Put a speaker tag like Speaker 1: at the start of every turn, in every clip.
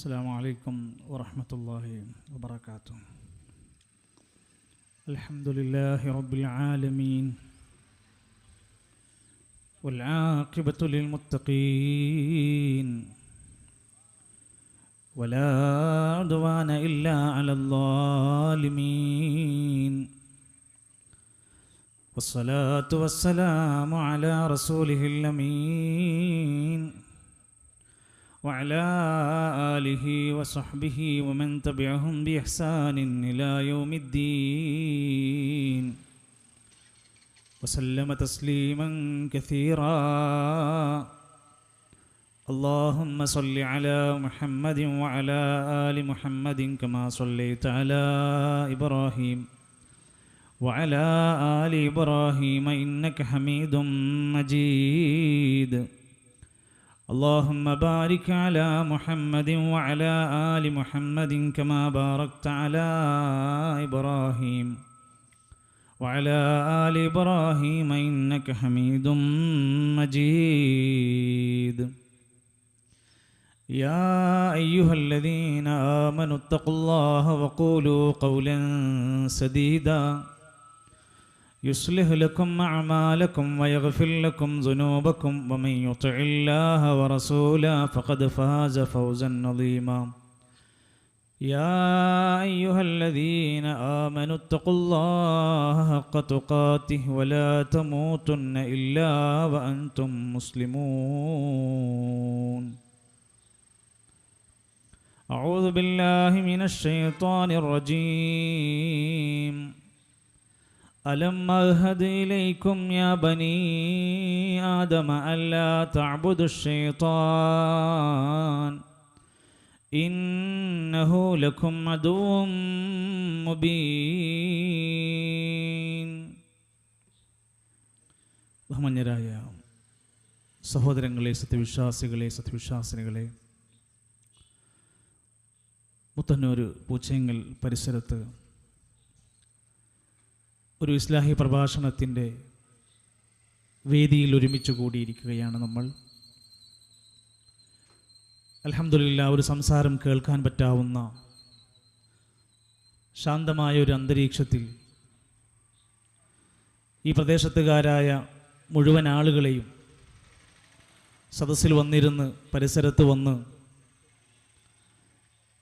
Speaker 1: السلام عليكم ورحمة الله وبركاته. الحمد لله رب العالمين والعاقبة للمتقين ولا عدوان إلا على الظالمين والصلاة والسلام على رسوله الأمين وعلى آله وصحبه ومن تبعهم بإحسان إلى يوم الدين وسلم تسليما كثيرا. اللهم صل على محمد وعلى آل محمد كما صليت على إبراهيم وعلى آل إبراهيم إنك حميد مجيد. اللهم بارك على محمد وعلى آل محمد كما باركت على إبراهيم وعلى آل إبراهيم إنك حميد مجيد. يا أيها الذين آمنوا اتقوا الله وقولوا قولا سديدا يصلح لكم أعمالكم ويغفر لكم ذنوبكم ومن يطع الله ورسوله فقد فاز فوزا عظيما. يا أيها الذين آمنوا اتقوا الله حق تقاته ولا تموتن إلا وأنتم مسلمون. أعوذ بالله من الشيطان الرجيم. ألم أعهد إليكم يا بني آدم ألا تعبدوا الشيطان إنه لكم عدو مبين. ബഹുമാന്യരായ സഹോദരങ്ങളെ, സത്യവിശ്വാസികളെ, സത്യവിശ്വാസിനികളെ, മുത്തന്നൂർ പൂച്ചെങ്കൽ പരിസരത്ത് ഒരു ഇസ്ലാഹി പ്രഭാഷണത്തിൻ്റെ വേദിയിൽ ഒരുമിച്ച് കൂടിയിരിക്കുകയാണ് നമ്മൾ. അൽഹംദുലില്ലാ, ഒരു സംസാരം കേൾക്കാൻ പറ്റാവുന്ന ശാന്തമായ ഒരു അന്തരീക്ഷത്തിൽ ഈ പ്രദേശത്തുകാരായ മുഴുവൻ ആളുകളെയും സദസ്സിൽ വന്നിരുന്ന് പരിസരത്ത് വന്ന്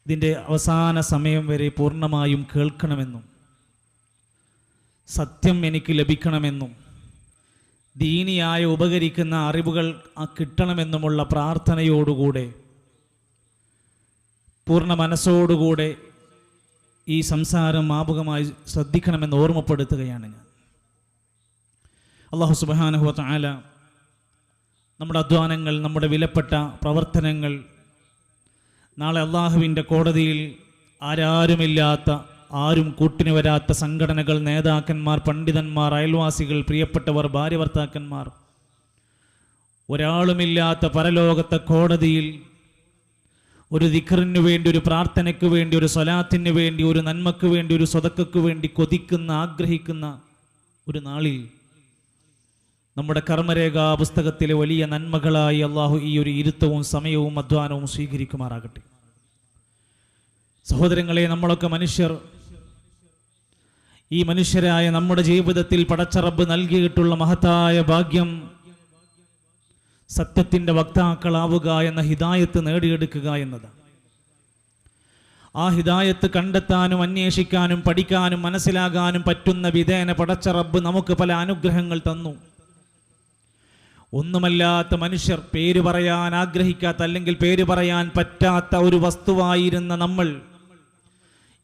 Speaker 1: ഇതിൻ്റെ അവസാന സമയം വരെ പൂർണ്ണമായും കേൾക്കണമെന്നും സത്യം എനിക്ക് ലഭിക്കണമെന്നും ദീനിയായ ഉപകരിക്കുന്ന അറിവുകൾ കിട്ടണമെന്നുമുള്ള പ്രാർത്ഥനയോടുകൂടെ പൂർണ്ണ മനസ്സോടുകൂടെ ഈ സംസാരം ആമുഖമായി ശ്രദ്ധിക്കണമെന്ന് ഓർമ്മപ്പെടുത്തുകയാണ് ഞാൻ. അല്ലാഹു സുബ്ഹാനഹു വ തആല നമ്മുടെ അധ്വാനങ്ങൾ, നമ്മുടെ വിലപ്പെട്ട പ്രവർത്തനങ്ങൾ നാളെ അള്ളാഹുവിൻ്റെ കോടതിയിൽ ആരാരുമില്ലാത്ത, ആരും കൂട്ടിന് വരാത്ത സംഘടനകൾ, നേതാക്കന്മാർ, പണ്ഡിതന്മാർ, അയൽവാസികൾ, പ്രിയപ്പെട്ടവർ, ഭാര്യ ഭർത്താക്കന്മാർ, ഒരാളുമില്ലാത്ത പരലോകത്തെ കോടതിയിൽ ഒരു ദിക്റിന് വേണ്ടി, ഒരു പ്രാർത്ഥനയ്ക്ക് വേണ്ടി, ഒരു സ്വലാത്തിന് വേണ്ടി, ഒരു നന്മയ്ക്ക് വേണ്ടി, ഒരു സ്വതക്കയ്ക്ക് വേണ്ടി കൊതിക്കുന്ന, ആഗ്രഹിക്കുന്ന ഒരു നാളിൽ നമ്മുടെ കർമ്മരേഖാ പുസ്തകത്തിലെ വലിയ നന്മകളായി അള്ളാഹു ഈ ഒരു ഇരുത്തവും സമയവും അധ്വാനവും സ്വീകരിക്കുമാറാകട്ടെ. സഹോദരങ്ങളെ, നമ്മളൊക്കെ മനുഷ്യർ. ഈ മനുഷ്യരായ നമ്മുടെ ജീവിതത്തിൽ പടച്ച റബ്ബ് നൽകിയിട്ടുള്ള മഹത്തായ ഭാഗ്യം സത്യത്തിൻ്റെ വക്താക്കളാവുക എന്ന ഹിദായത്ത് നേടിയെടുക്കുക എന്നതാണ്. ആ ഹിദായത്ത് കണ്ടെത്താനും അന്വേഷിക്കാനും പഠിക്കാനും മനസ്സിലാകാനും പറ്റുന്ന വിധേന പടച്ച റബ്ബ് നമുക്ക് പല അനുഗ്രഹങ്ങൾ തന്നു. ഒന്നുമല്ലാത്ത മനുഷ്യർ, പേര് പറയാൻ ആഗ്രഹിക്കാത്ത, അല്ലെങ്കിൽ പേര് പറയാൻ പറ്റാത്ത ഒരു വസ്തുവായിരുന്ന നമ്മൾ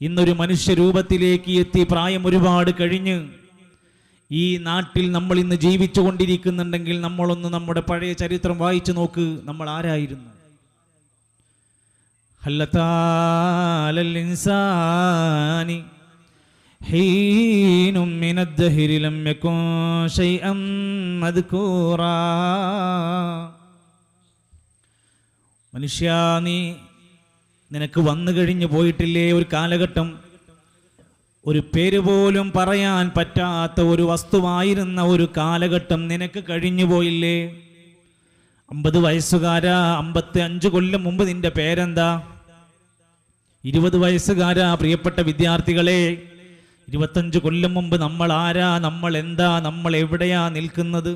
Speaker 1: ഇന്നൊരു മനുഷ്യരൂപത്തിലേക്ക് എത്തി. പ്രായം ഒരുപാട് കഴിഞ്ഞ് ഈ നാട്ടിൽ നമ്മൾ ഇന്ന് ജീവിച്ചു കൊണ്ടിരിക്കുന്നുണ്ടെങ്കിൽ നമ്മളൊന്ന് നമ്മുടെ പഴയ ചരിത്രം വായിച്ചു നോക്ക്. നമ്മൾ ആരായിരുന്നു? ഹല്ലതാലൽ ഇൻസാനി ഹീനും മിനദ്ദഹരി ലം യകുൻ ശൈഅൻ മദ്കൂറാ. മനുഷ്യാ, നിനക്ക് വന്നു കഴിഞ്ഞു പോയിട്ടില്ലേ ഒരു കാലഘട്ടം? ഒരു പേര് പോലും പറയാൻ പറ്റാത്ത ഒരു വസ്തുവായിരുന്ന ഒരു കാലഘട്ടം നിനക്ക് കഴിഞ്ഞു പോയില്ലേ? 50 വയസ്സുകാരാ, 55 കൊല്ലം മുമ്പ് നിന്റെ പേരെന്താ? 20 വയസ്സുകാരാ പ്രിയപ്പെട്ട വിദ്യാർത്ഥികളെ. 25 കൊല്ലം മുമ്പ് നമ്മൾ ആരാ, നമ്മൾ എന്താ, നമ്മൾ എവിടെയാ നിൽക്കുന്നത്?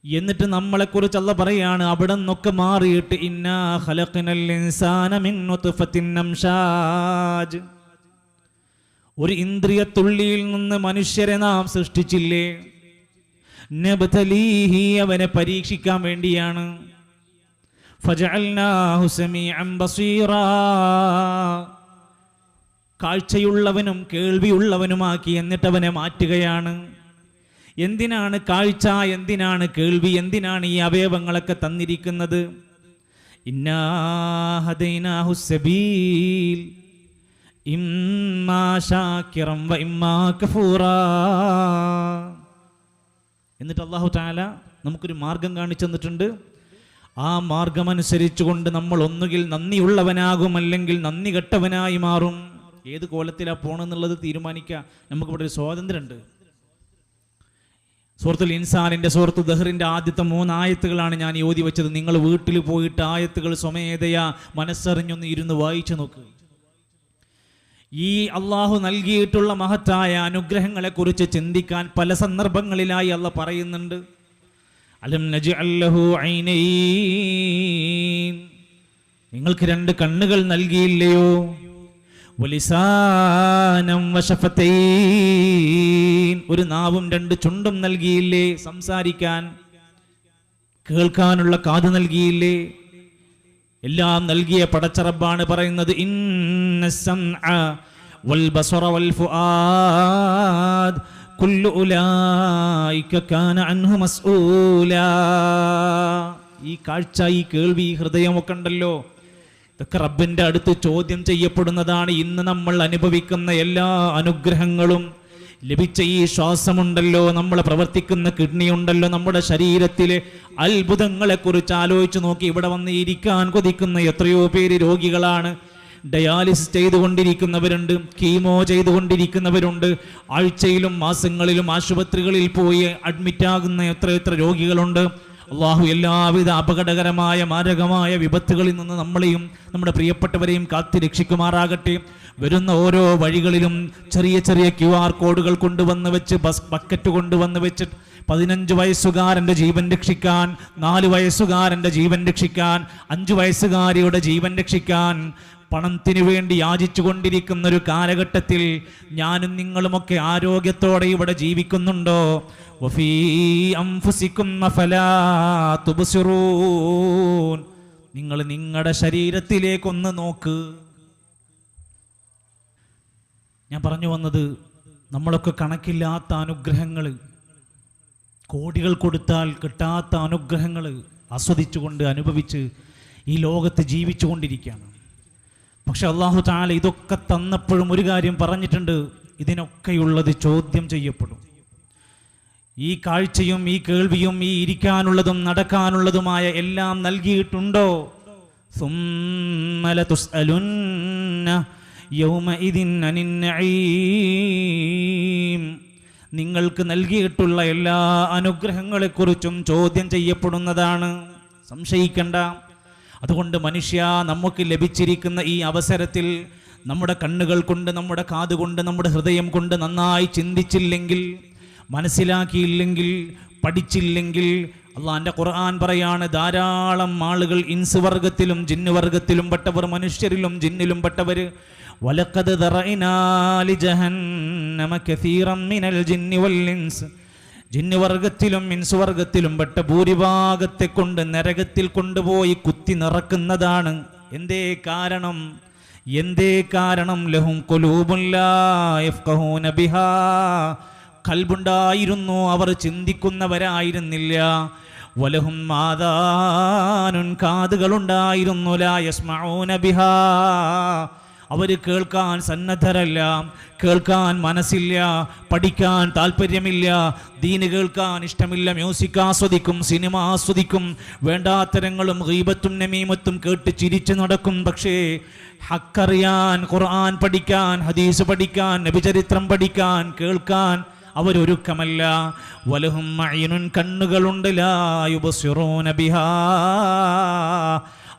Speaker 1: എന്നിട്ട് നമ്മളെക്കുറിച്ച് അല്ലാഹ് പറയാണ്, അവിടെ നിന്നൊക്കെ മാറിയിട്ട് ഇന്നാ ഖലഖനൽ ഇൻസാന മിൻ നുത്ഫത്തിൻ അംശാജ്, ഒരു ഇന്ദ്രിയത്തുള്ളിയിൽ നിന്ന് മനുഷ്യരെ നാം സൃഷ്ടിച്ചില്ലേ, നബ്തലീഹി, അവനെ പരീക്ഷിക്കാൻ വേണ്ടിയാണ്. ഫജഅൽനാഹു സമീഅൻ ബസീറാ, കാഴ്ചയുള്ളവനും കേൾവിയുള്ളവനുമാക്കി എന്നിട്ട് അവനെ മാറ്റുകയാണ്. എന്തിനാണ് കാഴ്ച, എന്തിനാണ് കേൾവി, എന്തിനാണ് ഈ അവയവങ്ങളൊക്കെ തന്നിരിക്കുന്നത്? ഇന്നാ ഹദൈനാഹു സബീൽ ഇമ്മാ ശാകിറൻ വ ഇമ്മാ കഫൂറാ. എന്നിട്ട് അല്ലാഹു തആല നമുക്കൊരു മാർഗം കാണിച്ചു തന്നിട്ടുണ്ട്. ആ മാർഗമനുസരിച്ചുകൊണ്ട് നമ്മൾ ഒന്നുകിൽ നന്ദിയുള്ളവനാകും, അല്ലെങ്കിൽ നന്ദി കെട്ടവനായി മാറും. ഏത് കോലത്തിലാണ് പോകണമെന്നുള്ളത് തീരുമാനിക്കാൻ നമുക്കിവിടെ ഒരു സ്വാതന്ത്ര്യമുണ്ട്. സൂറത്തുൽ ഇൻസാനിന്റെ, സൂറത്തു ദഹറിന്റെ ആദ്യത്തെ 3 ആയത്തുകളാണ് ഞാൻ ഓതി വെച്ചത്. നിങ്ങൾ വീട്ടിൽ പോയിട്ട് ആയത്തുകൾ സ്വമേധയാ മനസ്സറിഞ്ഞൊന്ന് ഇരുന്ന് വായിച്ചു നോക്ക്. ഈ അള്ളാഹു നൽകിയിട്ടുള്ള മഹത്തായ അനുഗ്രഹങ്ങളെ കുറിച്ച് ചിന്തിക്കാൻ പല സന്ദർഭങ്ങളിലായി അള്ളാഹ് പറയുന്നുണ്ട്. അലം നജ്അൽ ലഹു ഐനൈൻ, നിങ്ങൾക്ക് 2 കണ്ണുകൾ നൽകിയില്ലയോ? വലിസാനം വശഫതൈൻ, ഒരു നാവും 2 ചുണ്ടും നൽകിയില്ലേ? സംസാരിക്കാൻ, കേൾക്കാനുള്ള കാത് നൽകിയില്ലേ? എല്ലാം നൽകിയ പടച്ചറബ്ബാണ് പറയുന്നത്, ഇന്നസ്സംഅ വൽ ബസറ വൽ ഫുആദ് കുല്ലു ഉലൈക കാന അൻഹു മസ്ഊലാ. ഈ കാഴ്ച, ഈ കേൾവി, ഈ ഹൃദയമൊക്കെ ഉണ്ടല്ലോ, ഇതൊക്കെ റബ്ബിന്റെ അടുത്ത് ചോദ്യം ചെയ്യപ്പെടുന്നതാണ്. ഇന്ന് നമ്മൾ അനുഭവിക്കുന്ന എല്ലാ അനുഗ്രഹങ്ങളും, ലഭിച്ച ഈ ശ്വാസമുണ്ടല്ലോ, നമ്മൾ പ്രവർത്തിക്കുന്ന കിഡ്നി ഉണ്ടല്ലോ, നമ്മുടെ ശരീരത്തിലെ അത്ഭുതങ്ങളെ കുറിച്ച് ആലോചിച്ച് നോക്കി. ഇവിടെ വന്ന് ഇരിക്കാൻ കൊതിക്കുന്ന എത്രയോ പേര് രോഗികളാണ്. ഡയാലിസിസ് ചെയ്തുകൊണ്ടിരിക്കുന്നവരുണ്ട്, കീമോ ചെയ്തുകൊണ്ടിരിക്കുന്നവരുണ്ട്, ആഴ്ചയിലും മാസങ്ങളിലും ആശുപത്രികളിൽ പോയി അഡ്മിറ്റാകുന്ന എത്ര രോഗികളുണ്ട്. അള്ളാഹു എല്ലാവിധ അപകടകരമായ മാരകമായ വിപത്തുകളിൽ നിന്ന് നമ്മളെയും നമ്മുടെ പ്രിയപ്പെട്ടവരെയും കാത്തി രക്ഷിക്കുമാറാകട്ടെ. വരുന്ന ഓരോ വഴികളിലും ചെറിയ ചെറിയ QR കോഡുകൾ കൊണ്ടുവന്ന് വെച്ച്, ബക്കറ്റ് കൊണ്ടുവന്ന് വെച്ച് 15 വയസ്സുകാരൻ്റെ ജീവൻ രക്ഷിക്കാൻ, 4 വയസ്സുകാരൻ്റെ ജീവൻ രക്ഷിക്കാൻ, 5 വയസ്സുകാരിയുടെ ജീവൻ രക്ഷിക്കാൻ പണത്തിന് വേണ്ടി യാചിച്ചു കൊണ്ടിരിക്കുന്ന ഒരു കാലഘട്ടത്തിൽ ഞാനും നിങ്ങളുമൊക്കെ ആരോഗ്യത്തോടെ ഇവിടെ ജീവിക്കുന്നുണ്ടോ? വഫീ അൻഫുസികും അഫലാ തുബ്സിറൂൻ, നിങ്ങൾ നിങ്ങളുടെ ശരീരത്തിലേക്കൊന്ന് നോക്ക്. ഞാൻ പറഞ്ഞു വന്നത്, നമ്മളൊക്കെ കണക്കില്ലാത്ത അനുഗ്രഹങ്ങൾ, കോടികൾ കൊടുത്താൽ കിട്ടാത്ത അനുഗ്രഹങ്ങൾ ആസ്വദിച്ചുകൊണ്ട് അനുഭവിച്ച് ഈ ലോകത്ത് ജീവിച്ചു കൊണ്ടിരിക്കുകയാണ്. പക്ഷെ അല്ലാഹു തആല ഇതൊക്കെ തന്നപ്പോഴും ഒരു കാര്യം പറഞ്ഞിട്ടുണ്ട്, ഇതിനൊക്കെയുള്ളത് ചോദ്യം ചെയ്യപ്പെടും. ഈ കാഴ്ചയും ഈ കേൾവിയും ഈ ഇരിക്കാനുള്ളതും നടക്കാനുള്ളതുമായ എല്ലാം നൽകിയിട്ടുണ്ടോ? സുമ്മ ലതുസ്അലുന്ന യൗമഇദിൻ അനിൻ നഈം, നിങ്ങൾക്ക് നൽകിയിട്ടുള്ള എല്ലാ അനുഗ്രഹങ്ങളെക്കുറിച്ചും ചോദ്യം ചെയ്യപ്പെടുന്നതാണ്, സംശയിക്കണ്ട. അതുകൊണ്ട് മനുഷ്യ, നമുക്ക് ലഭിച്ചിരിക്കുന്ന ഈ അവസരത്തിൽ നമ്മുടെ കണ്ണുകൾ കൊണ്ട്, നമ്മുടെ കാതുകൊണ്ട്, നമ്മുടെ ഹൃദയം കൊണ്ട് നന്നായി ചിന്തിച്ചില്ലെങ്കിൽ, മനസ്സിലാക്കിയില്ലെങ്കിൽ, പഠിച്ചില്ലെങ്കിൽ, അള്ളാന്റെ ഖുർആൻ പറയാണ്, ധാരാളം ആളുകൾ ഇൻസ് വർഗത്തിലും ജിന്ന് വർഗത്തിലും പെട്ടവർ, മനുഷ്യരിലും ജിന്നിലും പെട്ടവർ, വലഖദ് ദറഇനാ ലിജഹന്നമ കസീറൻ മിനൽ ജിന്നി വൽ ഇൻസ്, ജിന്ന് വർഗത്തിലും ഇൻസ് വർഗത്തിലും പെട്ട ഭൂരിഭാഗത്തെ കൊണ്ട് നരകത്തിൽ കൊണ്ടുപോയി കുത്തി നിറക്കുന്നതാണ്. എന്തേ കാരണം? ലഹും ഖുലൂബുൻ ലാ യഫ്ഖഹൂന ബിഹാ, ഖൽബുണ്ടായിരുന്നു, അവർ ചിന്തിക്കുന്നവരായിരുന്നില്ല. വലഹും ആദാനുൻ, കാതുകളുണ്ടായിരുന്നു, ലാ യസ്മഊന ബിഹാ, അവർ കേൾക്കാൻ സന്നദ്ധരല്ല, കേൾക്കാൻ മനസ്സില്ല, പഠിക്കാൻ താല്പര്യമില്ല, ദീന് കേൾക്കാൻ ഇഷ്ടമില്ല, മ്യൂസിക് ആസ്വദിക്കും, സിനിമ ആസ്വദിക്കും, വേണ്ടാത്തരങ്ങളും ഗീബത്തും നമീമത്തും കേട്ട് ചിരിച്ചു നടക്കും. പക്ഷേ ഹക്കറിയാൻ, ഖുർആൻ പഠിക്കാൻ, ഹദീസ് പഠിക്കാൻ, നബിചരിത്രം പഠിക്കാൻ, കേൾക്കാൻ അവരൊരുക്കമല്ല. വലഹും അയ്നുൻ, കണ്ണുകളുണ്ട്, ലാ യുബ്സിറൂന ബിഹാ,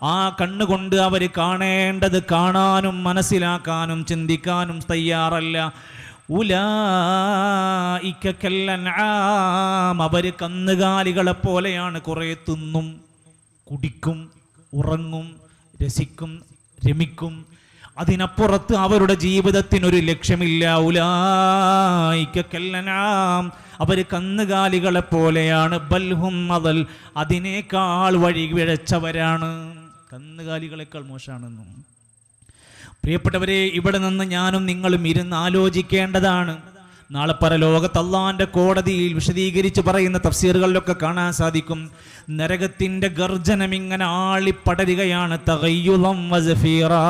Speaker 1: ആ കണ്ണുകൊണ്ട് അവർ കാണേണ്ടത് കാണാനും മനസ്സിലാക്കാനും ചിന്തിക്കാനും തയ്യാറല്ല. ഉലൈക കല്ലൻആം, അവർ കന്നുകാലികളെ പോലെയാണ്. കുറേ തിന്നും, കുടിക്കും, ഉറങ്ങും, രസിക്കും, രമിക്കും, അതിനപ്പുറത്ത് അവരുടെ ജീവിതത്തിനൊരു ലക്ഷ്യമില്ല. ഉലൈക കല്ലൻആം, അവർ കന്നുകാലികളെ പോലെയാണ്. ബൽഹും അദൽ, അതിനേക്കാൾ വഴി പിഴച്ചവരാണ്. കന്നുകാലികളെക്കാൾ മോശമാണെന്നും. പ്രിയപ്പെട്ടവരെ, ഇവിടെ നിന്ന് ഞാനും നിങ്ങളും ഇരുന്ന് ആലോചിക്കേണ്ടതാണ്. നാളെ പരലോകത്ത് അല്ലാഹുവിന്റെ കോടതിയിൽ വിശദീകരിച്ച് പറയുന്ന തഫ്സീറുകളിലൊക്കെ കാണാൻ സാധിക്കും, നരകത്തിന്റെ ഗർജനം ഇങ്ങനെ ആളിപ്പടരുകയാണ്. തഗയ്യുളം വസഫീറാ,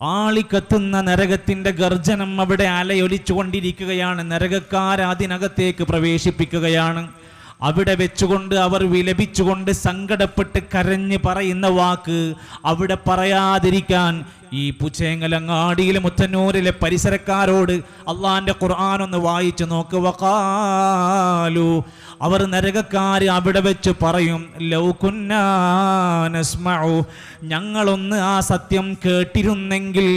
Speaker 1: ആളിക്കത്തുന്ന നരകത്തിന്റെ ഗർജനം അവിടെ അലയൊലിച്ചു കൊണ്ടിരിക്കുകയാണ്. നരകക്കാരെ അതിനകത്തേക്ക് പ്രവേശിപ്പിക്കുകയാണ്. അവിടെ വെച്ചുകൊണ്ട് അവർ വിലപിച്ചുകൊണ്ട് സങ്കടപ്പെട്ട് കരഞ്ഞ് പറയുന്ന വാക്ക് അവിടെ പറയാതിരിക്കാൻ ഈ പുച്ചേങ്ങലങ്ങാടിയിലെ മുത്തന്നൂരിലെ പരിസരക്കാരോട് അള്ളാന്റെ ഖുർആൻ ഒന്ന് വായിച്ചു നോക്ക്. വഖാലു, അവർ നരകക്കാര് അവിടെ വെച്ച് പറയും, ലൗ കുന്നാ നസ്മഉ, ഞങ്ങളൊന്ന് ആ സത്യം കേട്ടിരുന്നെങ്കിൽ,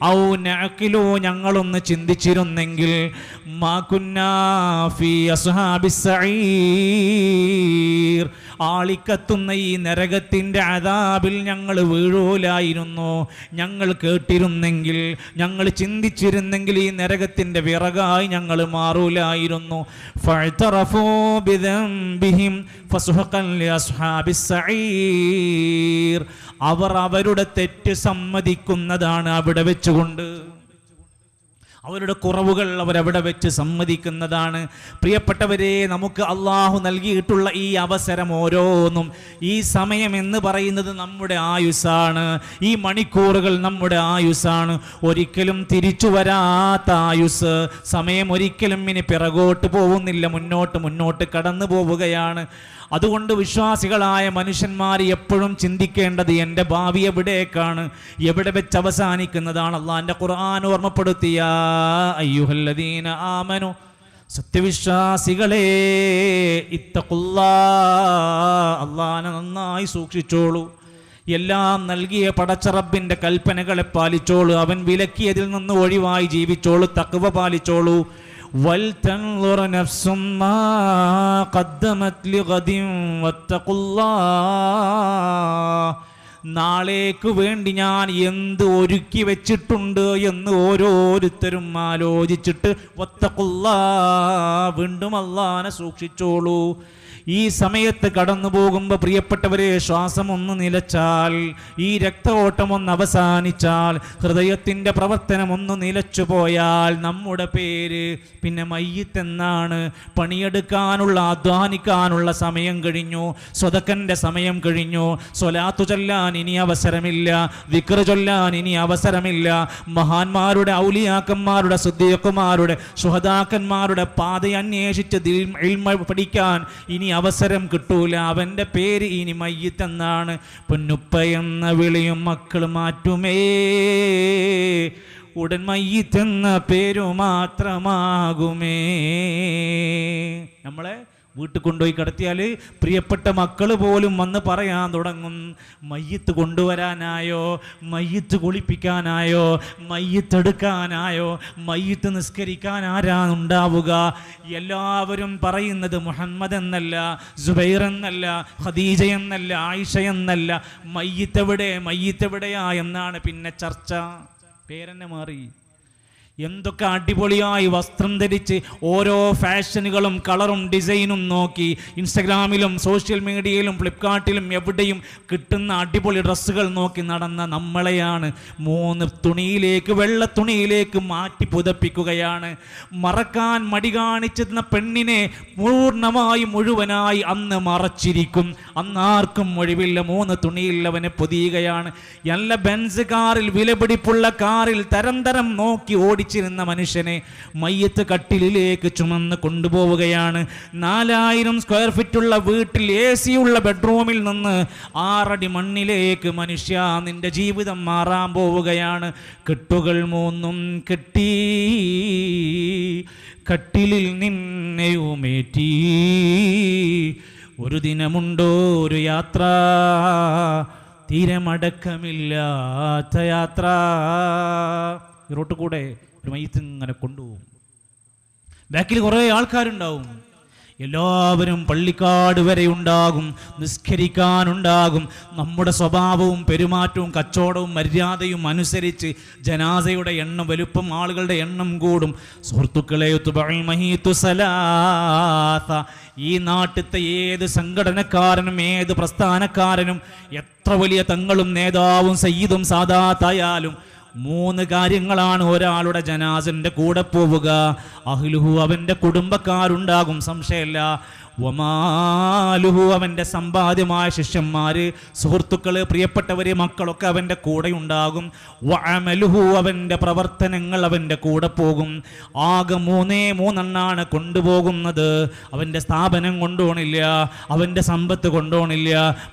Speaker 1: ഔ നഅഖിലു, ഞങ്ങളൊന്ന് ചിന്തിച്ചിരുന്നെങ്കിൽ, മാ കുന്നാ ഫീ അസ്ഹാബിസ് സഈർ, ആളിക്കത്തുന്ന ഈ നരകത്തിന്റെ അദാബിൽ ഞങ്ങൾ വീഴൂലായിരുന്നു. ഞങ്ങൾ കേട്ടിരുന്നെങ്കിൽ, ഞങ്ങൾ ചിന്തിച്ചിരുന്നെങ്കിൽ ഈ നരകത്തിന്റെ വിറകായി ഞങ്ങൾ മാറൂലായിരുന്നു. ഫഅ്തറഫൂ ബിദംബിഹിം ഫസുഹഖൻ ലിഅസ്ഹാബിസ് സഈർ, അവർ അവരുടെ തെറ്റ് സമ്മതിക്കുന്നതാണ് അവിടെ വെച്ചുകൊണ്ട്. അവരുടെ കുറവുകൾ അവരവിടെ വെച്ച് സമ്മതിക്കുന്നതാണ്. പ്രിയപ്പെട്ടവരെ, നമുക്ക് അള്ളാഹു നൽകിയിട്ടുള്ള ഈ അവസരം ഓരോന്നും, ഈ സമയം എന്ന് പറയുന്നത് നമ്മുടെ ആയുസ്സാണ്. ഈ മണിക്കൂറുകൾ നമ്മുടെ ആയുസ്സാണ്. ഒരിക്കലും തിരിച്ചു വരാത്ത ആയുസ്. സമയം ഒരിക്കലും ഇനി പിറകോട്ട് പോകുന്നില്ല, മുന്നോട്ട് കടന്നു പോവുകയാണ്. അതുകൊണ്ട് വിശ്വാസികളായ മനുഷ്യന്മാർ എപ്പോഴും ചിന്തിക്കേണ്ടത് എൻ്റെ ഭാവി എവിടേക്കാണ്, എവിടെ വെച്ച് അവസാനിക്കുന്നതാണ്. അള്ളാന്റെ ഖുർആൻ ഓർമ്മപ്പെടുത്തിയ അയ്യുഹല്ലദീന ആമനു, സത്യവിശ്വാസികളെ, ഇത്തഖുല്ലാഹ്, അള്ളാനെ നന്നായി സൂക്ഷിച്ചോളൂ. എല്ലാം നൽകിയ പടച്ചറബിന്റെ കൽപ്പനകളെ പാലിച്ചോളൂ. അവൻ വിലക്കിയതിൽ നിന്ന് ഒഴിവായി ജീവിച്ചോളൂ. തഖ്വ പാലിച്ചോളൂ. വൽതൻളുർ നഫ്സും മാ ഖദ്ദമത് ലിഗദിൻ വത്തഖുല്ലാഹ്, നാളേക്ക് വേണ്ടി ഞാൻ എന്ത് ഒരുക്കി വെച്ചിട്ടുണ്ട് എന്ന് ഓരോരുത്തരും ആലോചിച്ചിട്ട് വത്തഖുല്ലാഹ്, വീണ്ടും അല്ലാഹനെ സൂക്ഷിച്ചോളൂ. ഈ സമയത്ത് കടന്നു പോകുമ്പോൾ പ്രിയപ്പെട്ടവരെ, ശ്വാസം ഒന്ന് നിലച്ചാൽ, ഈ രക്തഓട്ടം ഒന്ന് അവസാനിച്ചാൽ, ഹൃദയത്തിൻ്റെ പ്രവർത്തനം ഒന്ന് നിലച്ചു പോയാൽ നമ്മുടെ പേര് പിന്നെ മയ്യിത്ത് എന്നാണ്. പണിയെടുക്കാനുള്ള, അധ്വാനിക്കാനുള്ള സമയം കഴിഞ്ഞു, സ്വതക്കൻ്റെ സമയം കഴിഞ്ഞു. സ്വലാത്തു ചൊല്ലാൻ ഇനി അവസരമില്ല, ദിക്ർ ചൊല്ലാൻ ഇനി അവസരമില്ല. മഹാന്മാരുടെ, ഔലിയാക്കന്മാരുടെ, സിദ്ദീഖുമാരുടെ, ശുഹദാക്കന്മാരുടെ പാത അന്വേഷിച്ച് ഇൽമ പഠിക്കാൻ ഇനി അവസരം കിട്ടൂല. അവൻ്റെ പേര് ഇനി മയ്യിത്ത് എന്നാണ്. പൊന്നുപ്പയെന്ന വിളിയും മക്കൾ മാറ്റുമേ, ഉടൻ മയ്യിത്ത് എന്ന പേരു മാത്രമാകുമേ. നമ്മളെ വീട്ടിൽ കൊണ്ടുപോയി കിടത്തിയാൽ പ്രിയപ്പെട്ട മക്കൾ പോലും വന്ന് പറയാൻ തുടങ്ങും, മയ്യിത്ത് കൊണ്ടുവരാനായോ, മയ്യിത്ത് കുളിപ്പിക്കാനായോ, മയ്യിത്ത് എടുക്കാനായോ, മയ്യിത്ത് നിസ്കരിക്കാൻ ആരാണുണ്ടാവുക? എല്ലാവരും പറയുന്നത് മുഹമ്മദ് എന്നല്ല, സുബൈർ എന്നല്ല, ഖദീജ എന്നല്ല, ആയിഷ എന്നല്ല, മയ്യിത്ത് എവിടെ, മയ്യിത്ത് എവിടെയാ എന്നാണ് പിന്നെ ചർച്ച. പേരെന്നെ മാറി. എന്തൊക്കെ അടിപൊളിയായി വസ്ത്രം ധരിച്ച് ഓരോ ഫാഷനുകളും കളറും ഡിസൈനും നോക്കി ഇൻസ്റ്റഗ്രാമിലും സോഷ്യൽ മീഡിയയിലും ഫ്ലിപ്കാർട്ടിലും എവിടെയും കിട്ടുന്ന അടിപൊളി ഡ്രസ്സുകൾ നോക്കി നടന്ന നമ്മളെയാണ് 3 തുണിയിലേക്ക്, വെള്ള തുണിയിലേക്ക് മാറ്റി പുതപ്പിക്കുകയാണ്. മറക്കാൻ മടി കാണിച്ചിരുന്ന പെണ്ണിനെ പൂർണ്ണമായി മുഴുവനായി അന്ന് മറച്ചിരിക്കും. അന്നാർക്കും ഒഴിവില്ല, 3 തുണിയിൽ അവനെ പൊതിയുകയാണ്. നല്ല ബെൻസ് കാറിൽ, വിലപിടിപ്പുള്ള കാറിൽ തരം നോക്കി ഓടിച്ചിരുന്ന മനുഷ്യനെ മയ്യത്ത് കട്ടിലിലേക്ക് ചുമന്ന് കൊണ്ടുപോവുകയാണ്. 4000 സ്ക്വയർ ഫീറ്റുള്ള വീട്ടിൽ AC ഉള്ള ബെഡ്റൂമിൽ നിന്ന് 6 അടി മണ്ണിലേക്ക് മനുഷ്യ നിന്റെ ജീവിതം മാറാൻ പോവുകയാണ്. കെട്ടുകൾ 3 കെട്ടി കട്ടിലിൽ നിന്നെയുമേറ്റി ഒരു ദിനമുണ്ടോ ഒരു യാത്ര, തീരമടക്കമില്ലാത്ത യാത്ര. ഈ റോട്ടിൽ കൂടെ ഒരു മയ്യത്ത് ഇങ്ങനെ കൊണ്ടുപോകും. ബാക്കിൽ കുറേ ആൾക്കാരുണ്ടാവും. എല്ലാവരും പള്ളിക്കാട് വരെ ഉണ്ടാകും, നിസ്കരിക്കാനുണ്ടാകും. നമ്മുടെ സ്വഭാവവും പെരുമാറ്റവും കച്ചവടവും മര്യാദയും അനുസരിച്ച് ജനാസയുടെ എണ്ണം വലുപ്പം, ആളുകളുടെ എണ്ണം കൂടും. സുഹൃത്തുക്കളെ, ഈ നാട്ടിലത്തെ ഏത് സംഘടനക്കാരനും ഏത് പ്രസ്ഥാനക്കാരനും എത്ര വലിയ തങ്ങളും നേതാവും സയ്യിദും സാദാത്തായാലും 3 കാര്യങ്ങളാണ് ഒരാളുടെ ജനാസന്റെ കൂടെ പോവുക. അഹ്ലുഹു, അവന്റെ കുടുംബക്കാരുണ്ടാകും, സംശയമില്ല. വമാലുഹു, അവന്റെ സമ്പാദ്യമായ ശിഷ്യന്മാര്, സുഹൃത്തുക്കള്, പ്രിയപ്പെട്ടവര്, മക്കളൊക്കെ അവന്റെ കൂടെ ഉണ്ടാകും. വഅമലുഹു, അവന്റെ പ്രവർത്തനങ്ങൾ അവന്റെ കൂടെ പോകും. ആകെ 3 കൊണ്ടുപോകുന്നത്. അവന്റെ സ്ഥാപനം കൊണ്ടുപോണില്ല, അവന്റെ സമ്പത്ത് കൊണ്ടുപോണില്ല,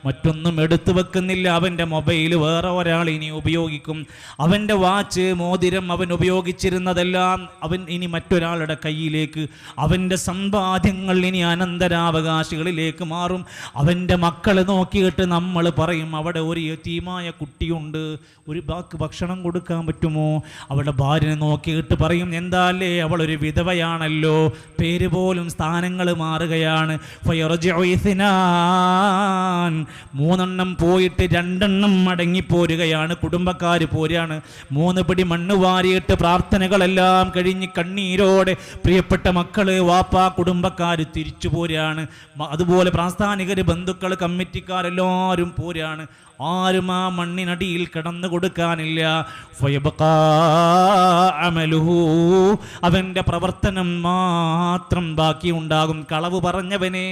Speaker 1: മറ്റൊന്നും എടുത്തു വെക്കുന്നില്ല. അവന്റെ മൊബൈൽ വേറെ ഒരാൾ ഇനി ഉപയോഗിക്കും. അവന്റെ വാച്ച്, മോതിരം അവൻ ഉപയോഗിച്ചിരുന്നതെല്ലാം അവൻ ഇനി മറ്റൊരാളുടെ കയ്യിലേക്ക്. അവന്റെ സമ്പാദ്യങ്ങൾ ഇനി അനന്തരാവകാശികളിലേക്ക് മാറും. അവൻ്റെ മക്കൾ നോക്കിയിട്ട് നമ്മൾ പറയും, അവിടെ ഒരു യതീമായ കുട്ടിയുണ്ട്, ഒരു ബാക്ക് ഭക്ഷണം കൊടുക്കാൻ പറ്റുമോ? അവളുടെ ഭാര്യനെ നോക്കിയിട്ട് പറയും, എന്താല്ലേ അവളൊരു വിധവയാണല്ലോ, പേര് പോലും സ്ഥാനങ്ങൾ മാറുകയാണ്. 3 പോയിട്ട് 2 മടങ്ങിപ്പോരുകയാണ്. കുടുംബക്കാർ പോരുകയാണ്. 3 പിടി മണ്ണ് വാരിയിട്ട് പ്രാർത്ഥനകളെല്ലാം കഴിഞ്ഞ് കണ്ണീരോടെ പ്രിയപ്പെട്ട മക്കള്, വാപ്പ, കുടുംബക്കാർ തിരിച്ചു പോരുകയാണ്. അതുപോലെ പ്രാസ്ഥാനികർ, ബന്ധുക്കൾ, കമ്മിറ്റിക്കാരെല്ലാവരും പോരാണ്. ആരും ആ മണ്ണിനടിയിൽ കിടന്നു കൊടുക്കാനില്ല. അവന്റെ പ്രവർത്തനം മാത്രം ബാക്കി ഉണ്ടാകും. കളവ് പറഞ്ഞവനെ,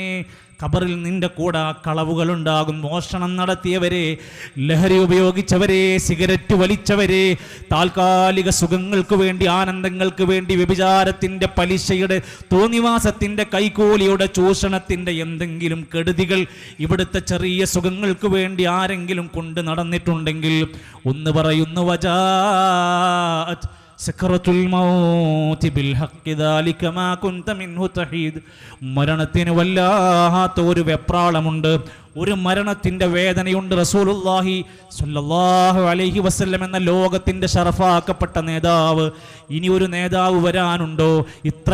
Speaker 1: ഖബറിൽ നിന്റെ കൂടെ കളവുകളുണ്ടാകും. മോഷണം നടത്തിയവരെ, ലഹരി ഉപയോഗിച്ചവരെ, സിഗരറ്റ് വലിച്ചവരെ, താൽക്കാലിക സുഖങ്ങൾക്ക് വേണ്ടി, ആനന്ദങ്ങൾക്ക് വേണ്ടി, വ്യഭിചാരത്തിൻ്റെ, പലിശയുടെ, തോന്നിവാസത്തിൻ്റെ, കൈക്കൂലിയുടെ, ചൂഷണത്തിൻ്റെ എന്തെങ്കിലും കെടുതികൾ ഇവിടുത്തെ ചെറിയ സുഖങ്ങൾക്ക് വേണ്ടി ആരെങ്കിലും കൊണ്ട് നടന്നിട്ടുണ്ടെങ്കിൽ ഒന്ന് പറയുന്നു, വജാഅത് സക്രത്തുൽ മൗതി ബിൽ ഹഖ് ദാലിക മാ കുൻത മിൻഹു തഹീദ്. മരണത്തിന് വല്ലാത്ത ഒരു വെപ്രാളമുണ്ട്, ഒരു മരണത്തിൻ്റെ വേദനയുണ്ട്. റസൂലുള്ളാഹി സ്വല്ലല്ലാഹു അലൈഹി വസല്ലം എന്ന ലോകത്തിൻ്റെ ശറഫാക്കപ്പെട്ട നേതാവ്, ഇനി ഒരു നേതാവ് വരാനുണ്ടോ? ഇത്ര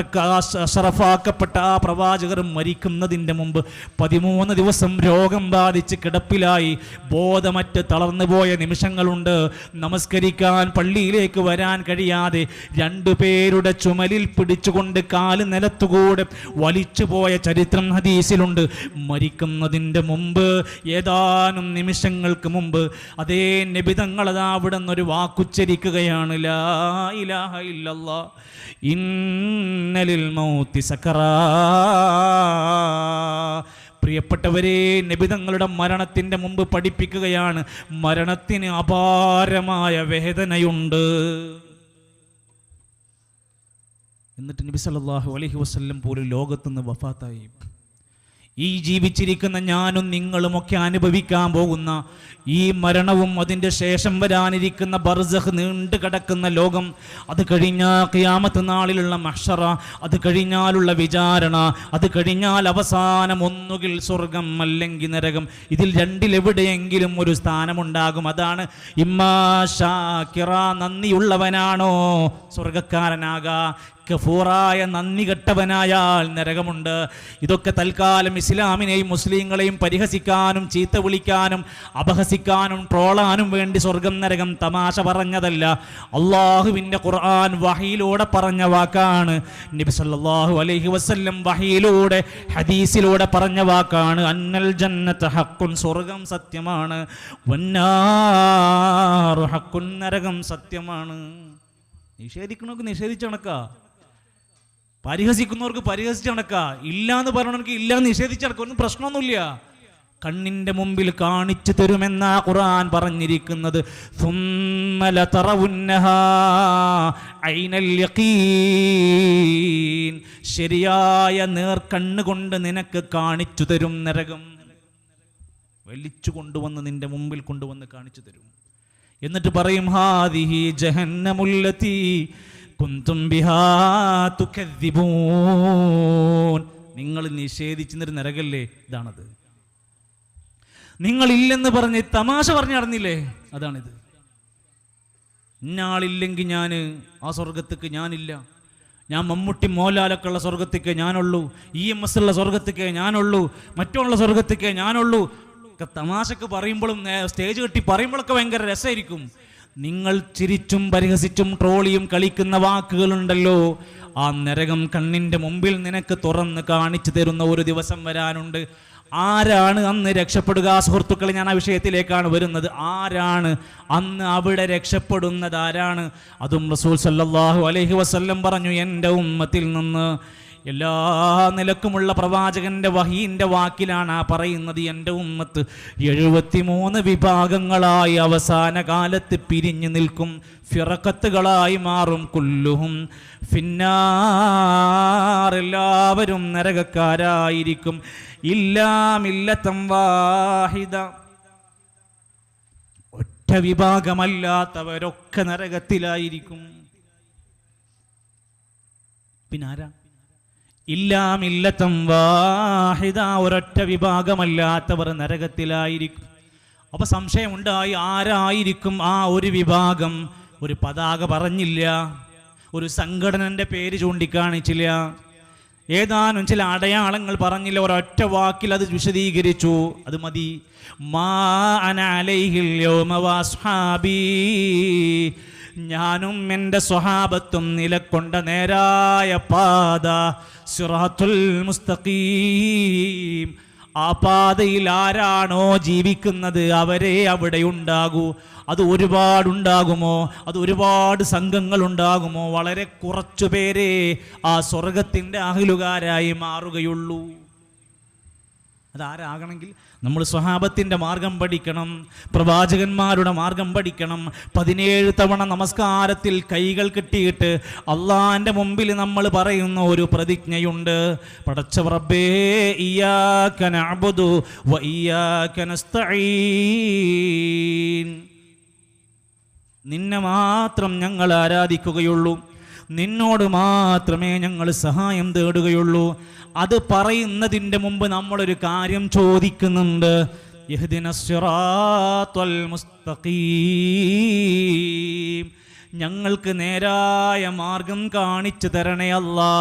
Speaker 1: ശറഫാക്കപ്പെട്ട ആ പ്രവാചകർ മരിക്കുന്നതിൻ്റെ മുമ്പ് 13 ദിവസം രോഗം ബാധിച്ച് കിടപ്പിലായി, ബോധമറ്റ് തളർന്നു പോയ നിമിഷങ്ങളുണ്ട്. നമസ്കരിക്കാൻ പള്ളിയിലേക്ക് വരാൻ കഴിയാതെ 2 പേരുടെ ചുമലിൽ പിടിച്ചുകൊണ്ട് കാല് നിലത്തുകൂടെ വലിച്ചു പോയ ചരിത്രം ഹദീസിലുണ്ട്. മരിക്കുന്നതിൻ്റെ മുമ്പ്, ഏതാനും നിമിഷങ്ങൾക്ക് മുമ്പ്, അതേ നബി തങ്ങൾ അവിടെ നിന്നൊരു വാക്കുച്ചരിക്കുകയാണ്, ലാ ഇലാഹ ഇല്ലല്ലാഹ് ഇന്നലിൽ മൗതി സക്കറാ. പ്രിയപ്പെട്ടവരെ, നബി തങ്ങളുടെ മരണത്തിൻ്റെ മുമ്പ് പഠിപ്പിക്കുകയാണ്, മരണത്തിന് അപാരമായ വേദനയുണ്ട്. എന്നിട്ട് നബി സല്ലല്ലാഹു അലൈഹി വസല്ലം പോലും ലോകത്തുനിന്ന് വഫാത്തായി. ഈ ജീവിച്ചിരിക്കുന്ന ഞാനും നിങ്ങളുമൊക്കെ അനുഭവിക്കാൻ പോകുന്ന ഈ മരണവും അതിൻ്റെ ശേഷം വരാനിരിക്കുന്ന ബർസഖ്, നീണ്ടു കിടക്കുന്ന ലോകം, അത് കഴിഞ്ഞാൽ ഖിയാമത്ത് നാളിലുള്ള മഹ്ശറ, അത് കഴിഞ്ഞാലുള്ള വിചാരണ, അത് കഴിഞ്ഞാൽ അവസാനം ഒന്നുകിൽ സ്വർഗം അല്ലെങ്കിൽ നരകം. ഇതിൽ രണ്ടിലെവിടെയെങ്കിലും ഒരു സ്ഥാനമുണ്ടാകും. അതാണ് ഇമ്മാ ശാകിറ, നന്ദിയുള്ളവനാണോ സ്വർഗക്കാരനാകാ, കഫൂറായ നന്ദി കെട്ടവനായാൽ നരകമുണ്ട്. ഇതൊക്കെ തൽക്കാലം ഇസ്ലാമിനെയും മുസ്ലിങ്ങളെയും പരിഹസിക്കാനും ചീത്ത വിളിക്കാനും അപഹസിക്കാനും ട്രോളാനും വേണ്ടി സ്വർഗം നരകം തമാശ പറഞ്ഞതല്ല. അള്ളാഹുവിൻ്റെ ഖുർആൻ വഹയിലൂടെ പറഞ്ഞ വാക്കാണ്. നബി സല്ലല്ലാഹു അലൈഹി വസല്ലം വഹയിലൂടെ, ഹദീസിലൂടെ പറഞ്ഞ വാക്കാണ്. അന്നൽ ജന്നത ഹഖ്ഖുൻ, സ്വർഗം സത്യമാണ്. വന്നാറു ഹഖ്ഖുൻ, നരകം സത്യമാണ്. നിഷേധിക്കണവർക്ക് നിഷേധിച്ച് നടക്കുക, പരിഹസിക്കുന്നവർക്ക് പരിഹസിച്ച് നടക്കുക, ഇല്ലാന്ന് പറയണവർക്ക് ഇല്ലാന്ന് നിഷേധിച്ച് നടക്കുക, ഒന്നും പ്രശ്നമൊന്നുമില്ല. കണ്ണിൻ്റെ മുമ്പിൽ കാണിച്ചു തരുമെന്ന ഖുർആൻ പറഞ്ഞിരിക്കുന്നത്. ثُمَّ لَتَرَوُنَّهَا عَيْنَ الْيَقِينِ, ശരിയായ നേർക്കണ്ണ് കൊണ്ട് നിനക്ക് കാണിച്ചു തരും നരകം. വലിച്ചു കൊണ്ടുവന്ന് നിന്റെ മുമ്പിൽ കൊണ്ടുവന്ന് കാണിച്ചു തരും. എന്നിട്ട് പറയും, ഹാദിഹി ജഹന്നമുല്ലതി കുന്തും ബിഹാ തുകദ്ദിബൂൻ, നിങ്ങൾ നിഷേധിച്ചൊരു നരകല്ലേ ഇതാണത്. നിങ്ങളില്ലെന്ന് പറഞ്ഞ് തമാശ പറഞ്ഞു നടന്നില്ലേ, അതാണിത്. ഇന്നാളില്ലെങ്കിൽ ഞാൻ ആ സ്വർഗത്തേക്ക് ഞാനില്ല, ഞാൻ മമ്മൂട്ടി മോഹൻലാലൊക്കെ ഉള്ള സ്വർഗത്തേക്ക് ഞാനുള്ളൂ, EMS ഉള്ള സ്വർഗത്തേക്ക് ഞാനുള്ളൂ, മറ്റുള്ള സ്വർഗത്തേക്ക് ഞാനുള്ളൂ ഒക്കെ തമാശക്ക് പറയുമ്പോഴും സ്റ്റേജ് കെട്ടി പറയുമ്പോഴൊക്കെ ഭയങ്കര രസമായിരിക്കും. നിങ്ങൾ ചിരിച്ചും പരിഹസിച്ചും ട്രോളിയും കളിക്കുന്ന വാക്കുകളുണ്ടല്ലോ, ആ നരകം കണ്ണിൻ്റെ മുമ്പിൽ നിനക്ക് തുറന്ന് കാണിച്ചു തരുന്ന ഒരു ദിവസം വരാനുണ്ട്. ആരാണ് അന്ന് രക്ഷപ്പെടുക? സുഹൃത്തുക്കളെ, ഞാൻ ആ വിഷയത്തിലേക്കാണ് വരുന്നത്. ആരാണ് അന്ന് അവിടെ രക്ഷപ്പെടുന്നത്? ആരാണ്? അതും റസൂൽ സല്ലല്ലാഹു അലൈഹി വസല്ലം പറഞ്ഞു, എൻ്റെ ഉമ്മത്തിൽ നിന്ന് എല്ലാ നിലക്കുമുള്ള പ്രവാചകന്റെ വഹീന്റെ വാക്കിലാണ് ആ പറയുന്നത്. എൻ്റെ ഉമ്മത്ത് 73 വിഭാഗങ്ങളായി അവസാന കാലത്ത് പിരിഞ്ഞു നിൽക്കും, ഫിറഖത്തുകളായി മാറും. കുല്ലുഹും ഫിന്നാർ, എല്ലാവരും നരകക്കാരായിരിക്കും. ഇല്ലാ മില്ലത്തൻ വാഹിദ, ഒറ്റ വിഭാഗമല്ലാത്തവരൊക്കെ നരകത്തിലായിരിക്കും. പിന്നെ ആരാ? ഇല്ലാ മില്ലത്തൻ വാഹിദ, ഒരൊറ്റ വിഭാഗമല്ലാത്തവർ നരകത്തിലായിരിക്കും. അപ്പൊ സംശയമുണ്ടായി, ആരായിരിക്കും ആ ഒരു വിഭാഗം? ഒരു പതാക പറഞ്ഞില്ല, ഒരു സംഘടനന്റെ പേര് ചൂണ്ടിക്കാണിച്ചില്ല, ഏതാനും ചില അടയാളങ്ങൾ പറഞ്ഞില്ല, ഒരൊറ്റ വാക്കിൽ അത് വിശദീകരിച്ചു. അത് മതി. മാ അന അലൈഹിൽ യൗമ വസ്ഹാബി, ഞാനും എൻ്റെ സ്വഹാബത്തും നിലക്കൊണ്ട നേരായ പാത, സിറാത്തുൽ മുസ്തഖീം, ആ പാതയിൽ ആരാണോ ജീവിക്കുന്നത് അവരെ അവിടെ ഉണ്ടാകൂ. അത് ഒരുപാടുണ്ടാകുമോ? അത് ഒരുപാട് സംഘങ്ങൾ ഉണ്ടാകുമോ? വളരെ കുറച്ചു പേരെ ആ സ്വർഗത്തിൻ്റെ അഹ്ലുകാരായി മാറുകയുള്ളൂ. അതാരാകണമെങ്കിൽ നമ്മൾ സ്വഹാബത്തിൻ്റെ മാർഗം പഠിക്കണം, പ്രവാചകന്മാരുടെ മാർഗം പഠിക്കണം. 17 തവണ നമസ്കാരത്തിൽ കൈകൾ കെട്ടിയിട്ട് അള്ളാന്റെ മുമ്പിൽ നമ്മൾ പറയുന്ന ഒരു പ്രതിജ്ഞയുണ്ട്. പടച്ച റബ്ബേ, ഇയ്യാക നഅ്ബുദു വ ഇയ്യാക നസ്തഈൻ, നിന്നെ മാത്രം ഞങ്ങൾ ആരാധിക്കുകയുള്ളൂ, നിന്നോട് മാത്രമേ ഞങ്ങൾ സഹായം തേടുകയുള്ളൂ. അത് പറയുന്നതിൻ്റെ മുമ്പ് നമ്മളൊരു കാര്യം ചോദിക്കുന്നുണ്ട്. ഇഹ്ദിനസ് സിറാത്തൽ മുസ്തഖീം, ഞങ്ങൾക്ക് നേരായ മാർഗം കാണിച്ചു തരണേ അല്ലാ.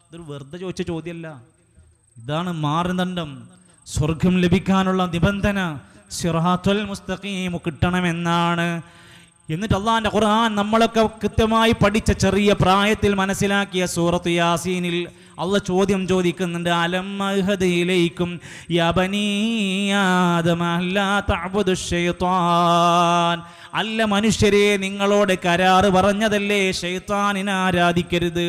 Speaker 1: ഇതൊരു വെറുതെ ചോദിച്ച ചോദ്യമല്ല, ഇതാണ് മാനദണ്ഡം. സ്വർഗം ലഭിക്കാനുള്ള നിബന്ധന സിറാത്തുൽ മുസ്തഖീം കിട്ടണമെന്നാണ്. എന്നിട്ട് അള്ളാന്റെ ഖുർആൻ നമ്മളൊക്കെ കൃത്യമായി പഠിച്ച, ചെറിയ പ്രായത്തിൽ മനസ്സിലാക്കിയ സൂറത്ത് യാസീനിൽ അള്ളാഹ് ചോദ്യം ചോദിക്കുന്നുണ്ട്. അലം അഹ്ദ ഇലൈക്കും യാ ബനീ ആദമ അല്ലാ തഅ്ബുദുശ് ശൈത്വാൻ, അല്ല മനുഷ്യരെ, നിങ്ങളോട് കരാറ് പറഞ്ഞതല്ലേ ശൈത്താനിനെ ആരാധിക്കരുത്.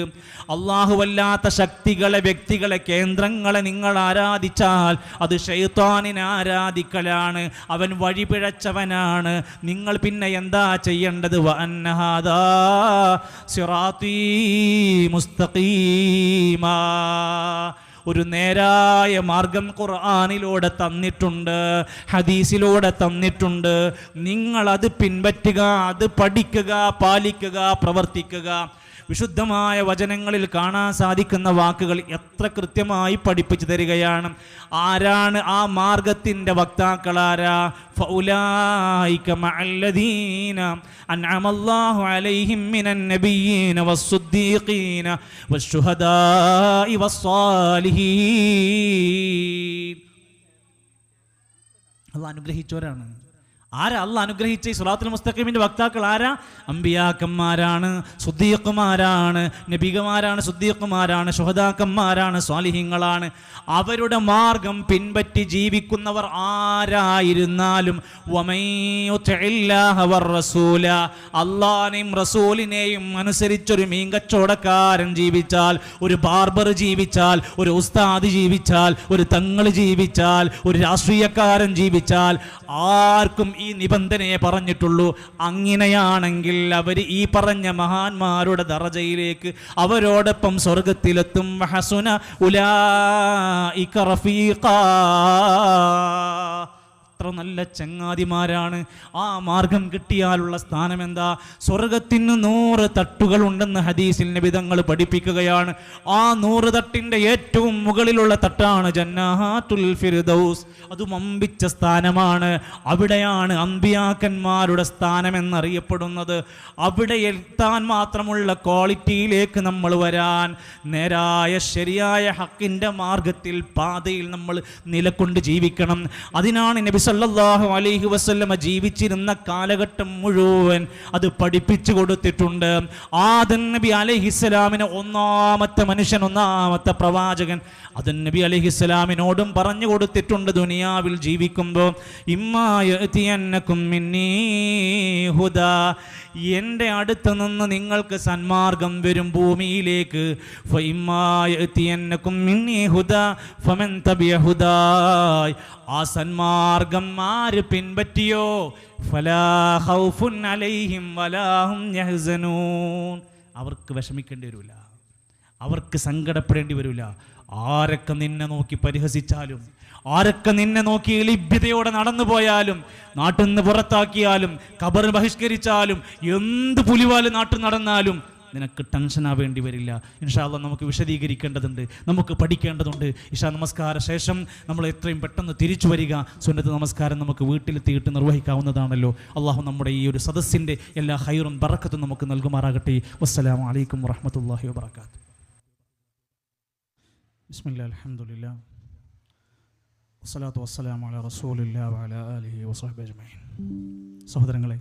Speaker 1: അല്ലാഹുവല്ലാത്ത ശക്തികളെ, വ്യക്തികളെ, കേന്ദ്രങ്ങളെ നിങ്ങൾ ആരാധിച്ചാൽ അത് ശൈത്താനിനെ ആരാധിക്കലാണ്, അവൻ വഴിപിഴച്ചവനാണ്. നിങ്ങൾ പിന്നെ എന്താ ചെയ്യേണ്ടത്? വഅന്ന ഹാദാ സിറാത്തീ മുസ്തഖീമാ, ഒരു നേരായ മാർഗം ഖുർആനിലൂടെ തന്നിട്ടുണ്ട്, ഹദീസിലൂടെ തന്നിട്ടുണ്ട്. നിങ്ങൾ അത് പിൻപറ്റുക, അത് പഠിക്കുക, പാലിക്കുക, പ്രവർത്തിക്കുക. വിശുദ്ധമായ വചനങ്ങളിൽ കാണാൻ സാധിക്കുന്ന വാക്കുകൾ എത്ര കൃത്യമായി പഠിപ്പിച്ചു തരികയാണ്. ആരാണ് ആ മാർഗത്തിൻ്റെ വക്താക്കളാരാ? ഫഉലൈക മഅല്ലദീന അൻഅമല്ലാഹു അലൈഹിം മിനൻ നബിയ്യീന വസ്സുദ്ദീഖീന വശുഹദാഇ വസ്സാലിഹീൻ. അല്ലാഹ് അനുഗ്രഹിച്ചവരാണ്. ആരാ അള്ളാഹ് അനുഗ്രഹിച്ച ഈ സിറാത്തുൽ മുസ്തഖീമിന്റെ വക്താക്കൾ? ആരാ? അമ്പിയാക്കന്മാരാണ്, സുദ്ദീഖുമാരാണ്, നബിമാരാണ്, സുദ്ദീഖുമാരാണ്, ശുഹദാക്കന്മാരാണ്, സ്വാലിഹീങ്ങളാണ്. അവരുടെ മാർഗം പിൻപറ്റി ജീവിക്കുന്നവർ ആരായിരുന്നാലും അള്ളാനെയും റസൂലിനെയും അനുസരിച്ചൊരു മീൻകച്ചവടക്കാരൻ ജീവിച്ചാൽ, ഒരു ബാർബർ ജീവിച്ചാൽ, ഒരു ഉസ്താദ് ജീവിച്ചാൽ, ഒരു തങ്ങൾ ജീവിച്ചാൽ, ഒരു രാഷ്ട്രീയക്കാരൻ ജീവിച്ചാൽ, ആർക്കും ഈ നിബന്ധനയെ പറഞ്ഞിട്ടുള്ളൂ. അങ്ങനെയാണെങ്കിൽ അവർ ഈ പറഞ്ഞ മഹാന്മാരുടെ ദറജയിലേക്ക് അവരോടൊപ്പം സ്വർഗത്തിലെത്തും. വഹസുന ഉലൈക റഫീഖാ, അത്ര നല്ല ചങ്ങാതിമാരാണ്. ആ മാർഗം കിട്ടിയാലുള്ള സ്ഥാനം എന്താ? സ്വർഗത്തിന് 100 തട്ടുകൾ ഉണ്ടെന്ന് ഹദീസിൽ നബി തങ്ങൾ പഠിപ്പിക്കുകയാണ്. ആ 100 തട്ടിൻ്റെ ഏറ്റവും മുകളിലുള്ള തട്ടാണ് ജന്നാത്തുൽ ഫിർദൗസ്. അതും അമ്പിച്ച സ്ഥാനമാണ്. അവിടെയാണ് അമ്പിയാക്കന്മാരുടെ സ്ഥാനം എന്നറിയപ്പെടുന്നത്. അവിടെ എത്താൻ മാത്രമുള്ള ക്വാളിറ്റിയിലേക്ക് നമ്മൾ വരാൻ, നേരായ ശരിയായ ഹക്കിൻ്റെ മാർഗത്തിൽ പാതയിൽ നമ്മൾ നിലകൊണ്ട് ജീവിക്കണം. അതിനാണ് നബി സല്ലല്ലാഹു അലൈഹി വസല്ലമ ജീവിച്ചിരുന്ന കാലഘട്ടം മുഴുവൻ അത് പഠിപ്പിച്ചു കൊടുത്തിട്ടുണ്ട്. ആദം നബി അലൈഹിസ്സലാമിന് ഒന്നാമത്തെ മനുഷ്യൻ, ഒന്നാമത്തെ പ്രവാചകൻ ആദം നബി അലൈഹിസ്സലാമിനോടും പറഞ്ഞു കൊടുത്തിട്ടുണ്ട്, ദുനിയാവിൽ ജീവിക്കുമ്പോൾ ഇമ്മാ യഅതിയന്നകും മിന്നീ ഹുദാ, എൻ്റെ അടുത്ത് നിന്ന് നിങ്ങൾക്ക് സന്മാർഗം വരും ഭൂമിയിലേക്ക്. ഫഇമ്മാ യഅതിയന്നകും മിന്നീ ഹുദാ ഫമൻ തബിഅ ഹുദായ, ആ സന്മാർഗം ആര് പിൻപറ്റിയോ ഫലാ ഖൗഫുൻ അലൈഹിം വലാ ഹും യഹ്സനൂൻ, അവർക്ക് വിഷമിക്കേണ്ടി വരില്ല, അവർക്ക് സങ്കടപ്പെടേണ്ടി വരില്ല. ആരൊക്കെ നിന്നെ നോക്കി പരിഹസിച്ചാലും, ആരൊക്കെ നിന്നെ നോക്കി ലഭ്യതയോടെ നടന്നു പോയാലും, നാട്ടിൽ നിന്ന് പുറത്താക്കിയാലും, ഖബർ ബഹിഷ്കരിച്ചാലും, എന്ത് പുലിവാല് നാട്ടിൽ നടന്നാലും നിനക്ക് ടെൻഷൻ ആവേണ്ടി വരില്ല. ഇൻഷാ അല്ലാഹ് നമുക്ക് വിശദീകരിക്കേണ്ടതുണ്ട്, നമുക്ക് പഠിക്കേണ്ടതുണ്ട്. ഇശാ നമസ്കാര ശേഷം നമ്മൾ എത്രയും പെട്ടെന്ന് തിരിച്ചു വരിക. സുന്നത്ത് നമസ്കാരം നമുക്ക് വീട്ടിലെത്തിയിട്ട് നിർവഹിക്കാവുന്നതാണല്ലോ. അള്ളാഹു നമ്മുടെ ഈ ഒരു സദസ്സിൻ്റെ എല്ലാ ഹൈറും ബറക്കത്തും നമുക്ക് നൽകുമാറാകട്ടെ. വസ്സലാമു അലൈക്കും വറഹ്മത്തുള്ളാഹി വബറകാതുഹു. ബിസ്മില്ലാ അൽഹംദുലില്ലാ വസ്സലാത്തു വസ്സലാമു അലാ റസൂലില്ലാ വഅലാ ആലിഹി വസഹ്ബിഹി അജ്മഈൻ. സഹോദരങ്ങളെ,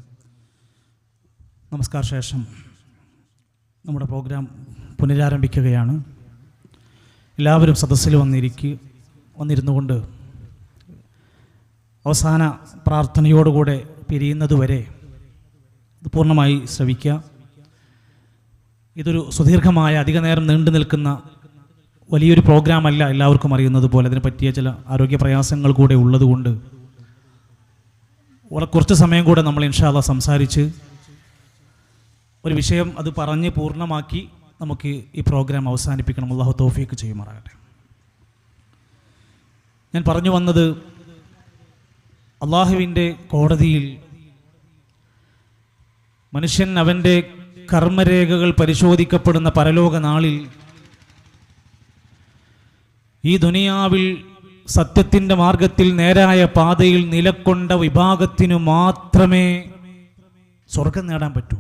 Speaker 1: നമസ്കാര ശേഷം നമ്മുടെ പ്രോഗ്രാം പുനരാരംഭിക്കുകയാണ്. എല്ലാവരും സദസ്സിൽ വന്നിരുന്നു കൊണ്ട് അവസാന പ്രാർത്ഥനയോടുകൂടെ പിരിയുന്നതുവരെ ഇത് പൂർണ്ണമായി ശ്രവിക്കുക. ഇതൊരു സുദീർഘമായ, അധിക നേരം നീണ്ടു നിൽക്കുന്ന വലിയൊരു പ്രോഗ്രാമല്ല. എല്ലാവർക്കും അറിയുന്നത് പോലെ അതിന് പറ്റിയ ചില ആരോഗ്യ പ്രയാസങ്ങൾ കൂടെ ഉള്ളതുകൊണ്ട് കുറച്ച് സമയം കൂടെ നമ്മൾ ഇൻഷാ അല്ലാഹ് സംസാരിച്ച് ഒരു വിഷയം അത് പറഞ്ഞ് പൂർണ്ണമാക്കി നമുക്ക് ഈ പ്രോഗ്രാം അവസാനിപ്പിക്കണം. അല്ലാഹു തൗഫീഖ് ചെയ്യുമാറാകട്ടെ. ഞാൻ പറഞ്ഞു വന്നത്, അള്ളാഹുവിൻ്റെ കോടതിയിൽ മനുഷ്യൻ അവൻ്റെ കർമ്മരേഖകൾ പരിശോധിക്കപ്പെടുന്ന പരലോക നാളിൽ ഈ ദുനിയാവിൽ സത്യത്തിൻ്റെ മാർഗത്തിൽ നേരായ പാതയിൽ നിലകൊണ്ട വിഭാഗത്തിനു മാത്രമേ സ്വർഗം നേടാൻ പറ്റൂ.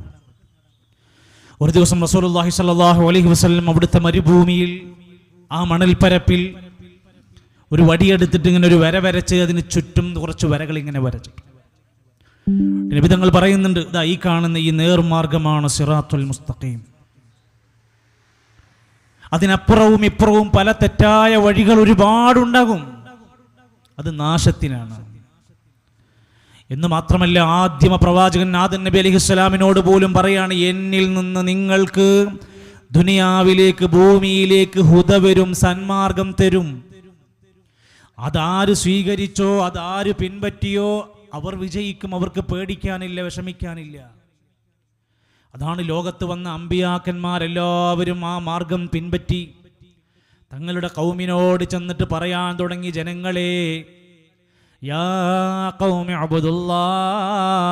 Speaker 1: ഒരു ദിവസം റസൂലുള്ളാഹി സ്വല്ലല്ലാഹു അലൈഹി വസല്ലം അവിടുത്തെ മരുഭൂമിയിൽ ആ മണൽപ്പരപ്പിൽ ഒരു വടിയെടുത്തിട്ട് ഇങ്ങനെ ഒരു വര വരച്ച് അതിന് ചുറ്റും കുറച്ച് വരകൾ ഇങ്ങനെ വരച്ചു. നബി തങ്ങൾ പറയുന്നുണ്ട്, ഇതാ ഈ കാണുന്ന ഈ നേർമാർഗമാണ് സിറാത്തുൽ മുസ്തഖീം. അതിനപ്പുറവും ഇപ്പുറവും പല തെറ്റായ വഴികൾ ഒരുപാടുണ്ടാകും, അത് നാശത്തിനാണ് എന്ന് മാത്രമല്ല, ആദ്യമ പ്രവാചകൻ ആദം നബി അലൈഹിസ്സലാമിനോട് പോലും പറയാണ്, എന്നിൽ നിന്ന് നിങ്ങൾക്ക് ദുനിയാവിലേക്ക്, ഭൂമിയിലേക്ക് ഹുദ വരും, സന്മാർഗം തരും. അതാര് സ്വീകരിച്ചോ, അതാര് പിൻപറ്റിയോ അവർ വിജയിക്കും, അവർക്ക് പേടിക്കാനില്ല, വിഷമിക്കാനില്ല. അതാണ് ലോകത്ത് വന്ന അമ്പിയാക്കന്മാരെല്ലാവരും ആ മാർഗം പിൻപറ്റി തങ്ങളുടെ ഖൗമിനോട് ചെന്നിട്ട് പറയാൻ തുടങ്ങി, ജനങ്ങളെ, യാ ഖൗമി അബ്ദുല്ലാഹ്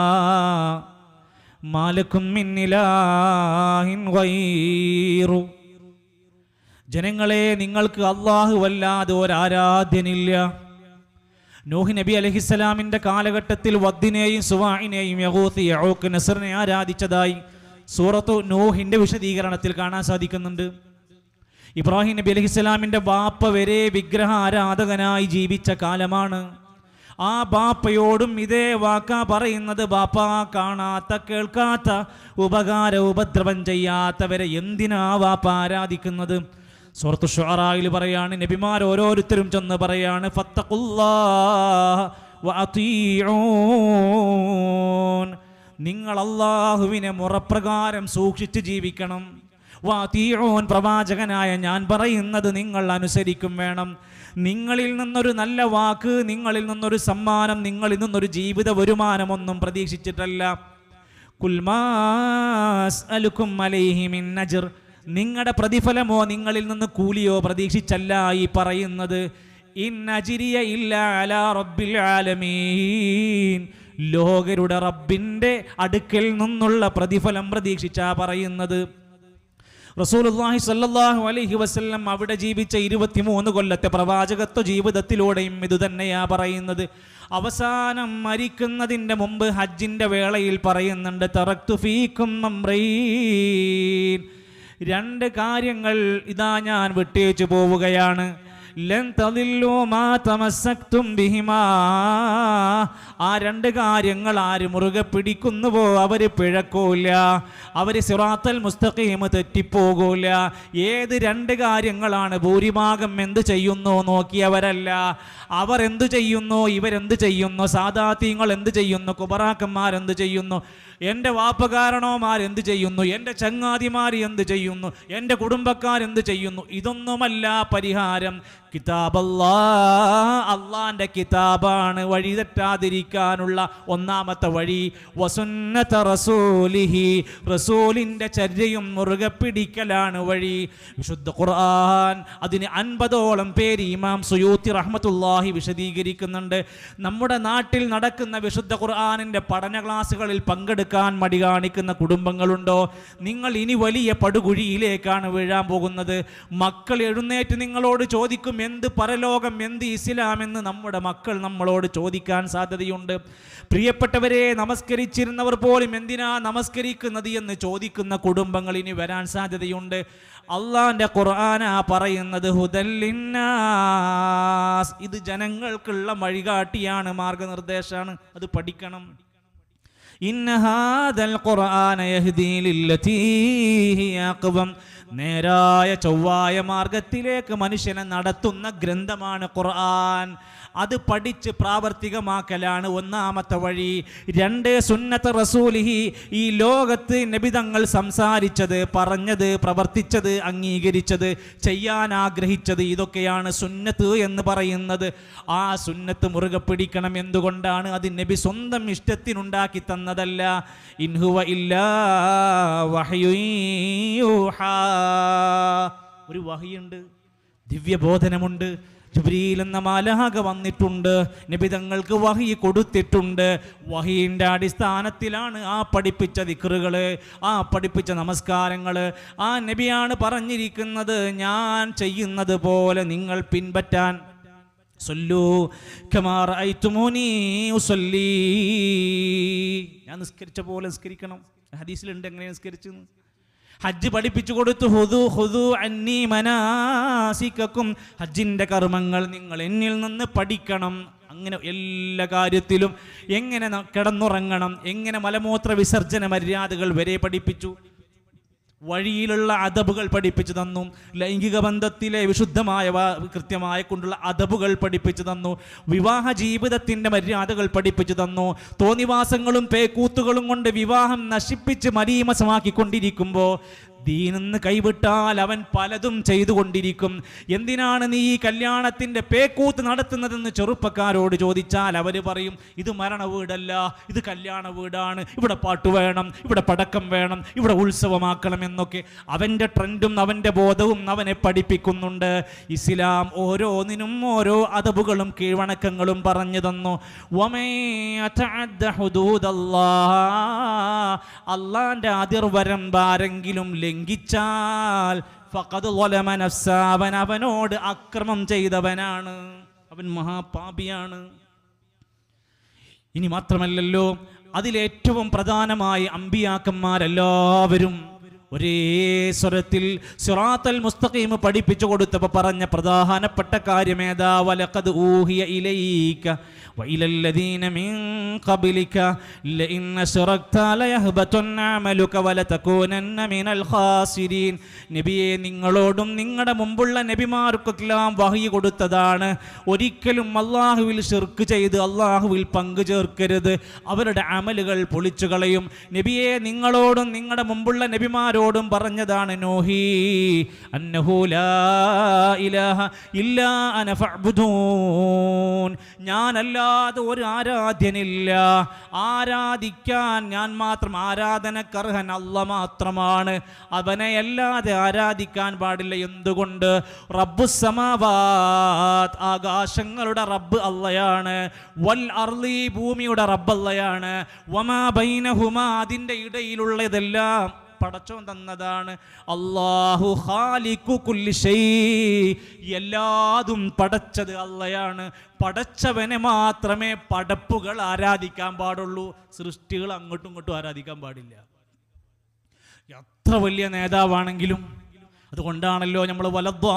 Speaker 1: മാലക്കും മിൻ ഇലാഹിൻ ഗൈറു, ജനങ്ങളെ, നിങ്ങൾക്ക് അല്ലാഹു അല്ലാതെ ഒരാരാധ്യനില്ല. നൂഹ് നബി അലൈഹിസ്സലാമിന്റെ കാലഘട്ടത്തിൽ വദ്ദിനെയും സുവാഇനെയും യഗൂത്ത് യഊഖ് നസ്റിനെ ആരാധിച്ചതായി സൂറത്തു നൂഹിന്റെ വിശദീകരണത്തിൽ കാണാൻ സാധിക്കുന്നുണ്ട്. ഇബ്രാഹിം നബി അലൈഹിസ്സലാമിന്റെ ബാപ്പ വരെ വിഗ്രഹ ആരാധകനായി ജീവിച്ച കാലമാണ്. ആ ബാപ്പയോടും ഇതേ വാക്കാ പറയുന്നത്, ബാപ്പ കാണാത്ത, കേൾക്കാത്ത, ഉപകാര ഉപദ്രവം ചെയ്യാത്തവരെ എന്തിനാ വാപ്പ ആരാധിക്കുന്നത്? സൂറത്തു ശുഅറായിൽ പറയാണ്, നബിമാർ ഓരോരുത്തരും ചെന്ന് പറയാണ്, ഫത്തഖുല്ലാഹ വഅതീഊൻ, നിങ്ങൾ അല്ലാഹുവിനെ മുറപ്രകാരം സൂക്ഷിച്ച് ജീവിക്കണം. വഅതീഊൻ, പ്രവാചകനായ ഞാൻ പറയുന്നത് നിങ്ങൾ അനുസരിക്കും വേണം. നിങ്ങളിൽ നിന്നൊരു നല്ല വാക്ക്, നിങ്ങളിൽ നിന്നൊരു സമ്മാനം, നിങ്ങളിൽ നിന്നൊരു ജീവിത വരുമാനമൊന്നും പ്രതീക്ഷിച്ചിട്ടല്ല. ഖുൽ മാ അസ്അലുക്കും അലൈഹി മിൻ അജ്ർ, നിങ്ങളുടെ പ്രതിഫലമോ നിങ്ങളിൽ നിന്ന് കൂലിയോ പ്രതീക്ഷിച്ചല്ല ഈ പറയുന്നത്. ഇൻ അജ്രിയ ഇല്ലാ അലാ റബ്ബിൽ ആലമീൻ. ലോകരുടെ റബ്ബിന്റെ അടുക്കൽ നിന്നുള്ള പ്രതിഫലം പ്രതീക്ഷിച്ചാ പറയുന്നത്. റസൂലുള്ളാഹി സ്വല്ലല്ലാഹു അലൈഹി വസല്ലം അവിടെ ജീവിച്ച 23 കൊല്ലത്തെ പ്രവാചകത്വ ജീവിതത്തിലൂടെയും ഇതുതന്നെയാ പറയുന്നത്. അവസാനം മരിക്കുന്നതിൻ്റെ മുമ്പ് ഹജ്ജിന്റെ വേളയിൽ പറയുന്നുണ്ട്, തറക്തു ഫീക്കും അംറൈൻ, 2 കാര്യങ്ങൾ ഇതാ ഞാൻ വിട്ടേച്ചു പോവുകയാണ്. ലൻ തദില്ലു മാ തമസ്സക്തും ബിഹിമാ, ആ 2 കാര്യങ്ങൾ ആര് മുറുകെ പിടിക്കുന്നുവോ അവര് പിഴക്കൂല, അവര് സിറാത്തൽ മുസ്തഖീം തെറ്റിപ്പോകൂല. ഏത് 2 കാര്യങ്ങളാണ്? ഭൂരിഭാഗം എന്ത് ചെയ്യുന്നു നോക്കിയവരല്ല, അവർ എന്ത് ചെയ്യുന്നു, ഇവരെന്ത് ചെയ്യുന്നു, സാദാത്യങ്ങൾ എന്ത് ചെയ്യുന്നു, കുബറാക്കന്മാർ എന്ത് ചെയ്യുന്നു, എൻ്റെ വാപ്പകാരണവന്മാർ എന്ത് ചെയ്യുന്നു, എൻ്റെ ചങ്ങാതിമാർ എന്ത് ചെയ്യുന്നു, എൻ്റെ കുടുംബക്കാർ എന്ത് ചെയ്യുന്നു, ഇതൊന്നുമല്ല പരിഹാരം. അള്ളാന്റെ കിതാബാണ് വഴി തെറ്റാതിരിക്കാനുള്ള ഒന്നാമത്തെ വഴി. വസുന്നത റസൂലിഹി, റസൂലിന്റെ ചര്യയും മുറുകെ പിടിക്കലാണ് വഴി. വിശുദ്ധ ഖുർആൻ അതിന് 50ഓളം പേര് ഇമാം സുയൂത്തി റഹ്മത്തുള്ളാഹി വിശദീകരിക്കുന്നുണ്ട്. നമ്മുടെ നാട്ടിൽ നടക്കുന്ന വിശുദ്ധ ഖുർആനിന്റെ പഠന ക്ലാസ്സുകളിൽ പങ്കെടുക്കാൻ മടി കാണിക്കുന്ന കുടുംബങ്ങളുണ്ടോ? നിങ്ങൾ ഇനി വലിയ പടുകുഴിയിലേക്കാണ് വീഴാൻ പോകുന്നത്. മക്കൾ എഴുന്നേറ്റ് നിങ്ങളോട് ചോദിക്കും, എന്ത് പരലോകം, എന്ത് ഇസ്ലാം എന്ന് നമ്മുടെ മക്കൾ നമ്മളോട് ചോദിക്കാൻ സാധ്യതയുണ്ട്. പ്രിയപ്പെട്ടവരെ, നമസ്കരിച്ചിരുന്നവർ പോലും എന്തിനാ നമസ്കരിക്കുന്നത് എന്ന് ചോദിക്കുന്ന കുടുംബങ്ങൾ ഇനി വരാൻ സാധ്യതയുണ്ട്. അള്ളാന്റെ ഖുർആനാ പറയുന്നത് ഹുദൽ ലിന്നാസ്, ഇത് ജനങ്ങൾക്കുള്ള വഴികാട്ടിയാണ്, മാർഗനിർദ്ദേശമാണ്. അത് പഠിക്കണം. ഇന്ന ഹാദൽ ഖുർആന യഹ്ദീ ലില്ലതീ ഹിയ അഖ്വം, നേരായ ചൊവ്വായ മാർഗത്തിലേക്ക് മനുഷ്യനെ നടത്തുന്ന ഗ്രന്ഥമാണ് ഖുർആൻ. അത് പഠിച്ച് പ്രാവർത്തികമാക്കലാണ് ഒന്നാമത്തെ വഴി. 2 സുന്നത്ത് റസൂലിഹി, ഈ ലോകത്ത് നബിതങ്ങൾ സംസാരിച്ചത്, പറഞ്ഞത്, പ്രവർത്തിച്ചത്, അംഗീകരിച്ചത്, ചെയ്യാൻ ആഗ്രഹിച്ചത്, ഇതൊക്കെയാണ് സുന്നത്ത് എന്ന് പറയുന്നത്. ആ സുന്നത്ത് മുറുകെ പിടിക്കണം. എന്തുകൊണ്ടാണ്? അത് നബി സ്വന്തം ഇഷ്ടത്തിനുണ്ടാക്കി തന്നതല്ല. ഇൻഹുവ ഇല്ലാ വഹ്യു യൂഹാ, ഒരു വഹിയുണ്ട്, ദിവ്യബോധനമുണ്ട്. ജിബ്രീൽ എന്ന മാലാഖ വന്നിട്ടുണ്ട്, നബിതങ്ങൾക്ക് വഹി കൊടുത്തിട്ടുണ്ട്. വഹിയുടെ അടിസ്ഥാനത്തിലാണ് ആ പഠിപ്പിച്ച ദിക്റുകൾ, ആ പഠിപ്പിച്ച നമസ്കാരങ്ങൾ. ആ നബിയാണ് പറഞ്ഞിരിക്കുന്നത്, ഞാൻ ചെയ്യുന്നത് പോലെ നിങ്ങൾ പിൻപറ്റാൻ. സല്ലൂ കമാ റഅയ്തുമൂനി ഉസല്ലി, ഞാൻ നിസ്കരിച്ച പോലെ നിസ്കരിക്കണം. ഹദീസിലുണ്ട് എങ്ങനെ നിസ്കരിച്ചു. ഹജ്ജ് പഠിപ്പിച്ചു കൊടുത്തു, ഹുദു അന്നി മനാസികക്കും, ഹജ്ജിന്റെ കർമ്മങ്ങൾ നിങ്ങൾ എന്നിൽ നിന്ന് പഠിക്കണം. അങ്ങനെ എല്ലാ കാര്യത്തിലും എങ്ങനെ കിടന്നുറങ്ങണം, എങ്ങനെ മലമൂത്ര വിസർജന മര്യാദകൾ വരെ പഠിപ്പിച്ചു. വഴിയിലുള്ള അദബുകൾ പഠിപ്പിച്ചു തന്നു. ലൈംഗിക ബന്ധത്തിലെ വിശുദ്ധമായ കൃത്യമായ കൊണ്ടുള്ള അദബുകൾ പഠിപ്പിച്ചു തന്നു. വിവാഹ ജീവിതത്തിൻ്റെ മര്യാദകൾ പഠിപ്പിച്ചു തന്നു. തോന്നിവാസങ്ങളും പേക്കൂത്തുകളും കൊണ്ട് വിവാഹം നശിപ്പിച്ച് മലീമസമാക്കിക്കൊണ്ടിരിക്കുമ്പോൾ ദീനെന്ന് കൈവിട്ടാൽ അവൻ പലതും ചെയ്തുകൊണ്ടിരിക്കും. എന്തിനാണ് നീ ഈ കല്യാണത്തിൻ്റെ പേക്കൂത്ത് നടത്തുന്നതെന്ന് ചെറുപ്പക്കാരോട് ചോദിച്ചാൽ അവർ പറയും, ഇത് മരണ വീടല്ല, ഇത് കല്യാണ വീടാണ്, ഇവിടെ പാട്ട് വേണം, ഇവിടെ പടക്കം വേണം, ഇവിടെ ഉത്സവമാക്കണം എന്നൊക്കെ. അവൻ്റെ ട്രെൻഡും അവൻ്റെ ബോധവും അവനെ പഠിപ്പിക്കുന്നുണ്ട്. ഇസ്ലാം ഓരോന്നിനും ഓരോ അദബുകളും കീഴ്വണക്കങ്ങളും പറഞ്ഞു തന്നു. അള്ളാന്റെ അതിർവരം ആരെങ്കിലും ലംഘിച്ചാൽ ഫഖദ് ളലമ നഫ്സ, അവനോട് അക്രമം ചെയ്തവനാണ്, അവൻ മഹാപാപിയാണ്. ഇനി മാത്രമല്ലല്ലോ, അതിലേറ്റവും പ്രധാനമായി അമ്പിയാക്കന്മാരെല്ലാവരും ഒരേ സ്വരത്തിൽ സിറാത്തൽ മുസ്തഖീം പഠിപ്പിച്ചു കൊടുത്തപ്പോൾ പറഞ്ഞ പ്രധാനപ്പെട്ട കാര്യമേതാ? വലഖദ് ഊഹിയ ഇലൈക വഇലല്ലദീന മിൻ ഖബ്ലിക ലഇൻ അശ്റക്ത ലയഹ്ബതുന്ന അമലുക വലതകൂനന്ന മിനൽ ഖാസിരീൻ. നബിയെ, നിങ്ങളോടും നിങ്ങളുടെ മുമ്പുള്ള നബിമാർക്കെല്ലാം വഹി കൊടുത്തതാണ്, ഒരിക്കലും അള്ളാഹുവിൽ ശിർക്ക് ചെയ്ത് അള്ളാഹുവിൽ പങ്കു ചേർക്കരുത്, അവരുടെ അമലുകൾ പൊളിച്ചു കളയും. നബിയെ, നിങ്ങളോടും നിങ്ങളുടെ മുമ്പുള്ള നബിമാർ നബിമാരോടും പറഞ്ഞതാണ്, നൂഹി അന്നഹു ലാ ഇലാഹ ഇല്ലാ അന ഫഅ്ബുദൂൻ, ഞാനല്ലാതെ ഒരു ആരാധ്യനില്ല, ആരാധിക്കാൻ ഞാൻ മാത്രം, ആരാധനക്കർഹൻ അല്ലാഹ് മാത്രമാണ്, അവനെ അല്ലാതെ ആരാധിക്കാൻ പാടില്ല. എന്തുകൊണ്ട്? റബ്ബുസ് സമാവാത്, ആകാശങ്ങളുടെ റബ്ബ് അല്ലാഹയാണ്, വൽ അർളി, ഭൂമിയുടെ റബ്ബ് അല്ലാഹയാണ്, വമാ ബൈനഹുമാ, അതിൻ്റെ ഇടയിലുള്ളതെല്ലാം പടച്ചോൻ തന്നതാണ്. അല്ലാഹു ഖാലിഖു കുല്ലി ഷൈ, എല്ലാതും പടച്ചത് അല്ലാഹയാണ്. പടച്ചവനെ മാത്രമേ പടപ്പുകൾ ആരാധിക്കാൻ പാടുള്ളൂ, സൃഷ്ടികൾ അങ്ങോട്ടും ഇങ്ങോട്ടും ആരാധിക്കാൻ പാടില്ല. എത്ര വലിയ നേതാവാണെങ്കിലും. അതുകൊണ്ടാണല്ലോ നമ്മൾ വലദ്ദാലീൻ,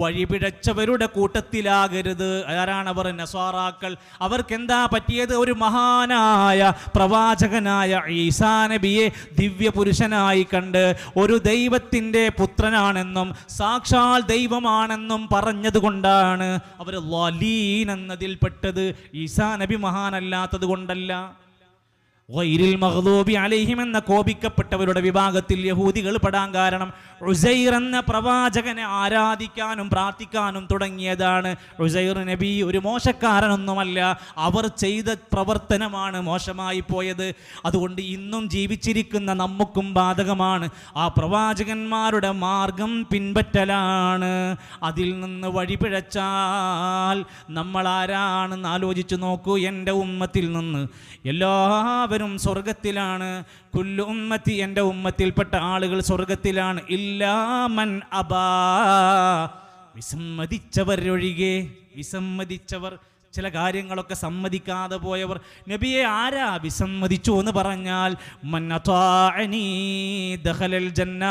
Speaker 1: വഴിപിഴച്ചവരുടെ കൂട്ടത്തിലാകരുത്. ആരാണവർ? നസ്വാറാക്കൾ. അവർക്കെന്താ പറ്റിയത്? ഒരു മഹാനായ പ്രവാചകനായ ഈസാ നബിയെ ദിവ്യ പുരുഷനായി കണ്ട് ഒരു ദൈവത്തിൻ്റെ പുത്രനാണെന്നും സാക്ഷാൽ ദൈവമാണെന്നും പറഞ്ഞതുകൊണ്ടാണ് അവർ ളാലീൻ എന്നതിൽപ്പെട്ടത്. ഈസാ നബി മഹാനല്ലാത്തത് കൊണ്ടല്ല. ഗൈരിൽ മഗ്ദൂബി അലൈഹിം എന്ന കോപിക്കപ്പെട്ടവരുടെ വിഭാഗത്തിൽ യഹൂദികൾ പെടാൻ കാരണം ഉസൈർ എന്ന പ്രവാചകനെ ആരാധിക്കാനും പ്രാർത്ഥിക്കാനും തുടങ്ങിയതാണ്. ഉസൈർ നബി ഒരു മോശക്കാരനൊന്നുമല്ല, അവർ ചെയ്ത പ്രവർത്തനമാണ് മോശമായി പോയത്. അതുകൊണ്ട് ഇന്നും ജീവിച്ചിരിക്കുന്ന നമുക്കും ബാധകമാണ്. ആ പ്രവാചകന്മാരുടെ മാർഗം പിൻപറ്റലാണ്. അതിൽ നിന്ന് വഴിപിഴച്ചാൽ നമ്മൾ ആരാണെന്ന് ആലോചിച്ചു നോക്കൂ. എൻ്റെ ഉമ്മത്തിൽ നിന്ന് എല്ലാവരും സ്വർഗത്തിലാണ്. കുല്ലു ഉമ്മത്തി, എൻ്റെ ഉമ്മത്തിൽപ്പെട്ട ആളുകൾ സ്വർഗത്തിലാണ്. ഇല്ലാ മൻ അബാ, വിസമ്മതിച്ചവർ ഒഴികെ. വിസമ്മതിച്ചവർ, ചില കാര്യങ്ങളൊക്കെ സമ്മതിക്കാതെ പോയവർ. നബിയെ ആരാ വിസമ്മതിച്ചു എന്ന് പറഞ്ഞാൽ, മൻ അതാഅനി ദഖലൽ ജന്ന,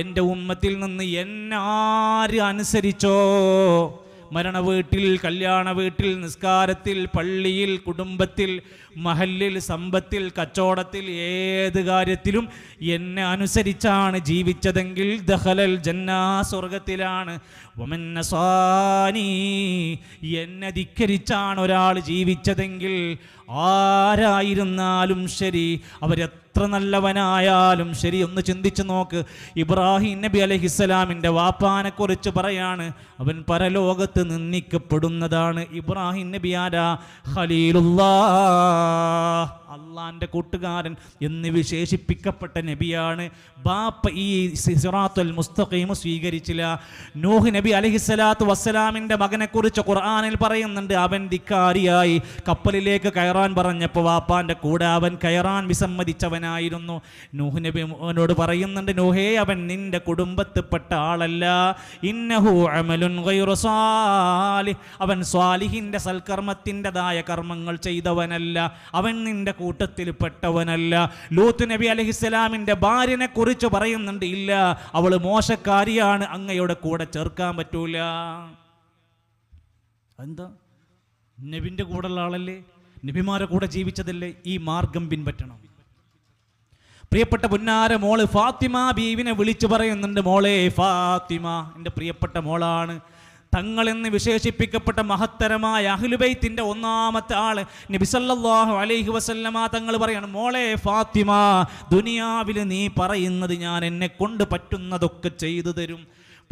Speaker 1: എൻ്റെ ഉമ്മത്തിൽ നിന്ന് എന്നാര് അനുസരിച്ചോ, മരണ വീട്ടിൽ, കല്യാണ വീട്ടിൽ, നിസ്കാരത്തിൽ, പള്ളിയിൽ, കുടുംബത്തിൽ, മഹല്ലിൽ, സമ്പത്തിൽ, കച്ചവടത്തിൽ, ഏത് കാര്യത്തിലും എന്നെ അനുസരിച്ചാണ് ജീവിച്ചതെങ്കിൽ ദഖലൽ ജന്ന, സ്വർഗത്തിലാണ്. വമൻ നസാനി, എന്നെ ധിക്കരിച്ചാണ് ഒരാൾ ജീവിച്ചതെങ്കിൽ, ആരായിരുന്നാലും ശരി, അവരെത്ര നല്ലവനായാലും ശരി. ഒന്ന് ചിന്തിച്ചു നോക്ക്. ഇബ്രാഹിം നബി അലൈഹിസ്സലാമിൻ്റെ വാപ്പാനെ കുറിച്ച് പറയാണ്, അവൻ പരലോകത്ത് നിന്ദിക്കപ്പെടുന്നതാണ്. ഇബ്രാഹിം നബി ആരാ? ഖലീലുല്ലാഹ്, അള്ളാന്റെ കൂട്ടുകാരൻ എന്ന് വിശേഷിപ്പിക്കപ്പെട്ട നബിയാണ്. ബാപ്പ ഈ സിറാത്തുൽ മുസ്തഖീം സ്വീകരിച്ചില്ല. നൂഹ് നബി അലൈഹിസ്സലാത്തു വസ്സലാമിൻ്റെ മകനെ കുറിച്ച് ഖുർആനിൽ പറയുന്നുണ്ട്, അവൻ ധിക്കാരിയായി കപ്പലിലേക്ക് കയറാൻ പറഞ്ഞപ്പോൾ വാപ്പാന്റെ കൂടെ അവൻ കയറാൻ വിസമ്മതിച്ചവനായിരുന്നു. നൂഹ് നബി അവനോട് പറയുന്നുണ്ട്, നൂഹേ, അവൻ നിന്റെ കുടുംബത്തിൽപ്പെട്ട ആളല്ല. ഇന്നഹു അമലുൻ ഗൈറു സാലിഹ്, അവൻ സ്വാലിഹിന്റെ സൽക്കർമ്മത്തിൻ്റെതായ കർമ്മങ്ങൾ ചെയ്തവനല്ല, അവൻ നിന്റെ കൂട്ടത്തിൽ പെട്ടവനല്ല. ലൂത്ത് നബി അലൈഹിസ്സലാമിൻ്റെ ഭാര്യനെ കുറിച്ച് പറയുന്നുണ്ട്, ഇല്ല, അവൾ മോശക്കാരിയാണ്, അങ്ങയുടെ കൂടെ ചേർക്കാൻ പറ്റൂല. എന്താ? നബിൻ്റെ കൂടെയുള്ള ആളല്ലേ, നബിമാരെ കൂടെ ജീവിച്ചതല്ലേ, ഈ മാർഗം പിൻപറ്റണം. പ്രിയപ്പെട്ട പുന്നാര മോള് ഫാത്തിമ ബീവിനെ വിളിച്ചു പറയുന്നുണ്ട്, മോളെ ഫാത്തിമ, എൻ്റെ പ്രിയപ്പെട്ട മോളാണ്. തങ്ങളെന്ന് വിശേഷിപ്പിക്കപ്പെട്ട മഹത്തരമായ അഹ്ലുബൈത്തിന്റെ ഒന്നാമത്തെ ആള് നബി സല്ലല്ലാഹു അലൈഹി വസല്ലമ തങ്ങൾ പറയാണ്, മോളെ ഫാത്തിമ, ദുനിയാവിൽ നീ പറയുന്നത് ഞാൻ എന്നെ കൊണ്ട് പറ്റുന്നതൊക്കെ ചെയ്തു തരും.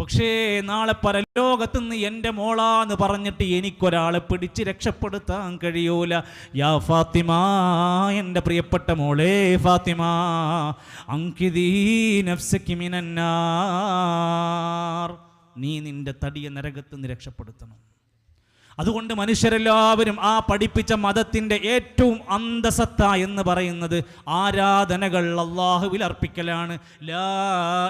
Speaker 1: പക്ഷേ നാളെ പരലോകത്തുനിന്ന് എൻ്റെ മോളാന്ന് പറഞ്ഞിട്ട് എനിക്കൊരാളെ പിടിച്ച് രക്ഷപ്പെടുത്താൻ കഴിയൂല. യാ ഫാത്തിമ, എൻ്റെ പ്രിയപ്പെട്ട മോളെ ഫാത്തിമ, അൻകിദീ നഫ്സകി മിനന്നാർ, നീ നിന്റെ തടിയെ നരകത്ത് നിന്ന് രക്ഷപ്പെടുത്തണം. അതുകൊണ്ട് മനുഷ്യരെല്ലാവരും ആ പഠിപ്പിച്ച മതത്തിൻ്റെ ഏറ്റവും അന്തസത്ത എന്ന് പറയുന്നത് ആരാധനകൾ അള്ളാഹുവിൽ അർപ്പിക്കലാണ്. ലാ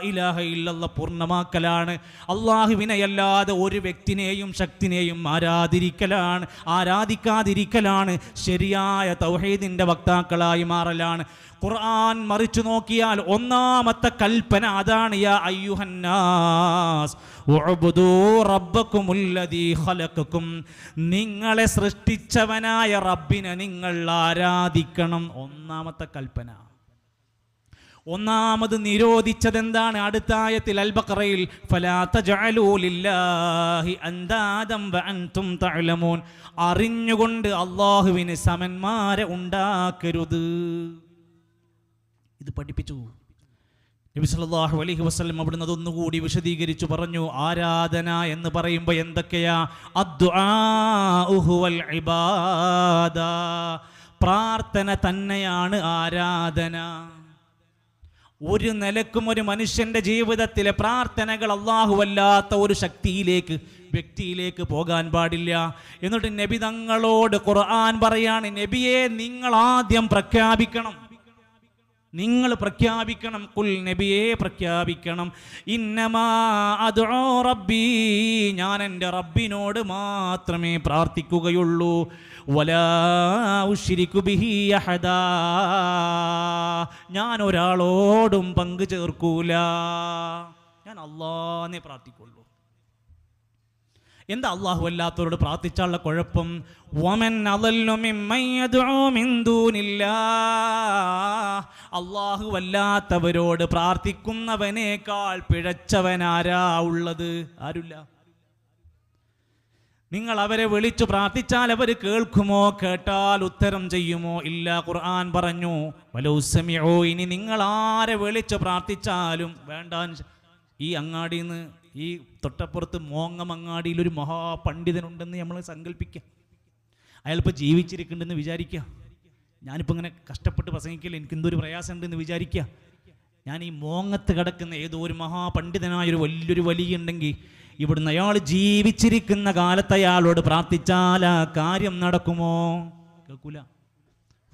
Speaker 1: ഇലാഹ ഇല്ലല്ലാഹ് പൂർണ്ണമാക്കലാണ്. അള്ളാഹുവിനെയല്ലാതെ ഒരു വ്യക്തിനെയും ശക്തിനെയും ആരാധിക്കാതിരിക്കലാണ്. ശരിയായ തൗഹീദിൻ്റെ വക്താക്കളായി മാറലാണ്. ഖുർആൻ മറിച്ചു നോക്കിയാൽ ഒന്നാമത്തെ കൽപ്പന അതാണ്, യാ അയ്യുഹന്നാസ് ഉഅ്ബുദൂ റബ്ബക്കുമുല്ലദീ ഖലഖക്കും, നിങ്ങളെ സൃഷ്ടിച്ചവനായ റബ്ബിനെ നിങ്ങൾ ആരാധിക്കണം. ഒന്നാമത്തെ കൽപ്പന. ഒന്നാമത് നിരോധിച്ചതെന്താണ്? അടുത്ത ആയത്തിൽ അൽ ബഖറയിൽ, ഫലാ തജഅലൂ ലില്ലാഹി അൻദാദം വഅൻതും തഅലമൂൻ, അറിഞ്ഞുകൊണ്ട് അല്ലാഹുവിന് സമന്മാരെ ഉണ്ടാക്കരുത്. ഇത് പഠിപ്പിച്ചു. നബി സല്ലല്ലാഹു അലൈഹി വസല്ലം അവിടുന്ന് അതൊന്നുകൂടി വിശദീകരിച്ചു പറഞ്ഞു. ആരാധന എന്ന് പറയുമ്പോൾ എന്തൊക്കെയാ? അദ്ദുആഉ ഹുവൽ ഇബാദ, പ്രാർത്ഥന തന്നെയാണ് ആരാധന. ഒരു നിലക്കും ഒരു മനുഷ്യന്റെ ജീവിതത്തിലെ പ്രാർത്ഥനകൾ അല്ലാഹുവല്ലാത്ത ഒരു ശക്തിയിലേക്ക്, വ്യക്തിയിലേക്ക് പോകാൻ പാടില്ല. എന്നിട്ട് നബി തങ്ങളോട് ഖുർആൻ പറയാണ്, നബിയെ നിങ്ങൾ ആദ്യം പ്രഖ്യാപിക്കണം, നിങ്ങൾ പ്രഖ്യാപിക്കണം, ഖുൽ നബിയെ പ്രഖ്യാപിക്കണം, ഇന്നമാ അദ്ഉ റബ്ബി, ഞാൻ എൻ്റെ റബ്ബിനോട് മാത്രമേ പ്രാർത്ഥിക്കുകയുള്ളൂ, വലാ ഉശ്രികു ബിഹി അഹദാ, ഞാൻ ഒരാളോടും പങ്കു ചേർക്കൂല, ഞാൻ അല്ലാഹുവിനെ പ്രാർത്ഥിക്കുള്ളൂ. എന്താ അല്ലാഹു അല്ലാത്തവരോട് പ്രാർത്ഥിച്ചാലുള്ള കുഴപ്പം? വമൻ അളല്ലു മിമ്മൻ യദ്ഉ മിൻ ദൂനില്ലാഹ്, അല്ലാഹു അല്ലാത്തവരോട് പ്രാർത്ഥിക്കുന്നവനേക്കാൾ പിഴച്ചവനാരാ ഉള്ളത്? ആരുമില്ല. നിങ്ങൾ അവരെ വിളിച്ചു പ്രാർത്ഥിച്ചാൽ അവർ കേൾക്കുമോ? കേട്ടാൽ ഉത്തരം ചെയ്യുമോ? ഇല്ല. ഖുർആൻ പറഞ്ഞു, വലൗ സമിഉ, ഇനി നിങ്ങൾ ആരെ വിളിച്ചു പ്രാർത്ഥിച്ചാലും വേണ്ട. ഈ അങ്ങാടിയിൽ നിന്ന്, ഈ തൊട്ടപ്പുറത്ത് മോങ്ങമങ്ങാടിയിൽ ഒരു മഹാപണ്ഡിതനുണ്ടെന്ന് നമ്മൾ സങ്കല്പിക്കുക. അയാളിപ്പോൾ ജീവിച്ചിരിക്കുന്നുണ്ടെന്ന് വിചാരിക്കുക. ഞാനിപ്പോൾ ഇങ്ങനെ കഷ്ടപ്പെട്ട് പ്രസംഗിക്കില്ല, എനിക്കെന്തൊരു പ്രയാസം ഉണ്ടെന്ന് വിചാരിക്കുക. ഞാൻ ഈ മോങ്ങത്ത് കിടക്കുന്ന ഏതോ ഒരു മഹാപണ്ഡിതനായൊരു വലിയൊരു വലിയുണ്ടെങ്കിൽ ഇവിടുന്ന് അയാൾ ജീവിച്ചിരിക്കുന്ന കാലത്ത് അയാളോട് പ്രാർത്ഥിച്ചാൽ ആ കാര്യം നടക്കുമോ? കേൾക്കൂല.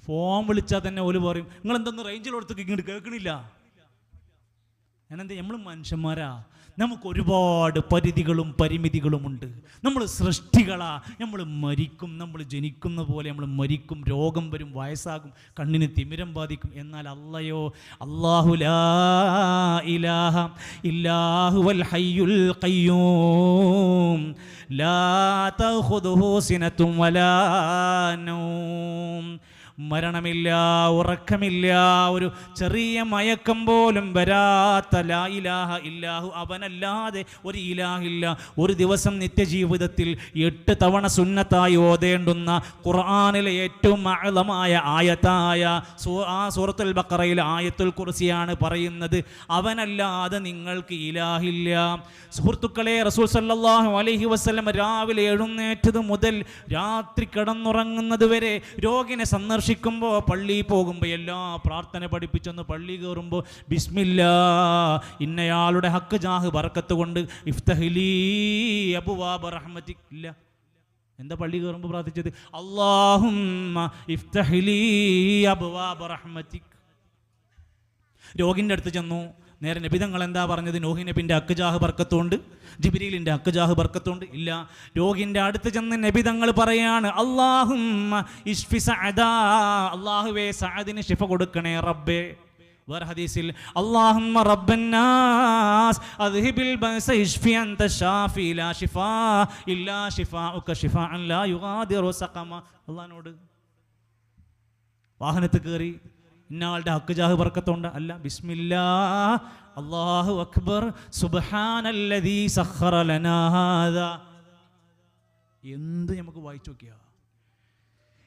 Speaker 1: ഫോൺ വിളിച്ചാൽ തന്നെ ഓല് പറയും, നിങ്ങൾ എന്തൊന്ന് റേഞ്ചിലോടത്തേക്ക് ഇങ്ങോട്ട് കേൾക്കണില്ല. ഞാനെന്താ, നമ്മൾ മനുഷ്യന്മാരാ, നമുക്ക് ഒരുപാട് പരിധികളും പരിമിതികളുമുണ്ട്. നമ്മൾ സൃഷ്ടികളാ, നമ്മൾ മരിക്കും, നമ്മൾ ജനിക്കുന്ന പോലെ നമ്മൾ മരിക്കും, രോഗം വരും, വയസ്സാകും, കണ്ണിന് തിമിരം ബാധിക്കും. എന്നാൽ അല്ലയോ, അല്ലാഹു ലാ ഇലാഹ ഇല്ലാഹുവൽ ഹയ്യുൽ ഖയ്യൂം ലാ തഖുദുഹു സിനത്തും വലാ നൗം, മരണമില്ല, ഉറക്കമില്ല, ഒരു ചെറിയ മയക്കം പോലും വരാത്ത ലാ ഇലാഹ ഇല്ലാഹു, അവനല്ലാതെ ഒരു ഇലാഹില്ല. ഒരു ദിവസം നിത്യജീവിതത്തിൽ 8 തവണ സുന്നത്തായി ഓതേണ്ടുന്ന ഖുർആനിലെ ഏറ്റവും അഅ്ലമായ ആയത്തായ സൂറത്തുൽ ബഖറയിലെ ആയത്തുൽ കുർസിയാണ് പറയുന്നത്, അവനല്ലാതെ നിങ്ങൾക്ക് ഇലാഹില്ല. സുഹൃത്തുക്കളെ, റസൂൽ സല്ലല്ലാഹു അലൈഹി വസല്ലം രാവിലെ എഴുന്നേറ്റത് മുതൽ രാത്രി കിടന്നുറങ്ങുന്നത് വരെ രോഗിനെ സന്ദർശിക്കുമ്പോൾ, പള്ളിയിൽ പോകുമ്പോൾ എല്ലാ പ്രാർത്ഥന പഠിപ്പിച്ചൊന്ന് പള്ളി കയറുമ്പോൾ ബിസ്മില്ലാ, ഇന്നയാളുടെ ഹക്ക് ജാഹ് ബർക്കത്ത് കൊണ്ട് ഇഫ്തഹ്ലീ അബ്വാബ റഹ്മതിക്. ഇല്ല. എന്താ പള്ളി കയറുമ്പോൾ പ്രാർത്ഥിച്ചത്? അല്ലാഹുമ്മ ഇഫ്തഹ്ലീ അബ്വാബ റഹ്മതിക്. രോഗിൻ്റെ അടുത്ത് ചെന്നു, നേരെ നബിതങ്ങൾ എന്താ പറഞ്ഞത്? നൂഹി നബിൻ്റെ അക്ജാഹ് ബർക്കത്തുണ്ട്, ജിബ്രീലിൻ്റെ അക്ജാഹ് ബർക്കത്തുണ്ട്. ഇല്ല. രോഗിൻ്റെ അടുത്ത് ചെന്ന് നബിതങ്ങൾ പറയാണ്, അല്ലാഹുമ്മ ഇശ്ഫി സഅദാ, അല്ലാഹുവേ സഅദിന് ശിഫ കൊടുക്കണേ റബ്ബേ. വേറെ ഹദീസിൽ അല്ലാഹുമ്മ റബ്ബന്നാസ് അദ്ഹിബിൽ ബഅസ ഇശ്ഫി അൻത ഷാഫി ലാ ശിഫാ ഇല്ലാ ശിഫാഉക ശിഫാഅൻ ലാ യുഗാദിറു സഖമ. അല്ലാഹുവോട് വാഹനത്തിൽ കയറി ഇന്നയാളുടെ ഹക്ക് ജാഹ് ബർക്കത്തുണ്ട്. അല്ല, ബിസ്മില്ലാ അല്ലാഹു അക്ബർ സുബ്ഹാനല്ലദീ സഖറ ലനാ ഹാദാ. എന്ത് നമുക്ക് വായിച്ചു നോക്കിയാ?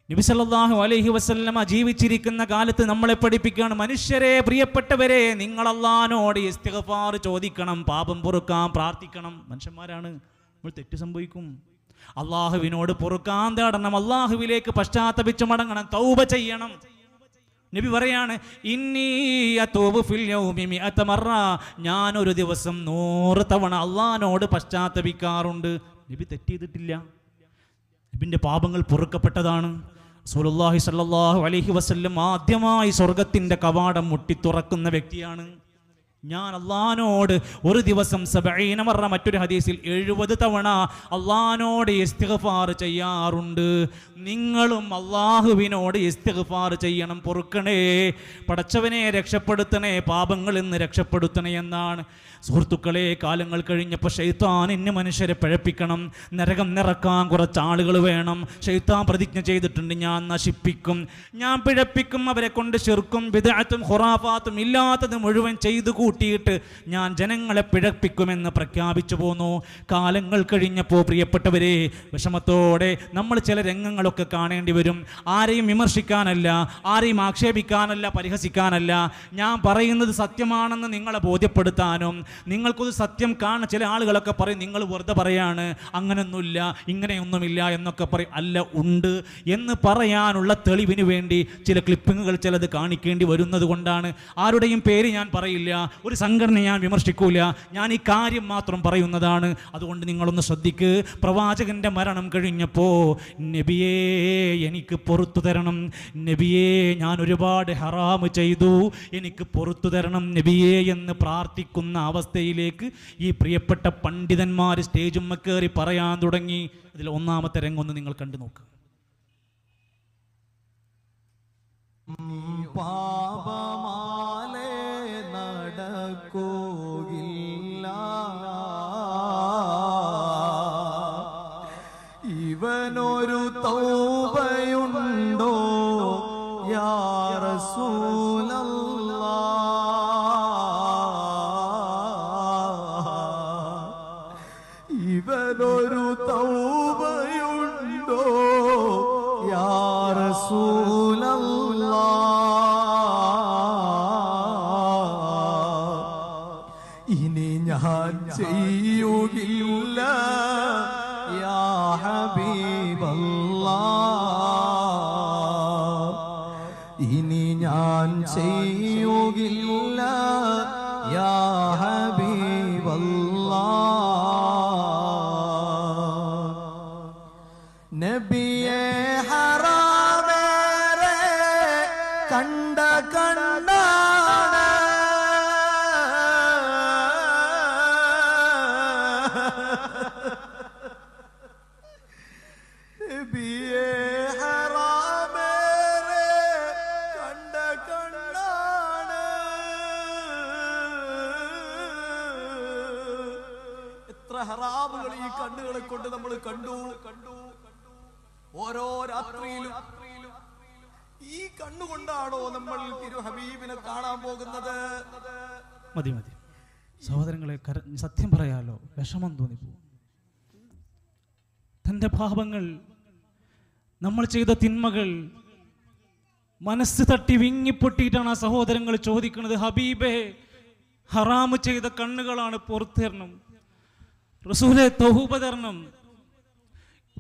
Speaker 1: നബി സല്ലല്ലാഹു അലൈഹി വസല്ലമ ജീവിച്ചിരിക്കുന്ന കാലത്ത് നമ്മളെ പഠിപ്പിക്കുകയാണ്, മനുഷ്യരെ, പ്രിയപ്പെട്ടവരെ, നിങ്ങൾ അല്ലാഹുവിനോട് ഇസ്തിഗ്ഫാർ ചോദിക്കണം, പാപം പൊറുക്കാൻ പ്രാർത്ഥിക്കണം. മനുഷ്യന്മാരാണ്, നമ്മൾ തെറ്റ് സംഭവിക്കും. അള്ളാഹുവിനോട് പൊറുക്കാൻ തേടണം, അള്ളാഹുവിലേക്ക് പശ്ചാത്തപിച്ച് മടങ്ങണം, തൗബ ചെയ്യണം. നബി പറയാണ്, ഇന്നി അതൂബു ഫിൽ യൗമി മിഅത മറ, ഞാൻ ഒരു ദിവസം 100 തവണ അള്ളാഹിനോട് പശ്ചാത്തപിക്കാറുണ്ട്. നബി തെറ്റ് ചെയ്തിട്ടില്ല, നബിൻ്റെ പാപങ്ങൾ പൊറുക്കപ്പെട്ടതാണ്. റസൂലുള്ളാഹി സ്വല്ലല്ലാഹു അലൈഹി വസല്ലം ആദ്യമായി സ്വർഗത്തിൻ്റെ കവാടം മുട്ടി തുറക്കുന്ന വ്യക്തിയാണ്. ഞാൻ അള്ളാഹിനോട് ഒരു ദിവസം 70 മറ, മറ്റൊരു ഹദീസിൽ 70 തവണ അള്ളാഹിനോട് ഇസ്തിഗ്ഫാർ ചെയ്യാറുണ്ട്. നിങ്ങളും അള്ളാഹുവിനോട് ഇസ്തിഗ്ഫാർ ചെയ്യണം, പൊറുക്കണേ, പടച്ചവനെ രക്ഷപ്പെടുത്തണേ, പാപങ്ങളിൽ നിന്ന് രക്ഷപ്പെടുത്തണേ എന്നാണ്. സുഹൃത്തുക്കളെ, കാലങ്ങൾ കഴിഞ്ഞപ്പോൾ ശൈത്താൻ ഇന്ന് മനുഷ്യരെ പിഴപ്പിക്കണം, നരകം നിറക്കാൻ കുറച്ച് ആളുകൾ വേണം. ശൈത്താൻ പ്രതിജ്ഞ ചെയ്തിട്ടുണ്ട്, ഞാൻ നശിപ്പിക്കും, ഞാൻ പിഴപ്പിക്കും, അവരെ കൊണ്ട് ശിർക്കും ബിദ്അത്തും ഖുറാഫാത്തും ഇല്ലാത്തത് മുഴുവൻ ചെയ്തു കൂട്ടിയിട്ട് ഞാൻ ജനങ്ങളെ പിഴപ്പിക്കുമെന്ന് പ്രഖ്യാപിച്ചു പോന്നു. കാലങ്ങൾ കഴിഞ്ഞപ്പോൾ പ്രിയപ്പെട്ടവരെ, വിഷമത്തോടെ നമ്മൾ ചില രംഗങ്ങളൊക്കെ കാണേണ്ടി വരും. ആരെയും വിമർശിക്കാനല്ല, ആരെയും ആക്ഷേപിക്കാനല്ല, പരിഹസിക്കാനല്ല, ഞാൻ പറയുന്നത് സത്യമാണെന്ന് നിങ്ങളെ ബോധ്യപ്പെടുത്താനും. നിങ്ങൾക്കൊരു സത്യം ചില ആളുകളൊക്കെ പറയും നിങ്ങൾ വെറുതെ പറയാണ്, അങ്ങനെയൊന്നുമില്ല, ഇങ്ങനെയൊന്നുമില്ല എന്നൊക്കെ പറയും. അല്ല, ഉണ്ട് എന്ന് പറയാനുള്ള തെളിവിന് വേണ്ടി ചില ക്ലിപ്പിങ്ങുകൾ ചിലത് കാണിക്കേണ്ടി വരുന്നത് കൊണ്ടാണ്. ആരുടെയും പേര് ഞാൻ പറയില്ല, ഒരു സംഘടന ഞാൻ വിമർശിക്കൂല, ഞാൻ ഈ കാര്യം മാത്രം പറയുന്നതാണ്. അതുകൊണ്ട് നിങ്ങളൊന്ന് ശ്രദ്ധിക്ക്. പ്രവാചകന്റെ മരണം കഴിഞ്ഞപ്പോൾ നബിയേ എനിക്ക് പുറത്തു തരണം, നബിയേ ഞാൻ ഒരുപാട് ഹറാം ചെയ്തു, എനിക്ക് പുറത്തു തരണം നബിയേ എന്ന് പ്രാർത്ഥിക്കുന്ന അവസ്ഥയിലേക്ക് ഈ പ്രിയപ്പെട്ട പണ്ഡിതന്മാർ സ്റ്റേജുമ്മ കയറി പറയാൻ തുടങ്ങി. ഇതിൽ ഒന്നാമത്തെ രംഗൊന്ന് നിങ്ങൾ കണ്ടു നോക്ക്.
Speaker 2: പാപമാലേ നടക്കുകയില്ല, ഇവനൊരു തൗബയുണ്ടോ യാ റസൂലല്ലാഹ്, ഇവനൊരു തൗബയുണ്ടോ യാ റസൂലല്ലാഹ്, ഇനി ഞാൻ ചെയ്യുകയില്ല യാ ഹബീബല്ലാഹ്, ഇനി ഞാൻ ചെയ്യുകയില്ല യാ ഹബീബല്ലാഹ്. നബിയെ ഹറാമേറെ കണ്ട കണ്ണാണ്, നബിയെ ഹറാമേറെ കണ്ട കണ്ണാണ്. എത്ര ഹറാമുകൾ ഈ കണ്ണുകളെ കൊണ്ട് നമ്മൾ കണ്ടു. ഓരോ രാത്രിയിലും ഈ കണ്ണുകൊണ്ടാണോ നമ്മൾ തിരു ഹബീബിനെ കാണാൻ പോകുന്നത്?
Speaker 1: മതി മതി സഹോദരങ്ങളെ, സത്യം പറയാലോ, വിഷമം തോന്നിപ്പോ. തൻ്റെ പാപങ്ങൾ, നമ്മൾ ചെയ്ത തിന്മകൾ മനസ്സ് തട്ടി വിങ്ങിപ്പൊട്ടിയിട്ടാണ് ആ സഹോദരങ്ങൾ ചോദിക്കുന്നത്, ഹബീബേ ഹറാമ് ചെയ്ത കണ്ണുകളാണ് പുറത്തു തരണം, റസൂലെ തൗബ തരണം.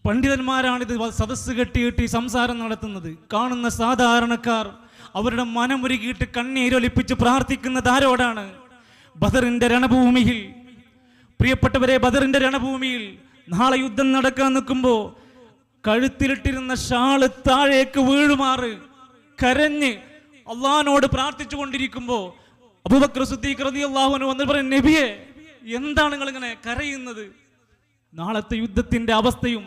Speaker 1: പണ്ഡിതന്മാരാണിത് സദസ്സ് കെട്ടിയിട്ട് ഈ സംസാരം നടത്തുന്നത്. കാണുന്ന സാധാരണക്കാർ അവരുടെ മനമൊരുക്കിയിട്ട് കണ്ണീരൊലിപ്പിച്ച് പ്രാർത്ഥിക്കുന്നത് ആരോടാണ്? ബദറിന്റെ രണഭൂമിയിൽ, പ്രിയപ്പെട്ടവരെ, ബദറിന്റെ രണഭൂമിയിൽ നാളെ യുദ്ധം നടക്കാൻ നിൽക്കുമ്പോൾ കഴുത്തിലിട്ടിരുന്ന ഷാള് താഴേക്ക് വീഴുമാറ് കരഞ്ഞ് അള്ളാഹിനോട് പ്രാർത്ഥിച്ചു കൊണ്ടിരിക്കുമ്പോൾ അബൂബക്കർ സിദ്ദീഖ് റളിയല്ലാഹു അൻഹു വന്ന് പറയും, നബിയെ എന്താണ് നിങ്ങൾ ഇങ്ങനെ കരയുന്നത്? നാളത്തെ യുദ്ധത്തിന്റെ അവസ്ഥയും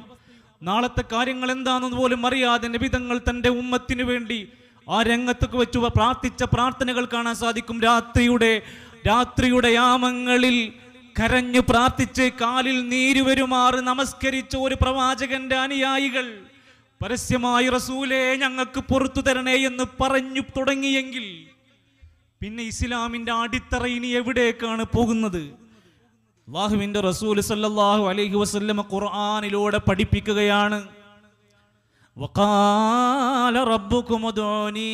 Speaker 1: നാളത്തെ കാര്യങ്ങൾ എന്താണെന്ന് പോലും അറിയാതെ നബി തങ്ങൾ തന്റെ ഉമ്മത്തിന് വേണ്ടി ആ രംഗത്തൊക്കെ വെച്ച് പ്രാർത്ഥിച്ച പ്രാർത്ഥനകൾ കാണാൻ സാധിക്കും. രാത്രിയുടെ യാമങ്ങളിൽ കരഞ്ഞു പ്രാർത്ഥിച്ച് കാലിൽ നീരുവരുമാറ് നമസ്കരിച്ച ഒരു പ്രവാചകന്റെ അനുയായികൾ പരസ്യമായി റസൂലേ ഞങ്ങൾക്ക് പുറത്തു തരണേ എന്ന് പറഞ്ഞു തുടങ്ങിയെങ്കിൽ പിന്നെ ഇസ്ലാമിന്റെ അടിത്തറ ഇനി എവിടേക്കാണ് പോകുന്നത്? അല്ലാഹുവിന്റെ റസൂൽ സല്ലല്ലാഹു അലൈഹി വസല്ലം ഖുർആനിലൂടെ പഠിപ്പിക്കുകയാണ്, വഖാല റബ്ബുകും ഉദ്ഊനി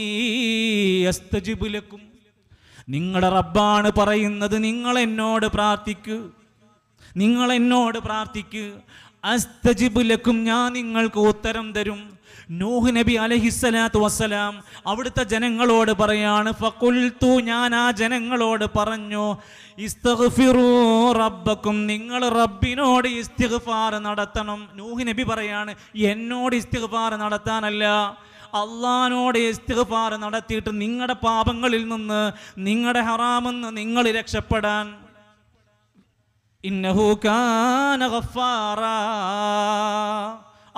Speaker 1: അസ്തജിബ് ലക്കും. നിങ്ങളുടെ റബ്ബാണ് പറയുന്നത്, നിങ്ങൾ എന്നോട് പ്രാർത്ഥിക്കൂ, അസ്തജിബ് ലക്കും, ഞാൻ നിങ്ങൾക്ക് ഉത്തരം തരും. നൂഹ് നബി അലൈഹിസ്സലാത്തു വസ്സലാം അവിടുത്തെ ജനങ്ങളോട് പറയാണ്, ഫഖുൽതു, ഞാൻ ആ ജനങ്ങളോട് പറഞ്ഞു, ഇസ്തഗ്ഫിറൂ റബ്ബക്കും, നിങ്ങൾ റബ്ബിനോട് ഇസ്തിഗ്ഫാർ നടത്തണം. നൂഹ് നബി പറയാണ്, എന്നോട് ഇസ്തിഗ്ഫാർ നടത്താനല്ല, അള്ളാഹിനോട് ഇസ്തിഗ്ഫാർ നടത്തിയിട്ട് നിങ്ങളുടെ പാപങ്ങളിൽ നിന്ന്, നിങ്ങളുടെ ഹറാമെന്ന് നിങ്ങൾ രക്ഷപ്പെടാൻ. ഇന്നഹു കാന ഗഫാറാ,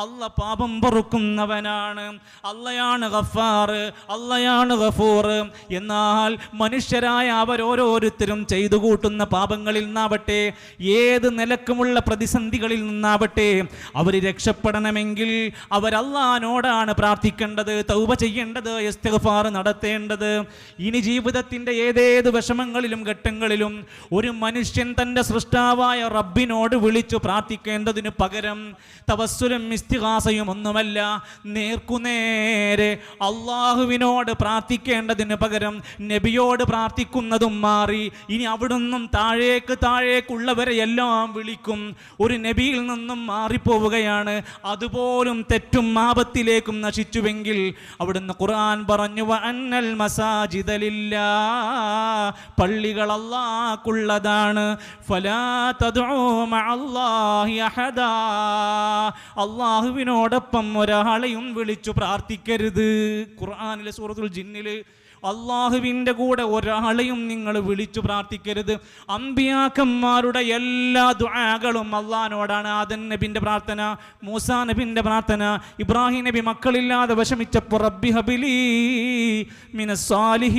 Speaker 1: അല്ല പാപം പൊറുക്കുന്നവനാണ്, അല്ലയാണ് ഗഫാർ, അല്ലയാണ് ഗഫൂർ. എന്നാൽ മനുഷ്യരായ അവരോരോരുത്തരും ചെയ്തു കൂട്ടുന്ന പാപങ്ങളിൽ നിന്നാവട്ടെ, ഏത് നിലക്കുമുള്ള പ്രതിസന്ധികളിൽ നിന്നാവട്ടെ, അവർ രക്ഷപ്പെടണമെങ്കിൽ അവർ അല്ലാഹുവിനോടാണ് പ്രാർത്ഥിക്കേണ്ടത്, തൗബ ചെയ്യേണ്ടത്, ഇസ്തിഗ്ഫാർ നടത്തേണ്ടത്. ഇനി ജീവിതത്തിൻ്റെ ഏതേത് വിഷമങ്ങളിലും ഘട്ടങ്ങളിലും ഒരു മനുഷ്യൻ തൻ്റെ സൃഷ്ടാവായ റബ്ബിനോട് വിളിച്ചു പ്രാർത്ഥിക്കേണ്ടതിന് പകരം തവസ്സുലും ഇസ്തിഗാസയും ഒന്നുമല്ല, നേർക്കുനേരെ അള്ളാഹുവിനോട് പ്രാർത്ഥിക്കേണ്ടതിന് പകരം നബിയോട് പ്രാർത്ഥിക്കുന്നതും മാറി ഇനി അവിടുന്നും താഴേക്കുള്ളവരെ എല്ലാം വിളിക്കും. ഒരു നബിയിൽ നിന്നും മാറിപ്പോവുകയാണ്. അതുപോലും തെറ്റും ആപത്തിലേക്കും നശിച്ചുവെങ്കിൽ അവിടുന്ന് ഖുർആൻ പറഞ്ഞു, വഅന്നൽ മസാജിദ ലില്ലാഹ്, പള്ളികൾ അല്ലാഹുക്കുള്ളതാണ്. ഫലാ തദ്ഉ മഅല്ലാഹി അഹദാ, അല്ലാഹുവിനോടൊപ്പം ഒരാളെയും വിളിച്ചു പ്രാർത്ഥിക്കരുത്. ഖുർആനിലെ സൂറത്തുൽ ജിന്നിൽ അള്ളാഹുവിൻ്റെ കൂടെ ഒരാളെയും നിങ്ങൾ വിളിച്ചു പ്രാർത്ഥിക്കരുത്. അമ്പിയാക്കന്മാരുടെ എല്ലാ ദുആകളും അള്ളാഹിനോടാണ്. ആദം നബിൻ്റെ പ്രാർത്ഥന, മൂസാ നബിൻ്റെ പ്രാർത്ഥന, ഇബ്രാഹിം നബി മക്കളില്ലാതെ വിഷമിച്ചപ്പോൾ റബ്ബി ഹബിലി മിനസ് സാലിഹീൻ,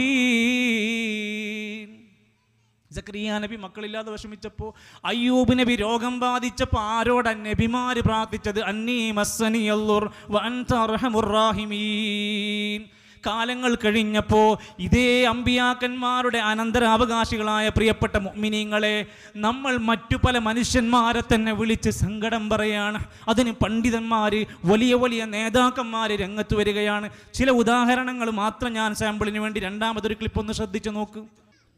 Speaker 1: സക്കരിയ നബി മക്കളില്ലാതെ വിഷമിച്ചപ്പോൾ, അയ്യൂബ് നബി രോഗം ബാധിച്ചപ്പോൾ ആരോടാ നബിമാര് പ്രാർത്ഥിച്ചത്? അന്നീ മസ്സനി അല്ലുർ വ അൻത അർഹമുർ റാഹിമീൻ. കാലങ്ങൾ കഴിഞ്ഞപ്പോൾ ഇതേ അമ്പിയാക്കന്മാരുടെ അനന്തരാവകാശികളായ പ്രിയപ്പെട്ട മുഅ്മിനീങ്ങളെ നമ്മൾ മറ്റു പല മനുഷ്യന്മാരെ തന്നെ വിളിച്ച് സങ്കടം പറയാണ്. അതിന് പണ്ഡിതന്മാർ, വലിയ വലിയ നേതാക്കന്മാർ രംഗത്ത് വരികയാണ്. ചില ഉദാഹരണങ്ങൾ മാത്രം ഞാൻ സാമ്പിളിന് വേണ്ടി രണ്ടാമതൊരു ക്ലിപ്പ് ഒന്ന് ശ്രദ്ധിച്ചു നോക്കൂ.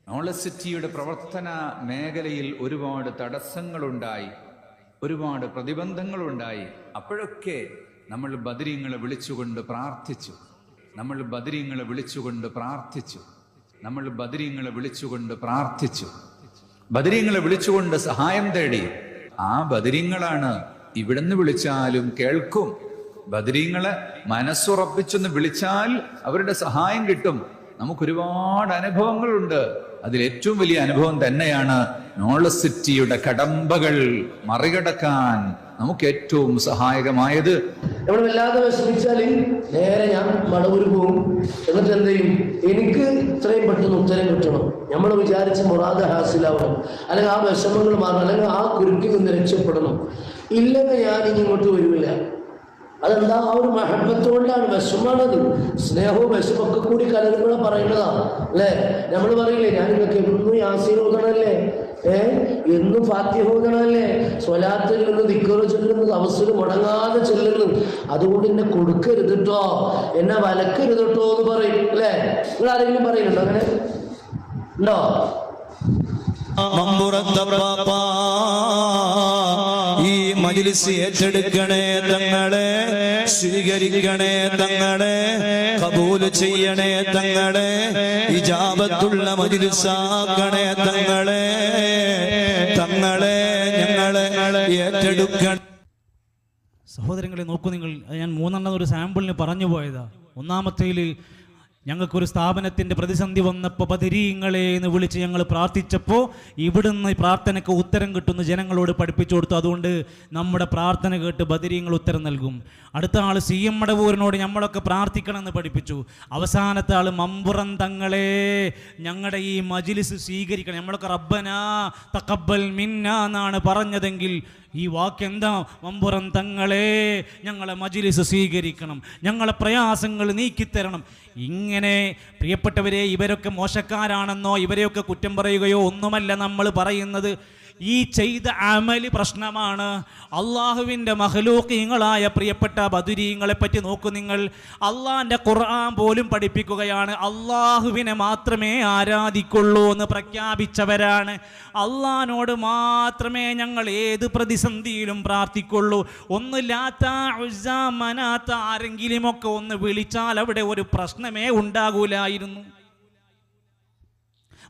Speaker 3: നോളജ് സിറ്റിയുടെ പ്രവർത്തന മേഖലയിൽ ഒരുപാട് തടസ്സങ്ങളുണ്ടായി, ഒരുപാട് പ്രതിബന്ധങ്ങളുണ്ടായി. അപ്പോഴൊക്കെ നമ്മൾ ബദരീങ്ങളെ വിളിച്ചുകൊണ്ട് പ്രാർത്ഥിച്ചു, നമ്മൾ ബദരീങ്ങളെ വിളിച്ചുകൊണ്ട് പ്രാർത്ഥിച്ചു, നമ്മൾ ബദരീങ്ങളെ വിളിച്ചുകൊണ്ട് പ്രാർത്ഥിച്ചു, ബദരീങ്ങളെ വിളിച്ചുകൊണ്ട് സഹായം തേടി. ആ ബദരീങ്ങളാണ് ഇവിടുന്ന് വിളിച്ചാലും കേൾക്കും. ബദരീങ്ങളെ മനസ്സുറപ്പിച്ചൊന്ന് വിളിച്ചാൽ അവരുടെ സഹായം കിട്ടും. നമുക്കൊരുപാട് അനുഭവങ്ങളുണ്ട്. അതിലേറ്റവും വലിയ അനുഭവം തന്നെയാണ് നോളജ് സിറ്റിയുടെ കടമ്പകൾ മറികടക്കാൻ നമുക്ക് ഏറ്റവും സഹായകമായത്.
Speaker 4: നമ്മൾ വല്ലാതെ വിഷമിച്ചാൽ നേരെ ഞാൻ മടവൂര് പോകും. എന്നിട്ട് എന്ത് ചെയ്യും? എനിക്ക് ഇത്രയും പെട്ടെന്ന് ഉത്തരം കിട്ടണം, നമ്മൾ വിചാരിച്ച മുറാദ് ഹാസിലാവണം, അല്ലെങ്കിൽ ആ വിഷമങ്ങൾ മാറണം, അല്ലെങ്കിൽ ആ കുരുക്കിൽ നിന്ന് രക്ഷപ്പെടണം. ഇല്ലെങ്കിൽ ഞാൻ ഇനി ഇങ്ങോട്ട് വരില്ല. അതെന്താ? ആ ഒരു മഹബത്തോണ്ടാണ്. വിഷമാണത്. സ്നേഹവും വിഷമൊക്കെ കൂടി കലരുമ്പോൾ പറയുന്നതാണ് അല്ലേ? നമ്മൾ പറയില്ലേ, ഞാൻ നിങ്ങൾക്ക് എന്നും യാസീൻ ഓതണല്ലേ, എന്നും ഫാത്തിഹ ഓതണല്ലേ, സ്വലാത്തിൽ നിന്ന് ദിക്റ് ചൊല്ലുന്നത് അവസരം മുടങ്ങാതെ ചെല്ലുന്നു. അതുകൊണ്ട് എന്നെ കൊടുക്കരുത് കേട്ടോ, എന്നെ വലക്കരുത് കേട്ടോ എന്ന് പറയും അല്ലേ? നിങ്ങൾ ആരെങ്കിലും പറയുന്നുണ്ടോ അങ്ങനെ? ഉണ്ടോ?
Speaker 5: ഈ മജ്‌ലിസ് ഏറ്റെടുക്കണേ തങ്ങളെ, സ്വീകരിക്കണേ തങ്ങളെ, ഖബൂൽ ചെയ്യണേ തങ്ങളെ, ഇജാബത്തുള്ള മജ്‌ലിസാക്കണേ തങ്ങളെ, തങ്ങളെ ഞങ്ങളെ ഏറ്റെടുക്കണം.
Speaker 1: സഹോദരങ്ങളെ നോക്കൂ നിങ്ങൾ, ഞാൻ മൂന്നെണ്ണം ഒരു സാമ്പിളിന് പറഞ്ഞു പോയതാ. ഒന്നാമത്തേൽ ഞങ്ങൾക്കൊരു സ്ഥാപനത്തിൻ്റെ പ്രതിസന്ധി വന്നപ്പോൾ ബദരീങ്ങളെ എന്ന് വിളിച്ച് ഞങ്ങൾ പ്രാർത്ഥിച്ചപ്പോൾ ഇവിടുന്ന് പ്രാർത്ഥനയ്ക്ക് ഉത്തരം കിട്ടുന്ന ജനങ്ങളോട് പഠിപ്പിച്ചു കൊടുത്തു. അതുകൊണ്ട് നമ്മുടെ പ്രാർത്ഥന കേട്ട് ബദരീങ്ങൾ ഉത്തരം നൽകും. അടുത്ത ആൾ CM മടവൂരിനോട് നമ്മളൊക്കെ പ്രാർത്ഥിക്കണമെന്ന് പഠിപ്പിച്ചു. അവസാനത്തെ ആൾ മമ്പുറം തങ്ങളെ ഞങ്ങളുടെ ഈ മജ്‌ലിസ് സ്വീകരിക്കണം. നമ്മളൊക്കെ റബ്ബനാ തഖബ്ബൽ മിന്നാ എന്നാണ് പറഞ്ഞതെങ്കിൽ ഈ വാക്കെന്താ? മമ്പുറം തങ്ങളെ ഞങ്ങളെ മജ്‌ലിസ് സ്വീകരിക്കണം, ഞങ്ങളെ പ്രയാസങ്ങൾ നീക്കിത്തരണം. ഇങ്ങനെ പ്രിയപ്പെട്ടവരെ, ഇവരൊക്കെ മോശക്കാരാണെന്നോ ഇവരെയൊക്കെ കുറ്റം പറയുകയോ ഒന്നുമല്ല നമ്മൾ പറയുന്നത്. ഈ ചെയ്ത അമല് പ്രശ്നമാണ്. അള്ളാഹുവിൻ്റെ മഖ്ലൂഖീങ്ങളായ പ്രിയപ്പെട്ട ബദരീങ്ങളെ പറ്റി നോക്കൂ നിങ്ങൾ. അള്ളാഹിൻ്റെ ഖുർആൻ പോലും പഠിപ്പിക്കുകയാണ്, അള്ളാഹുവിനെ മാത്രമേ ആരാധിക്കുള്ളൂ എന്ന് പ്രഖ്യാപിച്ചവരാണ്. അള്ളാഹിനോട് മാത്രമേ ഞങ്ങൾ ഏത് പ്രതിസന്ധിയിലും പ്രാർത്ഥിക്കുള്ളൂ. ഒന്ന് ലാത്ത ഉസ്സ മനാത്ത ആരെങ്കിലുമൊക്കെ ഒന്ന് വിളിച്ചാൽ അവിടെ ഒരു പ്രശ്നമേ ഉണ്ടാകൂലായിരുന്നു.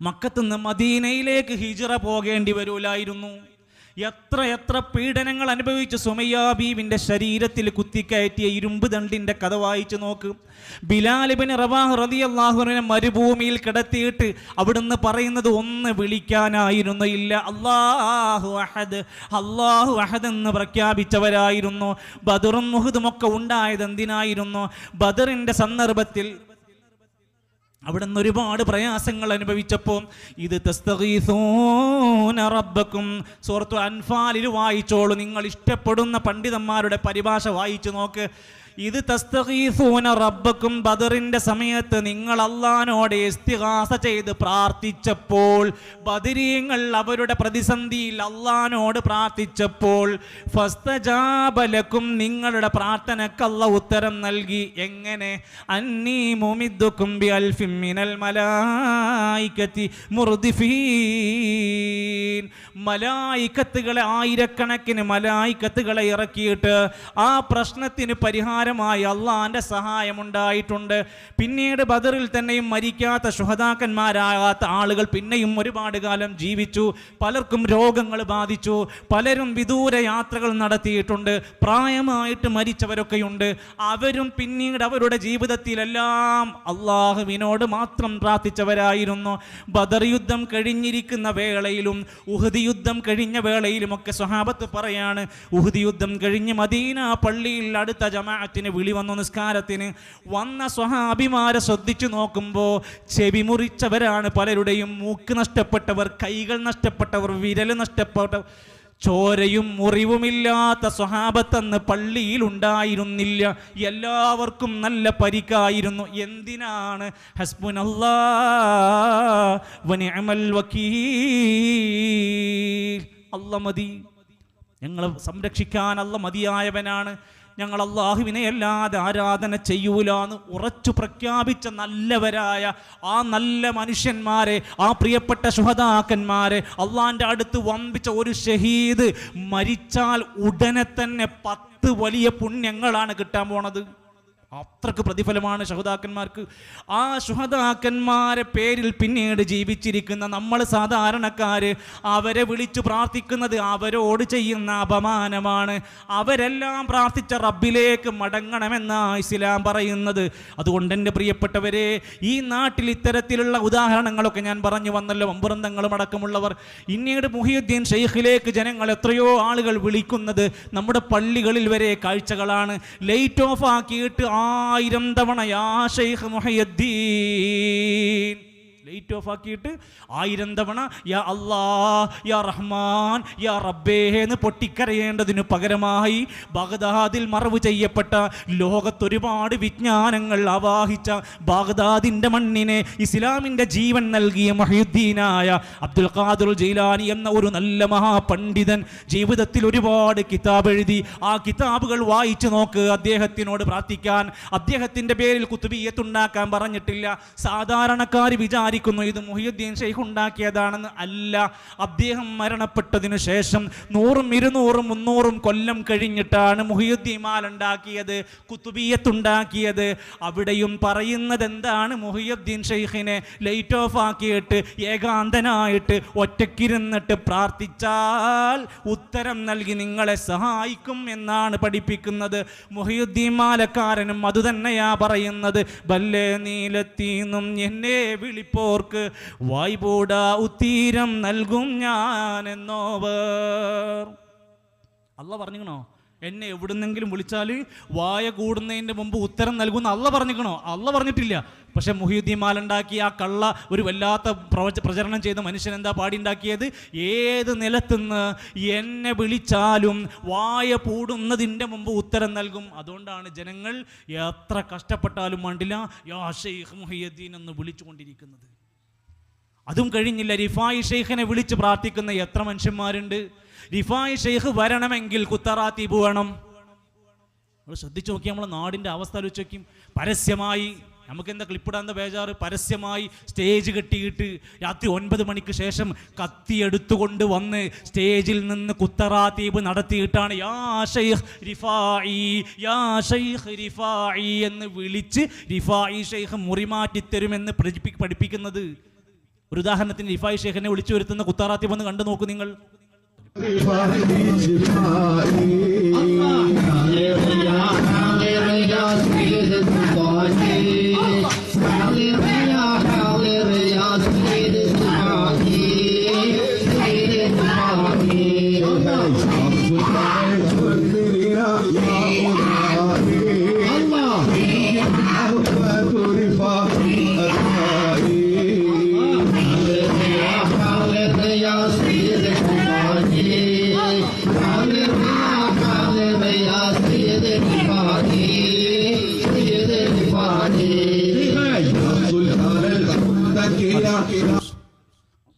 Speaker 1: മക്കത്തുനിന്ന് മദീനയിലേക്ക് ഹിജ്റ പോകേണ്ടി വരൂലായിരുന്നു. എത്ര എത്ര പീഡനങ്ങൾ അനുഭവിച്ച് സുമയ്യ ബീവിന്റെ ശരീരത്തിൽ കുത്തിക്കയറ്റിയ ഇരുമ്പ് ദണ്ടിന്റെ കഥ വായിച്ചു നോക്ക്. ബിലാൽ ഇബ്നു റവാഹ് റളിയല്ലാഹു അൻഹു മരുഭൂമിയിൽ കിടത്തിയിട്ട് അവിടുന്ന് പറയുന്നത് ഒന്ന് വിളിക്കാനായിരുന്നു, ഇല്ല അല്ലാഹു അഹദ് അല്ലാഹു അഹദ് എന്ന് പ്രഖ്യാപിച്ചവരായിരുന്നു. ബദറും ഉഹുദും ഒക്കെ ഉണ്ടായത് എന്തിനായിരുന്നു? ബദറിന്റെ സന്ദർഭത്തിൽ അവിടുന്ന് ഒരുപാട് പ്രയാസങ്ങൾ അനുഭവിച്ചപ്പോൾ ഇത് തസ്തഗീസൂന റബ്ബക്കും സൂറത്തുൽ അൻഫാലിൽ വായിച്ചോളൂ. നിങ്ങൾ ഇഷ്ടപ്പെടുന്ന പണ്ഡിതന്മാരുടെ പരിഭാഷ വായിച്ചു നോക്ക്. ഇത് തസ്തഗീസൂന റബ്ബക്കും, ബദറിന്റെ സമയത്ത് നിങ്ങൾ അല്ലാഹുവോട് ഇസ്തിഗാസ ചെയ്ത് പ്രാർത്ഥിച്ചപ്പോൾ, ബദരീങ്ങൾ അവരുടെ പ്രതിസന്ധിയിൽ അല്ലാഹുവോട് പ്രാർത്ഥിച്ചപ്പോൾ, ഫസ്തജാബ ലക്കും, നിങ്ങളുടെ പ്രാർത്ഥനയ്ക്ക് അല്ലാഹു ഉത്തരം നൽകി. എങ്ങനെ? അന്നീ മുമിദ്ദുക്കും ബിഅൽഫിൻ മിനൽ മലായികതി മുർദിഫീൻ, മലായികത്തുകളെ ആയിരക്കണക്കിന് മലായികത്തുകളെ ഇറക്കിയിട്ട് ആ പ്രശ്നത്തിന് പരിഹാരമായി അള്ളാന്റെ സഹായമുണ്ടായിട്ടുണ്ട്. പിന്നീട് ബദറിൽ തന്നെയും മരിക്കാത്ത ശുഹദാക്കന്മാരാകാത്ത ആളുകൾ പിന്നെയും ഒരുപാട് കാലം ജീവിച്ചു. പലർക്കും രോഗങ്ങൾ ബാധിച്ചു, പലരും വിദൂര യാത്രകൾ നടത്തിയിട്ടുണ്ട്, പ്രായമായിട്ട് മരിച്ചവരൊക്കെയുണ്ട്. അവരും പിന്നീട് അവരുടെ ജീവിതത്തിലെല്ലാം അള്ളാഹുവിനോട് മാത്രം പ്രാർത്ഥിച്ചവരായിരുന്നു. ബദർ യുദ്ധം കഴിഞ്ഞിരിക്കുന്ന വേളയിലും ഉഹദ് യുദ്ധം കഴിഞ്ഞ വേളയിലുമൊക്കെ സ്വഹാബത്ത് പറയാണ്, ഉഹദ് യുദ്ധം കഴിഞ്ഞ് മദീന പള്ളിയിൽ അടുത്ത ജമാഅത്തിന് വിളി വന്നു. നിസ്കാരത്തിന് വന്ന സ്വഹാബിമാരെ ശ്രദ്ധിച്ചു നോക്കുമ്പോൾ ചെവി മുറിച്ചവരാണ് പലരുടെയും. മൂക്ക് നഷ്ടപ്പെട്ടവർ, കൈകൾ നഷ്ടപ്പെട്ടവർ, വിരൽ നഷ്ടപ്പെട്ടവർ, ചോരയും മുറിവുമില്ലാത്ത സ്വഹാബത്തെന്ന് പള്ളിയിൽ ഉണ്ടായിരുന്നില്ല. എല്ലാവർക്കും നല്ല പരിക്കായിരുന്നു. എന്തിനാണ്? ഹസ്ബുനല്ലാഹ് വനിഅമൽ വകീൽ, അല്ലാഹ് മതി, ഞങ്ങളെ സംരക്ഷിക്കാൻ അല്ലാഹ് മതിയായവനാണ്, ഞങ്ങൾ അള്ളാഹുവിനെ അല്ലാതെ ആരാധന ചെയ്യൂലാന്ന് ഉറച്ചു പ്രഖ്യാപിച്ച നല്ലവരായ ആ നല്ല മനുഷ്യന്മാരെ, ആ പ്രിയപ്പെട്ട ശുഹദാക്കന്മാരെ അള്ളാഹിൻ്റെ അടുത്ത് വമ്പിച്ച ഒരു ഷഹീദ് മരിച്ചാൽ ഉടനെ തന്നെ 10 വലിയ പുണ്യങ്ങളാണ് കിട്ടാൻ പോണത്. അത്രക്ക് പ്രതിഫലമാണ് ശുഹദാക്കന്മാർക്ക്. ആ ശുഹദാക്കന്മാരെ പേരിൽ പിന്നീട് ജീവിച്ചിരിക്കുന്ന നമ്മൾ സാധാരണക്കാര് അവരെ വിളിച്ചു പ്രാർത്ഥിക്കുന്നത് അവരോട് ചെയ്യുന്ന അപമാനമാണ്. അവരെല്ലാം പ്രാർത്ഥിച്ച റബ്ബിലേക്ക് മടങ്ങണമെന്ന ഇസ്ലാം പറയുന്നത്. അതുകൊണ്ട് എൻ്റെ പ്രിയപ്പെട്ടവരെ, ഈ നാട്ടിൽ ഇത്തരത്തിലുള്ള ഉദാഹരണങ്ങളൊക്കെ ഞാൻ പറഞ്ഞു വന്നല്ലോ, അമ്പുറന്തങ്ങളും അടക്കമുള്ളവർ. പിന്നീട് മുഹിയുദ്ദീൻ ഷെയ്ഖിലേക്ക് ജനങ്ങൾ എത്രയോ ആളുകൾ വിളിക്കുന്നത് നമ്മുടെ പള്ളികളിൽ വരെ കാഴ്ചകളാണ്. ലൈറ്റ് ഓഫ് ആക്കിയിട്ട് 1000 തവണ യാ ശൈഖ് മുഹയ്യദ്ദീൻ, ലൈറ്റ് ഓഫ് ആക്കിയിട്ട് 1000 തവണ യാ അല്ലാഹ് യാ റഹ്മാൻ യാ റബ്ബേ എന്ന് പൊട്ടിക്കരയേണ്ടതിനു പകരമായി ബഗ്ദാദിൽ മറവ് ചെയ്യപ്പെട്ട, ലോകത്തൊരുപാട് വിജ്ഞാനങ്ങൾ ആവാഹിച്ച ബാഗ്ദാദിൻ്റെ മണ്ണിനെ ഇസ്ലാമിൻ്റെ ജീവൻ നൽകിയ മുഹയ്യിദ്ദീനായ അബ്ദുൽ ഖാദിർ ജീലാനി എന്ന ഒരു നല്ല മഹാപണ്ഡിതൻ ജീവിതത്തിൽ ഒരുപാട് കിതാബ് എഴുതി. ആ കിതാബുകൾ വായിച്ചു നോക്ക്. അദ്ദേഹത്തിനോട് പ്രാർത്ഥിക്കാൻ, അദ്ദേഹത്തിൻ്റെ പേരിൽ കുത്തുബിയ്യത്തുണ്ടാക്കാൻ പറഞ്ഞിട്ടില്ല. സാധാരണക്കാർ വിചാരിക്കുന്നു ഇത് മുഹിയുദ്ദീൻ ഷെയ്ഖ് ഉണ്ടാക്കിയതാണെന്ന്. അല്ല, അദ്ദേഹം മരണപ്പെട്ടതിനു ശേഷം 100, 200, 300 കൊല്ലം കഴിഞ്ഞിട്ടാണ് മുഹിയുദ്ദീൻ മാല ഉണ്ടാക്കിയത്, കുത്തുബിയ്യത്തുണ്ടാക്കിയത്. അവിടെയും പറയുന്നത് എന്താണ്? മുഹിയുദ്ദീൻ ഷെയ്ഖിനെ ലൈറ്റ് ഓഫ് ആക്കിയിട്ട് ഏകാന്തനായിട്ട് ഒറ്റക്കിരുന്നിട്ട് പ്രാർത്ഥിച്ചാൽ ഉത്തരം നൽകി നിങ്ങളെ സഹായിക്കും എന്നാണ് പഠിപ്പിക്കുന്നത്. മുഹിയുദ്ദീൻ മാലക്കാരനും അതുതന്നെയാ പറയുന്നത്. ബല്ലേ നീലത്തീന്നും എന്നെ വിളിപ്പോർക്ക് വായ്പോടാ ഉത്തീരം നൽകും ഞാൻ എന്നോവർ. അല്ലാഹ് പറഞ്ഞിക്കണോ? എന്നെ എവിടുന്നെങ്കിലും വിളിച്ചാൽ വായ കൂടുന്നതിൻ്റെ മുമ്പ് ഉത്തരം നൽകുന്ന അല്ലാഹ് പറഞ്ഞിക്കണോ? അല്ലാഹ് പറഞ്ഞിട്ടില്ല. പക്ഷെ മുഹിയുദ്ദീൻ മാലുണ്ടാക്കി ആ കള്ള ഒരു വല്ലാത്ത പ്രചരണം ചെയ്ത മനുഷ്യൻ എന്താ പാടിയുണ്ടാക്കിയത്? ഏത് നിലത്തുനിന്ന് എന്നെ വിളിച്ചാലും വായ പൂടുന്നതിൻ്റെ മുമ്പ് ഉത്തരം നൽകും. അതുകൊണ്ടാണ് ജനങ്ങൾ എത്ര കഷ്ടപ്പെട്ടാലും വേണ്ടില്ല യാ ശൈഖ് മുഹിയുദ്ദീൻ എന്ന് വിളിച്ചുകൊണ്ടിരിക്കുന്നത്. അതും കഴിഞ്ഞില്ല, റിഫായി ഷെയ്ഖിനെ വിളിച്ച് പ്രാർത്ഥിക്കുന്ന എത്ര മനുഷ്യന്മാരുണ്ട്. റിഫായി ഷെയ്ഖ് വരണമെങ്കിൽ കുത്തറാത്തീബ് വേണം. നമ്മൾ ശ്രദ്ധിച്ചു നോക്കി, നമ്മളെ നാടിൻ്റെ അവസ്ഥ ആലോചിക്കും. പരസ്യമായി നമുക്കെന്താ ക്ലിപ്പിടാത്ത ബേജാറ്? പരസ്യമായി സ്റ്റേജ് കെട്ടിയിട്ട് രാത്രി 9 മണിക്ക് ശേഷം കത്തിയെടുത്തുകൊണ്ട് വന്ന് സ്റ്റേജിൽ നിന്ന് കുത്തറാത്തീബ് നടത്തിയിട്ടാണ് യാ ശൈഖ് റിഫായി യാ ശൈഖ് റിഫായി എന്ന് വിളിച്ച് റിഫായി ഷെയ്ഖ് മുറിമാറ്റിത്തരുമെന്ന് പഠിപ്പിക്കുന്നത്. ഒരു ഉദാഹരണത്തിന് റിഫായി ഷെയ്ഖിനെ വിളിച്ചു വരുത്തുന്ന കുത്തറാത്തീബ് ഒന്ന് കണ്ടു നോക്കൂ നിങ്ങൾ.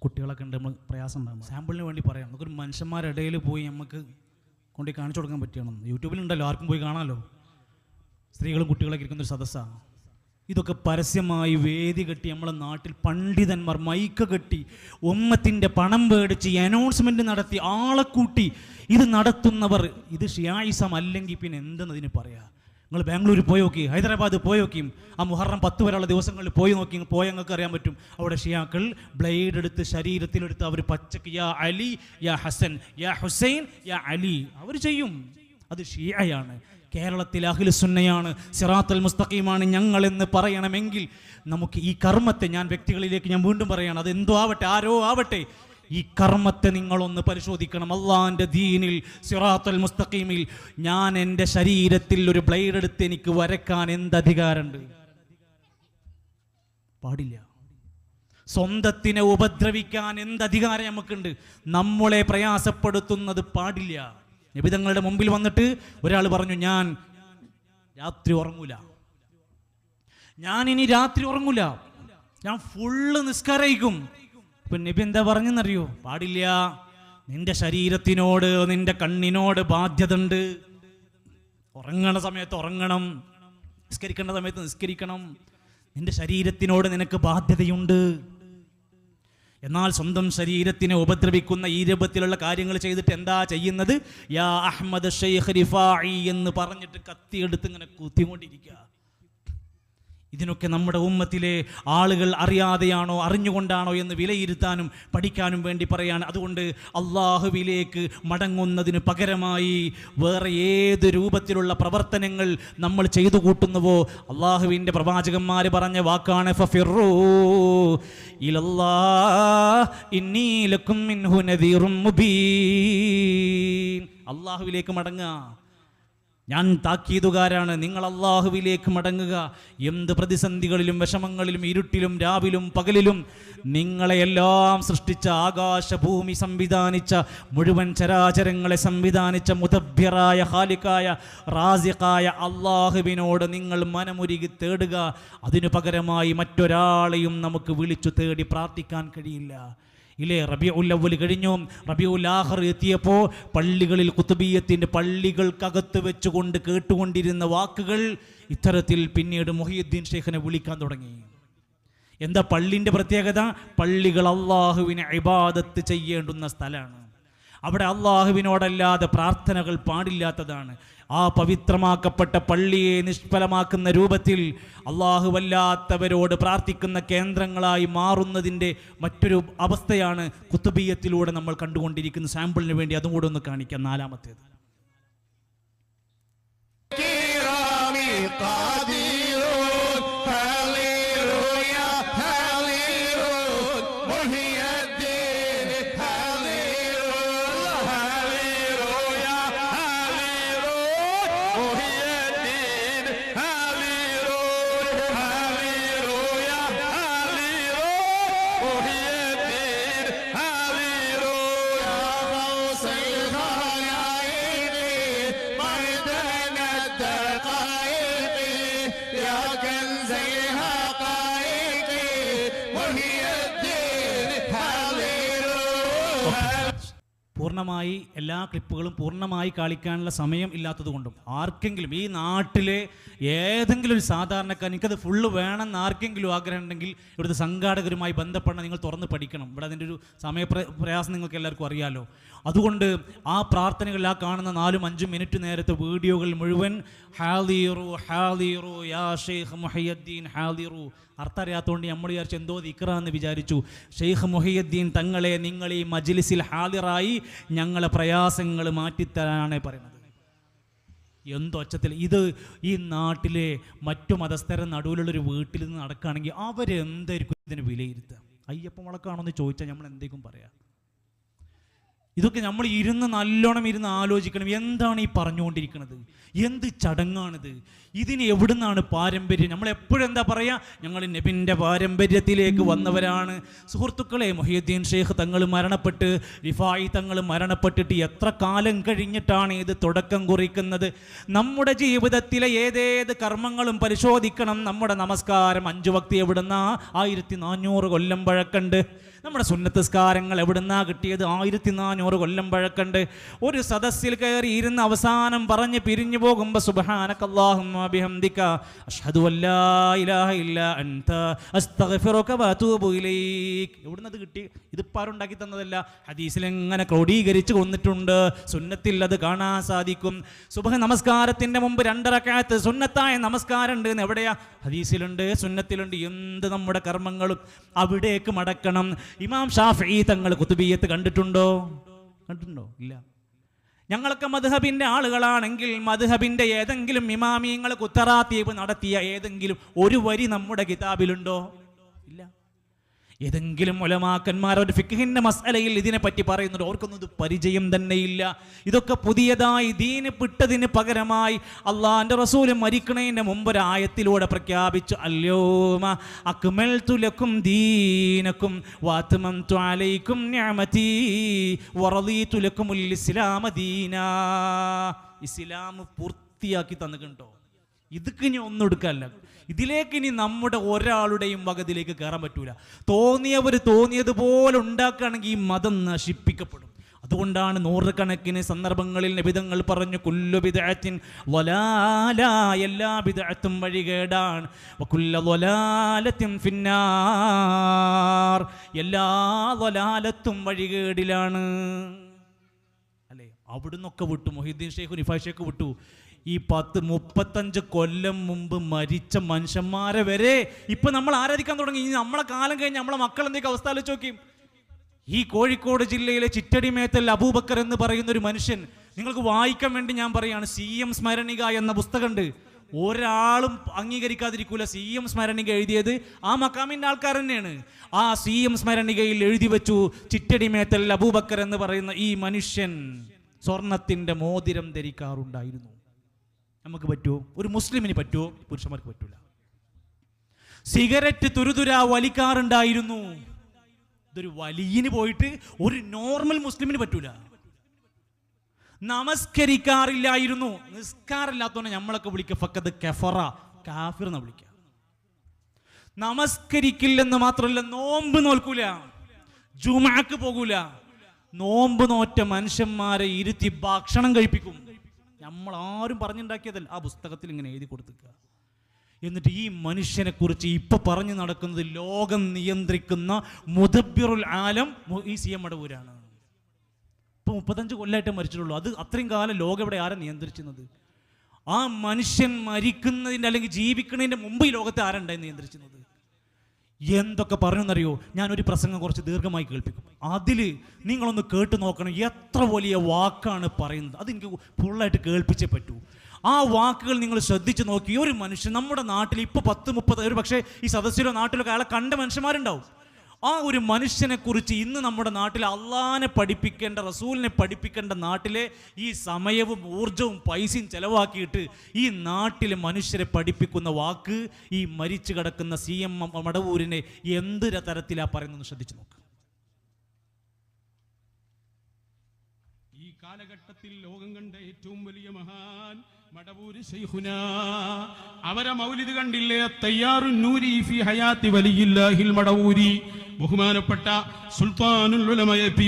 Speaker 1: കുട്ടികളൊക്കെ ഉണ്ട്, നമ്മൾ പ്രയാസം ഉണ്ടാകും. സാമ്പിളിന് വേണ്ടി പറയാം, നമുക്കൊരു മനുഷ്യന്മാരുടെ ഇടയിൽ പോയി നമുക്ക് കൊണ്ടു കാണിച്ചു കൊടുക്കാൻ പറ്റുകയാണ്. യൂട്യൂബിലുണ്ടല്ലോ, ആർക്കും പോയി കാണാമല്ലോ. സ്ത്രീകളും കുട്ടികളൊക്കെ ഇരിക്കുന്നൊരു സദസ്സാണ്. ഇതൊക്കെ പരസ്യമായി വേദി കെട്ടി നമ്മളെ നാട്ടിൽ പണ്ഡിതന്മാർ മൈക്ക് കെട്ടി ഉമ്മത്തിൻ്റെ പണം മേടിച്ച് അനൗൺസ്മെൻറ്റ് നടത്തി ആളെ കൂട്ടി ഇത് നടത്തുന്നവർ, ഇത് ഷിയായിസം അല്ലെങ്കിൽ പിന്നെ എന്തെന്നതിന് പറയാം. നിങ്ങൾ ബാംഗ്ലൂർ പോയി നോക്കി, ഹൈദരാബാദ് പോയി നോക്കിയും ആ മുഹറം 10 വരെയുള്ള ദിവസങ്ങളിൽ പോയി നോക്കി ഞങ്ങൾക്ക് അറിയാൻ പറ്റും. അവിടെ ഷിയാക്കൾ ബ്ലേഡ് എടുത്ത് ശരീരത്തിലെടുത്ത് അവർ പച്ചക്ക് യാ അലി യാ ഹസൻ യാ ഹുസൈൻ യാ അലി അവർ ചെയ്യും. അത് ഷിയയാണ്. കേരളത്തിൽ അഹ്ലു സുന്നയാണ്, സിറാത്തുൽ മുസ്തഖീമാണ് ഞങ്ങളെന്ന് പറയണമെങ്കിൽ നമുക്ക് ഈ കർമ്മത്തെ, ഞാൻ വ്യക്തികളിലേക്ക് ഞാൻ വീണ്ടും പറയാണ്, അത് എന്തോ ആവട്ടെ ആരോ ആവട്ടെ, ഈ കർമ്മത്തെ നിങ്ങളൊന്ന് പരിശോധിക്കണം. അള്ളാഹിൻ്റെ ദീനിൽ സിറാത്തുൽ മുസ്തഖീമിൽ ഞാൻ എൻ്റെ ശരീരത്തിൽ ഒരു ബ്ലേഡ് എടുത്ത് എനിക്ക് വരക്കാൻ എന്ത് അധികാരമുണ്ട്? പാടില്ല. സ്വന്തത്തിനെ ഉപദ്രവിക്കാൻ എന്ത് അധികാരം നമുക്കുണ്ട്? നമ്മളെ പ്രയാസപ്പെടുത്തുന്നത് പാടില്ല. നബി തങ്ങളുടെ മുമ്പിൽ വന്നിട്ട് ഒരാൾ പറഞ്ഞു, ഞാൻ രാത്രി ഉറങ്ങൂല, ഞാൻ ഇനി രാത്രി ഉറങ്ങൂല, ഞാൻ ഫുള്ള് നിസ്കാരയിക്കും. ഇപ്പം നബി എന്താ പറഞ്ഞെന്നറിയോ? പാടില്ല. നിന്റെ ശരീരത്തിനോട് നിന്റെ കണ്ണിനോട് ബാധ്യത ഉണ്ട്. ഉറങ്ങണ സമയത്ത് ഉറങ്ങണം, നിസ്കരിക്കേണ്ട സമയത്ത് നിസ്കരിക്കണം. നിന്റെ ശരീരത്തിനോട് നിനക്ക് ബാധ്യതയുണ്ട്. എന്നാൽ സ്വന്തം ശരീരത്തിനെ ഉപദ്രവിക്കുന്ന ഈ രൂപത്തിലുള്ള കാര്യങ്ങൾ ചെയ്തിട്ട് എന്താ ചെയ്യുന്നത്? യാ അഹ്മദ് ഷെയ്ഖ് റിഫാഇ എന്ന് പറഞ്ഞിട്ട് കത്തിയെടുത്ത് ഇങ്ങനെ കുത്തിക്കൊണ്ടിരിക്കുക. ഇതിനൊക്കെ നമ്മുടെ ഉമ്മത്തിലെ ആളുകൾ അറിയാതെയാണോ അറിഞ്ഞുകൊണ്ടാണോ എന്ന് വിലയിരുത്താനും പഠിക്കാനും വേണ്ടി പറയാണ്. അതുകൊണ്ട് അള്ളാഹുവിലേക്ക് മടങ്ങുന്നതിന് പകരമായി വേറെ ഏത് രൂപത്തിലുള്ള പ്രവർത്തനങ്ങൾ നമ്മൾ ചെയ്തു കൂട്ടുന്നുവോ, അള്ളാഹുവിൻ്റെ പ്രവാചകന്മാർ പറഞ്ഞ വാക്കാണ് ഫഫിറൂ ഇലല്ലാഹ് ഇന്നീ ലക്കും മിൻഹു നദീറും മുബീൻ. അള്ളാഹുവിലേക്ക് മടങ്ങുക, ഞാൻ താക്കീതുകാരാണ്. നിങ്ങൾ അള്ളാഹുവിലേക്ക് മടങ്ങുക. എന്ത് പ്രതിസന്ധികളിലും വിഷമങ്ങളിലും ഇരുട്ടിലും രാവിലും പകലിലും നിങ്ങളെയെല്ലാം സൃഷ്ടിച്ച, ആകാശഭൂമി സംവിധാനിച്ച, മുഴുവൻ ചരാചരങ്ങളെ സംവിധാനിച്ച മുദബ്ബിറായ ഖാലിഖായ റാസിഖായ അള്ളാഹുവിനോട് നിങ്ങൾ മനമുരുകി തേടുക. അതിനു പകരമായി മറ്റൊരാളെയും നമുക്ക് വിളിച്ചു തേടി പ്രാർത്ഥിക്കാൻ കഴിയില്ല. ഇല്ലേ, റബീഉൽ അവ്വൽ കഴിഞ്ഞു, റബീഉൽ ആഖിർ എത്തിയപ്പോൾ പള്ളികളിൽ ഖുതുബിയ്യത്തിൻ്റെ പള്ളികൾക്കകത്ത് വെച്ചുകൊണ്ട് കേട്ടുകൊണ്ടിരുന്ന വാക്കുകൾ ഇത്തരത്തിൽ പിന്നീട് മുഹിയുദ്ദീൻ ഷെയ്ഖിനെ വിളിക്കാൻ തുടങ്ങി. എന്താ പള്ളിൻ്റെ പ്രത്യേകത? പള്ളികൾ അള്ളാഹുവിനെ ഇബാദത്ത് ചെയ്യേണ്ടുന്ന സ്ഥലമാണ്. അവിടെ അള്ളാഹുവിനോടല്ലാതെ പ്രാർത്ഥനകൾ പാടില്ലാത്തതാണ്. ആ പവിത്രമാക്കപ്പെട്ട പള്ളിയെ നിഷ്ഫലമാക്കുന്ന രൂപത്തിൽ അള്ളാഹുവല്ലാത്തവരോട് പ്രാർത്ഥിക്കുന്ന കേന്ദ്രങ്ങളായി മാറുന്നതിൻ്റെ മറ്റൊരു അവസ്ഥയാണ് ഖുതുബിയ്യത്തിലൂടെ നമ്മൾ കണ്ടുകൊണ്ടിരിക്കുന്ന. സാമ്പിളിന് വേണ്ടി അതും കൂടെ ഒന്ന് കാണിക്കാം. 4-ാമത്തേത്. പൂർണ്ണമായി എല്ലാ ക്ലിപ്പുകളും പൂർണ്ണമായി കളിക്കാനുള്ള സമയം ഇല്ലാത്തതുകൊണ്ടും ആർക്കെങ്കിലും ഈ നാട്ടിലെ ഏതെങ്കിലും ഒരു സാധാരണക്കാരൻ എനിക്കത് ഫുള്ള് വേണമെന്ന് ആർക്കെങ്കിലും ആഗ്രഹം ഉണ്ടെങ്കിൽ ഇവിടുത്തെ സംഘാടകരുമായി ബന്ധപ്പെടണം. നിങ്ങൾ തുറന്ന് പഠിക്കണം. ഇവിടെ അതിൻ്റെ ഒരു പ്രയാസം നിങ്ങൾക്ക് എല്ലാവർക്കും അറിയാലോ. അതുകൊണ്ട് ആ പ്രാർത്ഥനകൾ, ആ കാണുന്ന 4-5 മിനിറ്റ് നേരത്തെ വീഡിയോകൾ മുഴുവൻ ഹാദിറു ഹാദിറു യാ ഷെയ്ഖ് മുഹിയുദ്ദീൻ ഹാദിറു. അർത്ഥം അറിയാത്തതുകൊണ്ട് നമ്മൾ വിചാരിച്ചു എന്തോ ദിക്റാന്ന് വിചാരിച്ചു. ഷെയ്ഖ് മുഹിയുദ്ദീൻ തങ്ങളെ നിങ്ങൾ ഈ മജ്ലിസിൽ ഹാദിറായി ഞങ്ങളെ പ്രയാസങ്ങൾ മാറ്റിത്തരാനാണ് പറയുന്നത്. എന്തൊച്ചത്തിൽ ഇത് ഈ നാട്ടിലെ മറ്റു മതസ്ഥരുടെ നടുവിലുള്ളൊരു വീട്ടിൽ നിന്ന് നടക്കുകയാണെങ്കിൽ അവരെന്തായിരിക്കും ഇതിന് വിലയിരുത്തുക? അയ്യപ്പൻ വളക്കാണോ എന്ന് ചോദിച്ചാൽ നമ്മൾ എന്തെങ്കിലും പറയാം. ഇതൊക്കെ നമ്മൾ നല്ലോണം ഇരുന്ന് ആലോചിക്കണം. എന്താണ് ഈ പറഞ്ഞുകൊണ്ടിരിക്കുന്നത്? എന്ത് ചടങ്ങാണിത്? ഇതിന് എവിടുന്നാണ് പാരമ്പര്യം? നമ്മൾ എപ്പോഴും എന്താ പറയുക? ഞങ്ങൾ നബിൻ്റെ പാരമ്പര്യത്തിലേക്ക് വന്നവരാണ്. സുഹൃത്തുക്കളെ, മുഹ്യിദ്ദീൻ ഷെയ്ഖ് തങ്ങൾ മരണപ്പെട്ട്, റിഫായി തങ്ങൾ മരണപ്പെട്ടിട്ട് എത്ര കാലം കഴിഞ്ഞിട്ടാണ് ഇത് തുടക്കം കുറിക്കുന്നത്? നമ്മുടെ ജീവിതത്തിലെ ഏതേത് കർമ്മങ്ങളും പരിശോധിക്കണം. നമ്മുടെ നമസ്കാരം 5 വക്ത് എവിടുന്നാ? 1400 കൊല്ലം പഴക്കണ്ട്. നമ്മുടെ സുന്നത്തസ്കാരങ്ങൾ എവിടുന്നാ കിട്ടിയത്? 1400 കൊല്ലം പഴക്കണ്ട്. ഒരു സദസ്സിൽ കയറി ഇരുന്ന് അവസാനം പറഞ്ഞ് പിരിഞ്ഞു പോകുമ്പോൾ സുബ്ഹാനകല്ലാഹുമ്മ ബിഹംദിക അഷ്ഹദു അല്ലാ ഇലാഹ ഇല്ലാ അൻത അസ്തഗ്ഫിറുക വഅതൂബു ഇലൈക്. എവിടുന്നത് കിട്ടി? ഇതിപ്പോൾ ആരുണ്ടാക്കി തന്നതല്ല. ഹദീസിൽ എങ്ങനെ ക്രോഡീകരിച്ച് കൊന്നിട്ടുണ്ട്. സുന്നത്തിൽ അത് കാണാൻ സാധിക്കും. സുബ്ഹ് നമസ്കാരത്തിൻ്റെ മുമ്പ് 2 റക്അത്ത് സുന്നത്തായ നമസ്കാരം ഉണ്ട് എന്ന് എവിടെയാ? ഹദീസിലുണ്ട്, സുന്നത്തിലുണ്ട്. എന്ത് നമ്മുടെ കർമ്മങ്ങളും അവിടേക്ക് മടക്കണം. ഇമാം ഷാഫിഈ തങ്ങൾ കുതുബിയ്യത്ത് കണ്ടിട്ടുണ്ടോ? ഇല്ല. ഞങ്ങളൊക്കെ മദ്ഹബിൻ്റെ ആളുകളാണെങ്കിൽ മദ്ഹബിൻ്റെ ഏതെങ്കിലും ഇമാമിയങ്ങൾ കുത്തറാത്തീബ് നടത്തിയ ഏതെങ്കിലും ഒരു വരി നമ്മുടെ കിതാബിലുണ്ടോ? ഇല്ല. ഏതെങ്കിലും ഉലമാക്കന്മാർ ഒരു ഫിഖ്ഹിന്റെ മസ്അലയിൽ ഇതിനെപ്പറ്റി പറയുന്നുണ്ട്? ഓർക്കൊന്നും ഇത് പരിചയം തന്നെയില്ല. ഇതൊക്കെ പുതിയതായി ദീന് വിട്ടതിന് പകരമായി അള്ളാഹിന്റെ റസൂൽ മരിക്കണതിന് മുമ്പ് ഒരു ആയത്തിലൂടെ പ്രഖ്യാപിച്ചു, അൽയൗമ അക്മൽതു ലക്കും ദീനക്കും വഅത്മംതു അലൈക്കും നിഅമതി വറദീതു ലക്കുമുൽ ഇസ്ലാമ ദീനാ. ഇസ്ലാം പൂർത്തിയാക്കി തന്നിട്ടുണ്ടോ? ഇതൊക്കെ ഇനി ഒന്നും എടുക്കാനല്ല. ഇതിലേക്ക് ഇനി നമ്മുടെ ഒരാളുടെയും വകതിലേക്ക് കയറാൻ പറ്റൂല. തോന്നിയവർ തോന്നിയതുപോലെ ഉണ്ടാക്കുകയാണെങ്കിൽ ഈ മതം നശിപ്പിക്കപ്പെടും. അതുകൊണ്ടാണ് നൂറുകണക്കിന് സന്ദർഭങ്ങളിൽ നബിതങ്ങൾ പറഞ്ഞു, കുല്ലു ബിദ്അത്തിൻ ളലാല, എല്ലാ ബിദ്അത്തും വഴികേടാണ്, വകുല്ലു ളലാലത്തിൻ ഫിന്നാർ, എല്ലാ ളലാലത്തും വഴികേടിലാണ്. അല്ലേ? അവിടുന്നൊക്കെ വിട്ടു. മുഹ്യിദ്ദീൻ ഷെയ്ഖ്, റിഫായി ഷെയ്ഖ് വിട്ടു. ഈ 35 കൊല്ലം മുമ്പ് മരിച്ച മനുഷ്യന്മാരെ വരെ ഇപ്പൊ നമ്മൾ ആരാധിക്കാൻ തുടങ്ങി. ഇനി നമ്മളെ കാലം കഴിഞ്ഞ് നമ്മളെ മക്കൾ എന്തൊക്കെ അവസ്ഥ ആലോചിച്ച് നോക്കിയും. ഈ കോഴിക്കോട് ജില്ലയിലെ ചിറ്റടിമേത്തൽ അബൂബക്കർ എന്ന് പറയുന്ന ഒരു മനുഷ്യൻ, നിങ്ങൾക്ക് വായിക്കാൻ വേണ്ടി ഞാൻ പറയാണ്, CM സ്മരണിക എന്ന പുസ്തകമുണ്ട്. ഒരാളും അംഗീകരിക്കാതിരിക്കൂല. CM സ്മരണിക എഴുതിയത് ആ മക്കാമിൻ്റെ ആൾക്കാർ തന്നെയാണ്. ആ CM സ്മരണികയിൽ എഴുതി വെച്ചു, ചിറ്റടിമേത്തൽ അബൂബക്കർ എന്ന് പറയുന്ന ഈ മനുഷ്യൻ സ്വർണത്തിൻ്റെ മോതിരം ധരിക്കാറുണ്ടായിരുന്നു. നമുക്ക് പറ്റുമോ? ഒരു മുസ്ലിമിന് പറ്റുമോ? പുരുഷന്മാർക്ക് പറ്റൂല. സിഗരറ്റ് തുരുതുരാ വലിക്കാറുണ്ടായിരുന്നു. ഇതൊരു വലിയന് പോയിട്ട് ഒരു നോർമൽ മുസ്ലിമിന് പറ്റൂല. നമസ്കരിക്കാറില്ലായിരുന്നു. നിസ്കാരമില്ലാത്തവനെ നമ്മളൊക്കെ വിളിക്കുക ഫഖദ് കഫറ, കാഫിർ എന്ന് വിളിക്കുക. നമസ്കരിക്കില്ലെന്ന് മാത്രമല്ല, നോമ്പ് നോൽക്കൂല, ജുമഅക്ക് പോകൂല. നോമ്പ് നോറ്റ മനുഷ്യന്മാരെ ഇരുത്തി ഭക്ഷണം കഴിപ്പിക്കും. നമ്മൾ ആരും പറഞ്ഞുണ്ടാക്കിയതല്ല, ആ പുസ്തകത്തിൽ ഇങ്ങനെ എഴുതി കൊടുത്തിക്കുക. എന്നിട്ട് ഈ മനുഷ്യനെ കുറിച്ച് ഇപ്പൊ പറഞ്ഞു നടക്കുന്നത് ലോകം നിയന്ത്രിക്കുന്ന മുദബ്ബിറുൽ ആലം ഈ CM മടവൂരാണ്. ഇപ്പൊ 35 കൊല്ലമായിട്ട് മരിച്ചിട്ടുള്ളൂ. അത് അത്രയും കാലം ലോകം ഇവിടെ ആരാ നിയന്ത്രിച്ചിരുന്നത്? ആ മനുഷ്യൻ മരിക്കുന്നതിൻ്റെ അല്ലെങ്കിൽ ജീവിക്കുന്നതിൻ്റെ മുമ്പ് ഈ ലോകത്തെ ആരുണ്ടായി നിയന്ത്രിച്ചിരുന്നത്? എന്തൊക്കെ പറഞ്ഞെന്നറിയോ? ഞാനൊരു പ്രസംഗം കുറച്ച് ദീർഘമായി കേൾപ്പിക്കും. അതിൽ നിങ്ങളൊന്ന് കേട്ടു നോക്കണം. എത്ര വലിയ വാക്കാണ് പറയുന്നത്. അതെനിക്ക് ഫുള്ളായിട്ട് കേൾപ്പിച്ചേ പറ്റൂ. ആ വാക്കുകൾ നിങ്ങൾ ശ്രദ്ധിച്ച് നോക്കി. ഒരു മനുഷ്യൻ നമ്മുടെ നാട്ടിൽ ഇപ്പോൾ 10-30, ഒരു പക്ഷേ ഈ സദസ്സിലോ നാട്ടിലൊക്കെ അയാളെ കണ്ട മനുഷ്യന്മാരുണ്ടാവും. ആ ഒരു മനുഷ്യനെ കുറിച്ച് ഇന്ന് നമ്മുടെ നാട്ടിൽ അള്ളാനെ പഠിപ്പിക്കേണ്ട, റസൂലിനെ പഠിപ്പിക്കേണ്ട നാട്ടിലെ ഈ സമയവും ഊർജവും പൈസയും ചെലവാക്കിയിട്ട് ഈ നാട്ടിലെ മനുഷ്യരെ പഠിപ്പിക്കുന്ന വാക്ക് ഈ മരിച്ചു കിടക്കുന്ന CM മടവൂരിനെ എന്ത് തരത്തിലാ പറയുന്നത് ശ്രദ്ധിച്ചു നോക്ക്.
Speaker 6: ഈ കാലഘട്ടത്തിൽ ലോകം കണ്ട ഏറ്റവും വലിയ മഹാൻ മടവൂര് ശൈഖുനാ. അവരെ മൗലിദ് കണ്ടില്ലേ? തയ്യാറുൻ നൂരി ഫി ഹയാത്തി വലിയില്ലാഹിൽ മടവൂരി. ബഹുമാനപ്പെട്ട സുൽത്താനുൽ ഉലമ പി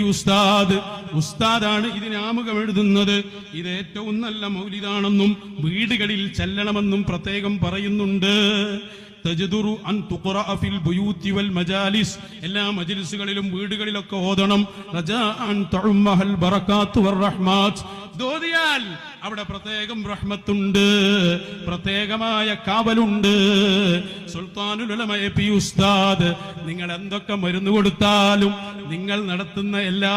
Speaker 6: ഉസ്താദാണ് ഇതിന് ആമുഖം എഴുതുന്നത്. ഇത് ഏറ്റവും നല്ല മൗലിദാണെന്നും വീടുകളിൽ ചെല്ലണമെന്നും പ്രത്യേകം പറയുന്നുണ്ട്. തജ്ദുറു അൻ തുഖറഅ ഫിൽ ബുയൂതി വൽ മജാലിസ്, എല്ലാ മജ്ലിസുകളിലും വീടുകളിലൊക്കെ ഓതണം. റജാഅൻ തഉമ്മഹൽ ബറകാത്തു വർ റഹ്മാത്ത്, ഓതിയാൽ അവിടെ പ്രത്യേകം റഹ്മത്തുണ്ട്, പ്രത്യേകമായ കാവലുണ്ട്. സുൽത്താനുൽ ഉലമ പി ഉസ്താദ്, നിങ്ങൾ എന്തൊക്കെ മരുന്ന് കൊടുത്താലും നിങ്ങൾ നടത്തുന്ന എല്ലാ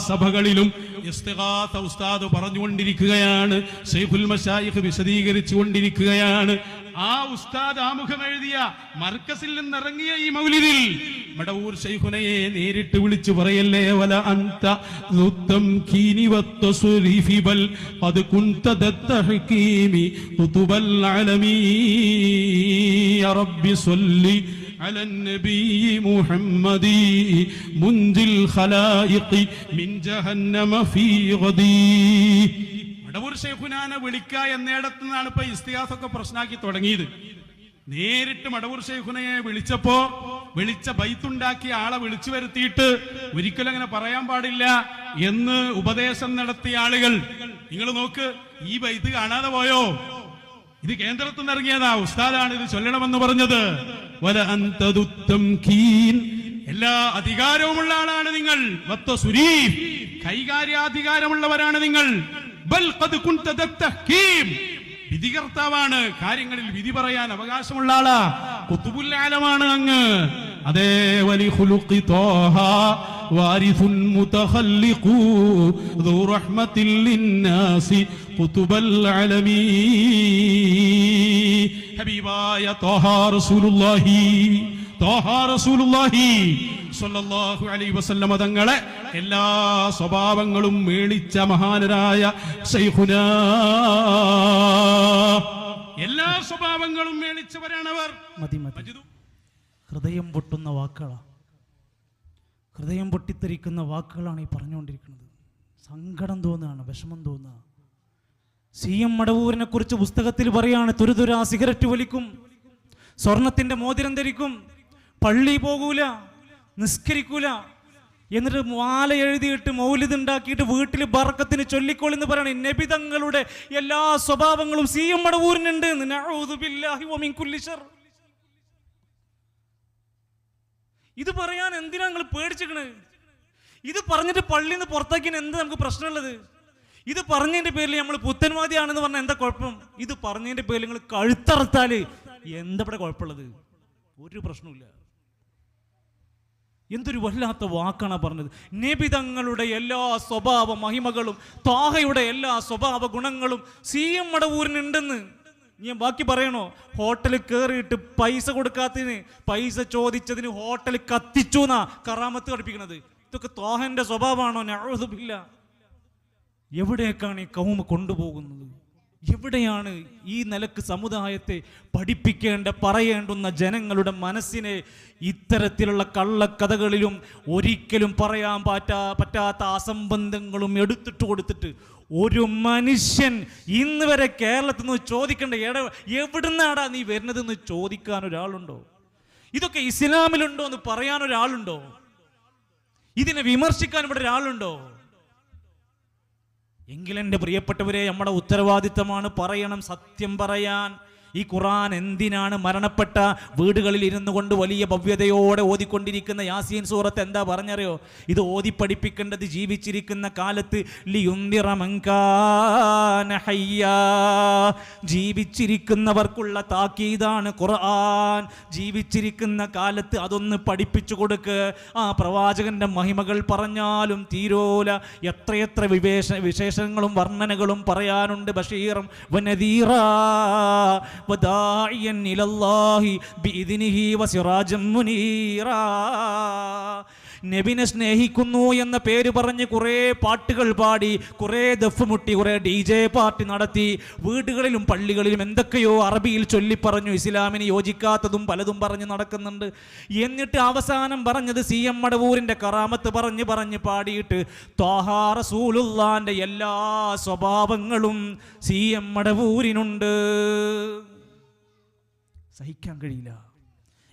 Speaker 6: സഭകളിലും ഇസ്തിഗാസ ഉസ്താദ് പറഞ്ഞുകൊണ്ടിരിക്കുകയാണ്, ശൈഖുൽ മശായിഖ് വിശദീകരിച്ചു കൊണ്ടിരിക്കുകയാണ്. ആ ഉസ്താദ് ആമുഖം എഴുതിയ മർക്കസിൽ നിന്നിറങ്ങിയ ഈ മൗലിദിൽ മടവൂർ ശൈഖുനയെ നേരിട്ട് വിളിച്ചു പറയല്ലേ, വല അൻത ലുത്തംകീനി വത്തസ്രീഫി ബൽ ഖദ് കുൻത ദത്തഹകീമി ഖുതുബൽ അലമീ യാ റബ്ബി സ്വല്ലി على النبي محمد منذ الخلائق من جهنم في غدي. മടവൂർ ശൈഖുനാനെ വിളിക്കുക എന്നിടത്തു നിന്നാണ് ഇപ്പൊ ഇസ്തിഗാസൊക്കെ പ്രശ്നമാക്കി തുടങ്ങിയത്. നേരിട്ട് മടവൂർ ശൈഖുനയെ വിളിച്ച ബൈത്തുണ്ടാക്കിയ ആളെ വിളിച്ചു വരുത്തിയിട്ട് ഒരിക്കലും അങ്ങനെ പറയാൻ പാടില്ല എന്ന് ഉപദേശം നടത്തിയ ആളുകൾ, നിങ്ങൾ നോക്ക്, ഈ ബൈത്ത് കാണാതെ പോയോ? ഇത് കേന്ദ്രത്തിൽ നിന്ന് ഇറങ്ങിയതാ, ഉസ്താദാണ് ഇത് ചൊല്ലണമെന്ന് പറഞ്ഞത്. വല അന്തദുത്തംകീൻ, എല്ലാ അധികാരവുമുള്ള ആളാണ് നിങ്ങൾ. വത്തസുരീഫ്, കൈകാര്യാധികാരമുള്ളവരാണ് നിങ്ങൾ. ബൽ ഖദ് കുൻത ദത്തഹകീം, വിധികർത്താവാണ്, കാര്യങ്ങളിൽ വിധി പറയാൻ അവകാശമുള്ള ആളാ. ഖുതുബുൽ ആലമാണ് അങ്ങ്. അതേ വലി ഖുലുഖി ത്വാഹ വാരിസുൻ മുതഖല്ലിഖു ദു റഹ്മത്തിൽ ലിന്നാസി ഖുതുബൽ അലമീ. ഹബീബായ ത്വാഹ റസൂലുള്ളാഹി സ്വല്ലല്ലാഹു അലൈഹി വസല്ലമ തങ്ങളെ എല്ലാ സ്വഭാവങ്ങളും മേളിച്ച മഹാനരായ ശൈഖുനാ, എല്ലാ സ്വഭാവങ്ങളും മേളിച്ചവരാണവർ.
Speaker 1: ഹൃദയം പൊട്ടുന്ന വാക്കുകളാണ്, ഹൃദയം പൊട്ടിത്തെറിക്കുന്ന വാക്കുകളാണ് ഈ പറഞ്ഞുകൊണ്ടിരിക്കുന്നത്. സങ്കടം തോന്നുകയാണ്, വിഷമം തോന്നുക. CM മടവൂരിനെ കുറിച്ച് പുസ്തകത്തിൽ പറയാണ്, തുരുതുരാ സിഗരറ്റ് വലിക്കും, സ്വർണത്തിന്റെ മോതിരം ധരിക്കും, പള്ളി പോകൂല, നിസ്കരിക്കൂല, എന്നിട്ട് മാല എഴുതിയിട്ട് മൗലിദ് ഉണ്ടാക്കിയിട്ട് വീട്ടിൽ ബർക്കത്തിന് ചൊല്ലിക്കോളെന്ന് പറയണ നബി തങ്ങളുടെ എല്ലാ സ്വഭാവങ്ങളും CM മടവൂരിനുണ്ട്. നഊദു ബില്ലാഹി വമിൻ കുല്ലി ശർ. ഇത് പറയാൻ എന്തിനാ നിങ്ങൾ പേടിച്ചിക്കണ്? ഇത് പറഞ്ഞിട്ട് പള്ളിയിൽ നിന്ന് പുറത്താക്കിന് എന്ത് നമുക്ക് പ്രശ്നമുള്ളത്? ഇത് പറഞ്ഞതിന്റെ പേരിൽ നമ്മൾ പുത്തൻവാദിയാണെന്ന് പറഞ്ഞാൽ എന്താ കുഴപ്പം? ഇത് പറഞ്ഞതിന്റെ പേരിൽ നിങ്ങൾ കഴുത്തറുത്താല് എന്താ ഇവിടെ കുഴപ്പമുള്ളത്? ഒരു പ്രശ്നമില്ല. എന്തൊരു വല്ലാത്ത വാക്കാണ് പറഞ്ഞത്. നബി തങ്ങളുടെ എല്ലാ സ്വഭാവ മഹിമകളും ത്വാഹയുടെ എല്ലാ സ്വഭാവ ഗുണങ്ങളും CM മടവൂരിനുണ്ടെന്ന് ഞാൻ ബാക്കി പറയണോ? ഹോട്ടലിൽ കയറിയിട്ട് പൈസ കൊടുക്കാത്തതിന്, പൈസ ചോദിച്ചതിന് ഹോട്ടലിൽ കത്തിച്ചു എന്നാ കറാമത്ത് പഠിപ്പിക്കുന്നത്. ഇതൊക്കെ ത്വാഹന്റെ സ്വഭാവമാണോ? നഊദു ബില്ലാഹ്. എവിടേക്കാണ് ഈ കൗമ കൊണ്ടുപോകുന്നത്? എവിടെയാണ് ഈ നിലക്ക് സമുദായത്തെ പഠിപ്പിക്കേണ്ട, പറയേണ്ടുന്ന ജനങ്ങളുടെ മനസ്സിനെ ഇത്തരത്തിലുള്ള കള്ളക്കഥകളിലും ഒരിക്കലും പറയാൻ പറ്റാത്ത അസംബന്ധങ്ങളും എടുത്തിട്ട് കൊടുത്തിട്ട് ഒരു മനുഷ്യൻ ഇന്ന് വരെ കേരളത്തിൽ നിന്ന് ചോദിക്കേണ്ട, എവിടുന്നാടാ നീ വരുന്നതെന്ന് ചോദിക്കാൻ ഒരാളുണ്ടോ? ഇതൊക്കെ ഇസ്ലാമിലുണ്ടോ എന്ന് പറയാൻ ഒരാളുണ്ടോ? ഇതിനെ വിമർശിക്കാൻ ഇവിടെ ഒരാളുണ്ടോ? എങ്കിലെൻ്റെ പ്രിയപ്പെട്ടവരെ, നമ്മുടെ ഉത്തരവാദിത്തമാണ് പറയണം, സത്യം പറയാൻ. ഈ ഖുർആൻ എന്തിനാണ് മരണപ്പെട്ട വീടുകളിൽ ഇരുന്നു കൊണ്ട് വലിയ ഭവ്യതയോടെ ഓതിക്കൊണ്ടിരിക്കുന്ന യാസീൻ സൂറത്ത് എന്താ പറഞ്ഞറിയോ? ഇത് ഓതി പഠിപ്പിക്കേണ്ടത് ജീവിച്ചിരിക്കുന്ന കാലത്ത് ലിയുൻദിറ മൻ കാന ഹയ്യാ, ജീവിച്ചിരിക്കുന്നവർക്കുള്ള താക്കീതാണ് ഖുർആൻ. ജീവിച്ചിരിക്കുന്ന കാലത്ത് അതൊന്ന് പഠിപ്പിച്ചു കൊടുക്ക്. ആ പ്രവാചകന്റെ മഹിമകൾ പറഞ്ഞാലും തീരോല. എത്രയെത്ര വിശേഷങ്ങളും വർണ്ണനകളും പറയാനുണ്ട്. ബഷീറൻ വനദീറാ വദാഇയൻ ഇലല്ലാഹി ബിഇദ്നിഹി വസിറാജൻ മുനീറാ. നബിനെ സ്നേഹിക്കുന്നു എന്ന പേര് പറഞ്ഞ് കുറേ പാട്ടുകൾ പാടി, കുറേ ദഫ് മുട്ടി, കുറേ DJ പാർട്ടി നടത്തി, വീടുകളിലും പള്ളികളിലും എന്തൊക്കെയോ അറബിയിൽ ചൊല്ലിപ്പറഞ്ഞു. ഇസ്ലാമിന് യോജിക്കാത്തതും പലതും പറഞ്ഞ് നടക്കുന്നുണ്ട്. എന്നിട്ട് അവസാനം പറഞ്ഞത് CM മടവൂരിൻ്റെ കറാമത്ത് പറഞ്ഞ് പാടിയിട്ട് ത്വാഹ റസൂലുള്ളാന്റെ എല്ലാ സ്വഭാവങ്ങളും CM മടവൂരിനുണ്ട്. സഹിക്കാൻ കഴിയില്ല.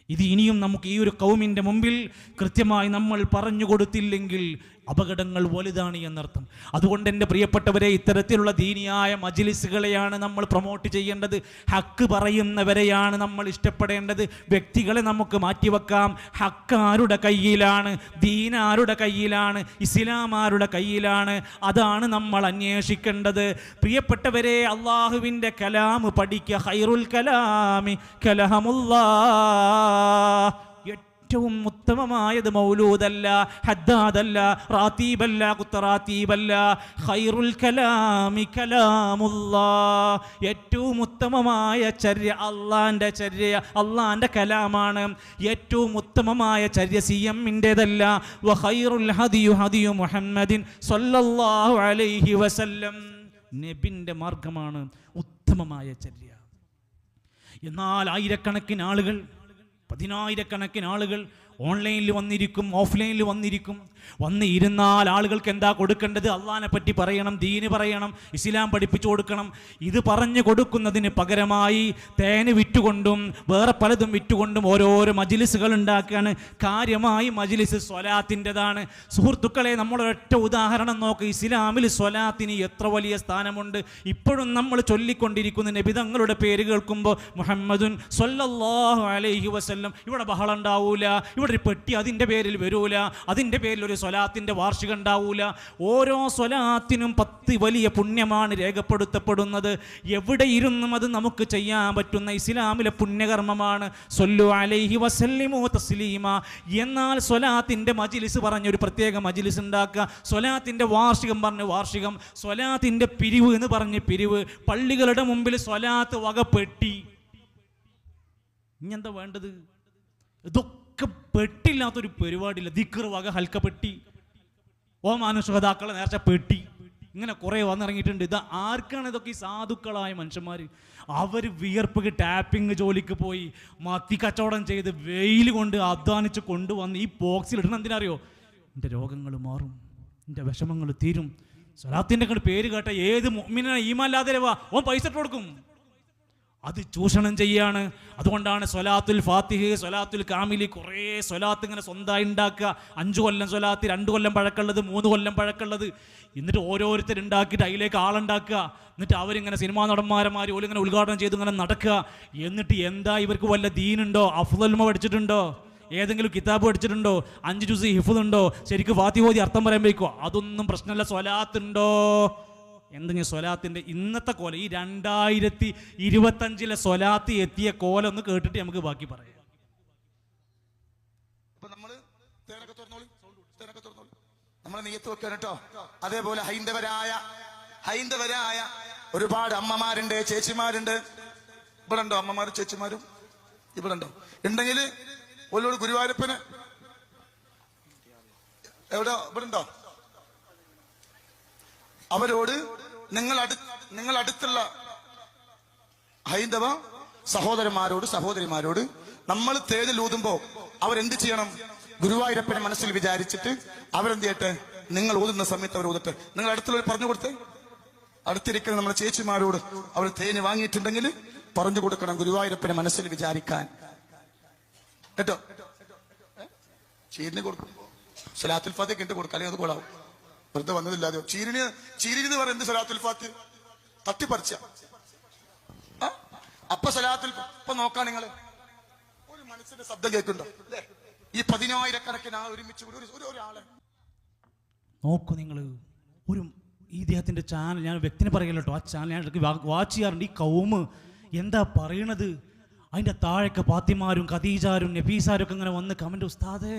Speaker 1: ഇത് ഇനിയും നമുക്ക് ഈ ഒരു കൗമിൻ്റെ മുമ്പിൽ കൃത്യമായി നമ്മൾ പറഞ്ഞു കൊടുത്തില്ലെങ്കിൽ അപകടങ്ങൾ വലുതാണ് എന്നർത്ഥം. അതുകൊണ്ട് എൻ്റെ പ്രിയപ്പെട്ടവരെ, ഇത്തരത്തിലുള്ള ദീനിയായ മജ്ലിസുകളെയാണ് നമ്മൾ പ്രൊമോട്ട് ചെയ്യേണ്ടത്. ഹക്ക് പറയുന്നവരെയാണ് നമ്മൾ ഇഷ്ടപ്പെടേണ്ടത്. വ്യക്തികളെ നമുക്ക് മാറ്റിവെക്കാം. ഹക്ക് ആരുടെ കയ്യിലാണ്? ദീൻ ആരുടെ കയ്യിലാണ്? ഇസ്ലാം ആരുടെ കയ്യിലാണ്? അതാണ് നമ്മൾ അന്വേഷിക്കേണ്ടത്. പ്രിയപ്പെട്ടവരെ, അള്ളാഹുവിൻ്റെ കലാം പഠിക്കുക. ഖൈറുൽ കലാമി കലഹമുല്ലാഹ്. ഏറ്റവും ഉത്തമമായത് മൗലൂദല്ല, ഹദ്ദാദല്ല, റാത്തീബല്ല, കുത്തറാത്തീബല്ല. ഖൈറുൽ കലാമി കലാമുല്ലാഹ്. ഏറ്റവും ഉത്തമമായ ചര്യ അള്ളാന്റെ ചര്യ, അള്ളാന്റെ കലാമാണ്. ഏറ്റവും ഉത്തമമായ ചര്യ CM-ൻ്റെതല്ല. വഖൈറുൽ ഹദിയു ഹദിയു മുഹമ്മദിൻ സ്വല്ലല്ലാഹു അലൈഹി വസല്ലം. നബിൻ്റെ മാർഗമാണ് ഉത്തമമായ ചര്യ. എന്നാൽ ആയിരക്കണക്കിന് ആളുകൾ, 10,000-കണക്കിന് ആളുകൾ ഓൺലൈനിൽ വന്നിരിക്കും, ഓഫ്ലൈനിൽ വന്നിരിക്കും. വന്ന് ഇരുന്നാൽ ആളുകൾക്ക് എന്താ കൊടുക്കേണ്ടത്? അള്ളാഹിനെ പറ്റി പറയണം, ദീന് പറയണം, ഇസ്ലാം പഠിപ്പിച്ചു കൊടുക്കണം. ഇത് പറഞ്ഞു കൊടുക്കുന്നതിന് പകരമായി തേന് വിറ്റുകൊണ്ടും വേറെ പലതും വിറ്റുകൊണ്ടും ഓരോരോ മജ്ലിസുകൾ ഉണ്ടാക്കുകയാണ്. കാര്യമായി മജ്ലിസ് സ്വലാത്തിൻ്റെതാണ്. സുഹൃത്തുക്കളെ, നമ്മളൊരൊറ്റ ഉദാഹരണം നോക്ക്. ഇസ്ലാമിൽ സ്വലാത്തിന് എത്ര വലിയ സ്ഥാനമുണ്ട്. ഇപ്പോഴും നമ്മൾ ചൊല്ലിക്കൊണ്ടിരിക്കുന്ന നബി തങ്ങളുടെ പേര് കേൾക്കുമ്പോൾ മുഹമ്മദുൻ സ്വല്ലല്ലാഹു അലൈഹി വസല്ലം, ഇവിടെ ബഹളം ഉണ്ടാവൂല, ഇവിടെ ഒരു പെട്ടി അതിൻ്റെ പേരിൽ വരൂല, അതിൻ്റെ പേരിൽ ഒരു സ്വലാത്തിൻ്റെ വാർഷികം ഉണ്ടാവൂല. ഓരോ സ്വലാത്തിനും 10 വലിയ പുണ്യമാണ് രേഖപ്പെടുത്തപ്പെടുന്നത്. എവിടെ ഇരുന്നും അത് നമുക്ക് ചെയ്യാൻ പറ്റുന്ന ഇസ്ലാമിലെ പുണ്യകർമ്മമാണ്. സ്വല്ലു അലൈഹി വസല്ലിമു തസ്ലീമ. എന്നാൽ സ്വലാത്തിൻ്റെ മജ്ലിസ് പറഞ്ഞൊരു പ്രത്യേക മജ്ലിസ് ഉണ്ടാക്കുക, സ്വലാത്തിൻ്റെ വാർഷികം പറഞ്ഞ് വാർഷികം, സ്വലാത്തിൻ്റെ പിരിവ് എന്ന് പറഞ്ഞ് പിരിവ്, പള്ളികളുടെ മുമ്പിൽ സ്വലാത്ത് വകപ്പെട്ടി. ഇനിയെന്താ വേണ്ടത്? ഇതൊക്കെ പെട്ടില്ലാത്തൊരു പരിപാടിയില്ല. ദിക്ർ വക ഹൽക്ക പെട്ടി, ഓമാന ശുഹദാക്കളെ നേർച്ച പെട്ടി, ഇങ്ങനെ കുറേ വന്നിറങ്ങിയിട്ടുണ്ട്. ഇത് ആർക്കാണ് ഇതൊക്കെ? ഈ സാധുക്കളായ മനുഷ്യന്മാർ. അവർ വിയർപ്പ് ടാപ്പിംഗ് ജോലിക്ക് പോയി മത്തി കച്ചവടം ചെയ്ത് വെയിൽ കൊണ്ട് അധ്വാനിച്ച് കൊണ്ടുവന്ന് ഈ ബോക്സിൽ ഇടണം. എന്തിനറിയോ? എൻ്റെ രോഗങ്ങൾ മാറും, എൻ്റെ വിഷമങ്ങൾ തീരും. സ്വലാത്തിൻ്റെ പേര് കേട്ട ഏത് മുഅ്മിനാണ് ഈമാനില്ലാതെ ഓൻ പൈസ ഇട്ട് കൊടുക്കും. അത് ചൂഷണം ചെയ്യാണ്. അതുകൊണ്ടാണ് സ്വലാത്തുൽ ഫാത്തിഹ്, സ്വലാത്തുൽ കാമിലി, കുറേ സ്വലാത്ത് ഇങ്ങനെ സ്വന്തമായി ഉണ്ടാക്കുക. 5 കൊല്ലം സ്വലാത്ത്, 2 കൊല്ലം പഴക്കമുള്ളത്, 3 കൊല്ലം പഴക്കമുള്ളത്. എന്നിട്ട് ഓരോരുത്തരുണ്ടാക്കിയിട്ട് അതിലേക്ക് ആളുണ്ടാക്കുക. എന്നിട്ട് അവരിങ്ങനെ സിനിമാ നടന്മാരന്മാർ ഓലിങ്ങനെ ഉദ്ഘാടനം ചെയ്ത് ഇങ്ങനെ നടക്കുക. എന്നിട്ട് എന്താ ഇവർക്ക് വല്ല ദീനുണ്ടോ? അഫ്ളൽമ പഠിച്ചിട്ടുണ്ടോ? ഏതെങ്കിലും കിതാബ് പഠിച്ചിട്ടുണ്ടോ? 5 ജുസ് ഹിഫ്ളുണ്ടോ? ശരിക്കും ഫാത്തിഹ ഓതി അർത്ഥം പറയാൻ വയ്ക്കോ? അതൊന്നും പ്രശ്നമല്ല. സ്വലാത്തുണ്ടോ? എന്തെങ്കിലും സ്വലാത്തിൻ്റെ ഇന്നത്തെ കോലം, ഈ 2025 സ്വലാത്ത് എത്തിയ കോലം ഒന്ന് കേട്ടിട്ട് നമുക്ക് ബാക്കി പറയാം.
Speaker 2: നമ്മളെ നെയ്യത്ത് വെക്കാൻ കേട്ടോ. അതേപോലെ ഹൈന്ദവരായ ഒരുപാട് അമ്മമാരുണ്ട്, ചേച്ചിമാരുണ്ട്. ഇവിടെ ഉണ്ടോ അമ്മമാരും ചേച്ചിമാരും? ഇവിടെ ഉണ്ടോ? ഉണ്ടെങ്കിൽ ഒരോട് ഗുരുവായൂരപ്പന് എവിടെ ഇവിടെ ഉണ്ടോ? അവരോട് നിങ്ങൾ അടുത്തുള്ള ഹൈന്ദവ സഹോദരന്മാരോട് സഹോദരിമാരോട് നമ്മൾ തേനിലൂതുമ്പോ അവരെന്ത് ചെയ്യണം? ഗുരുവായൂരപ്പനെ മനസ്സിൽ വിചാരിച്ചിട്ട് അവരെന്ത് ചെയ്യട്ടെ? നിങ്ങൾ ഊതുന്ന സമയത്ത് അവർ ഊതട്ടെ. നിങ്ങൾ അടുത്തുള്ളവർ പറഞ്ഞു കൊടുത്തേ. അടുത്തിരിക്കുന്ന നമ്മുടെ ചേച്ചിമാരോട് അവർ തേന് വാങ്ങിയിട്ടുണ്ടെങ്കിൽ പറഞ്ഞു കൊടുക്കണം ഗുരുവായൂരപ്പനെ മനസ്സിൽ വിചാരിക്കാൻ കേട്ടോ. ചീരിന് കൊടുക്കും, സ്വലാത്തുൽ ഫാത്തിഹ ഇട്ട് കൊടുക്കാം, അല്ലെങ്കിൽ അത് കൊള്ളാവും. വെറുതെ വന്നതില്ലാതെ ചീരിന് എന്ന് പറയുന്നത് സ്വലാത്തുൽ ഫാത്തിഹ തട്ടിപ്പറിച്ച അപ്പൊ സ്വലാത്തുൽ ഇപ്പൊ നോക്കാം. നിങ്ങൾ ഒരു മനസ്സിന്റെ ശബ്ദം കേൾക്കുന്നുണ്ടോ? ഈ 10,000-കണക്കിന് ഒരുമിച്ച് ഒരാളെ
Speaker 1: നോക്കൂ നിങ്ങൾ. ഒരു ഇദ്ദേഹത്തിൻ്റെ ചാനൽ, ഞാൻ വ്യക്തിനെ പറയല്ലോ കേട്ടോ, ആ ചാനൽ ഞാൻ ഇടയ്ക്ക് വാച്ച് ചെയ്യാറുണ്ട്. ഈ കൗമ് എന്താ പറയണത്? അതിൻ്റെ താഴേക്ക് ഫാത്തിമാരും ഖദീജാരും നഫീസാരും ഒക്കെ ഇങ്ങനെ വന്ന് കമൻറ്റ്, ഉസ്താദേ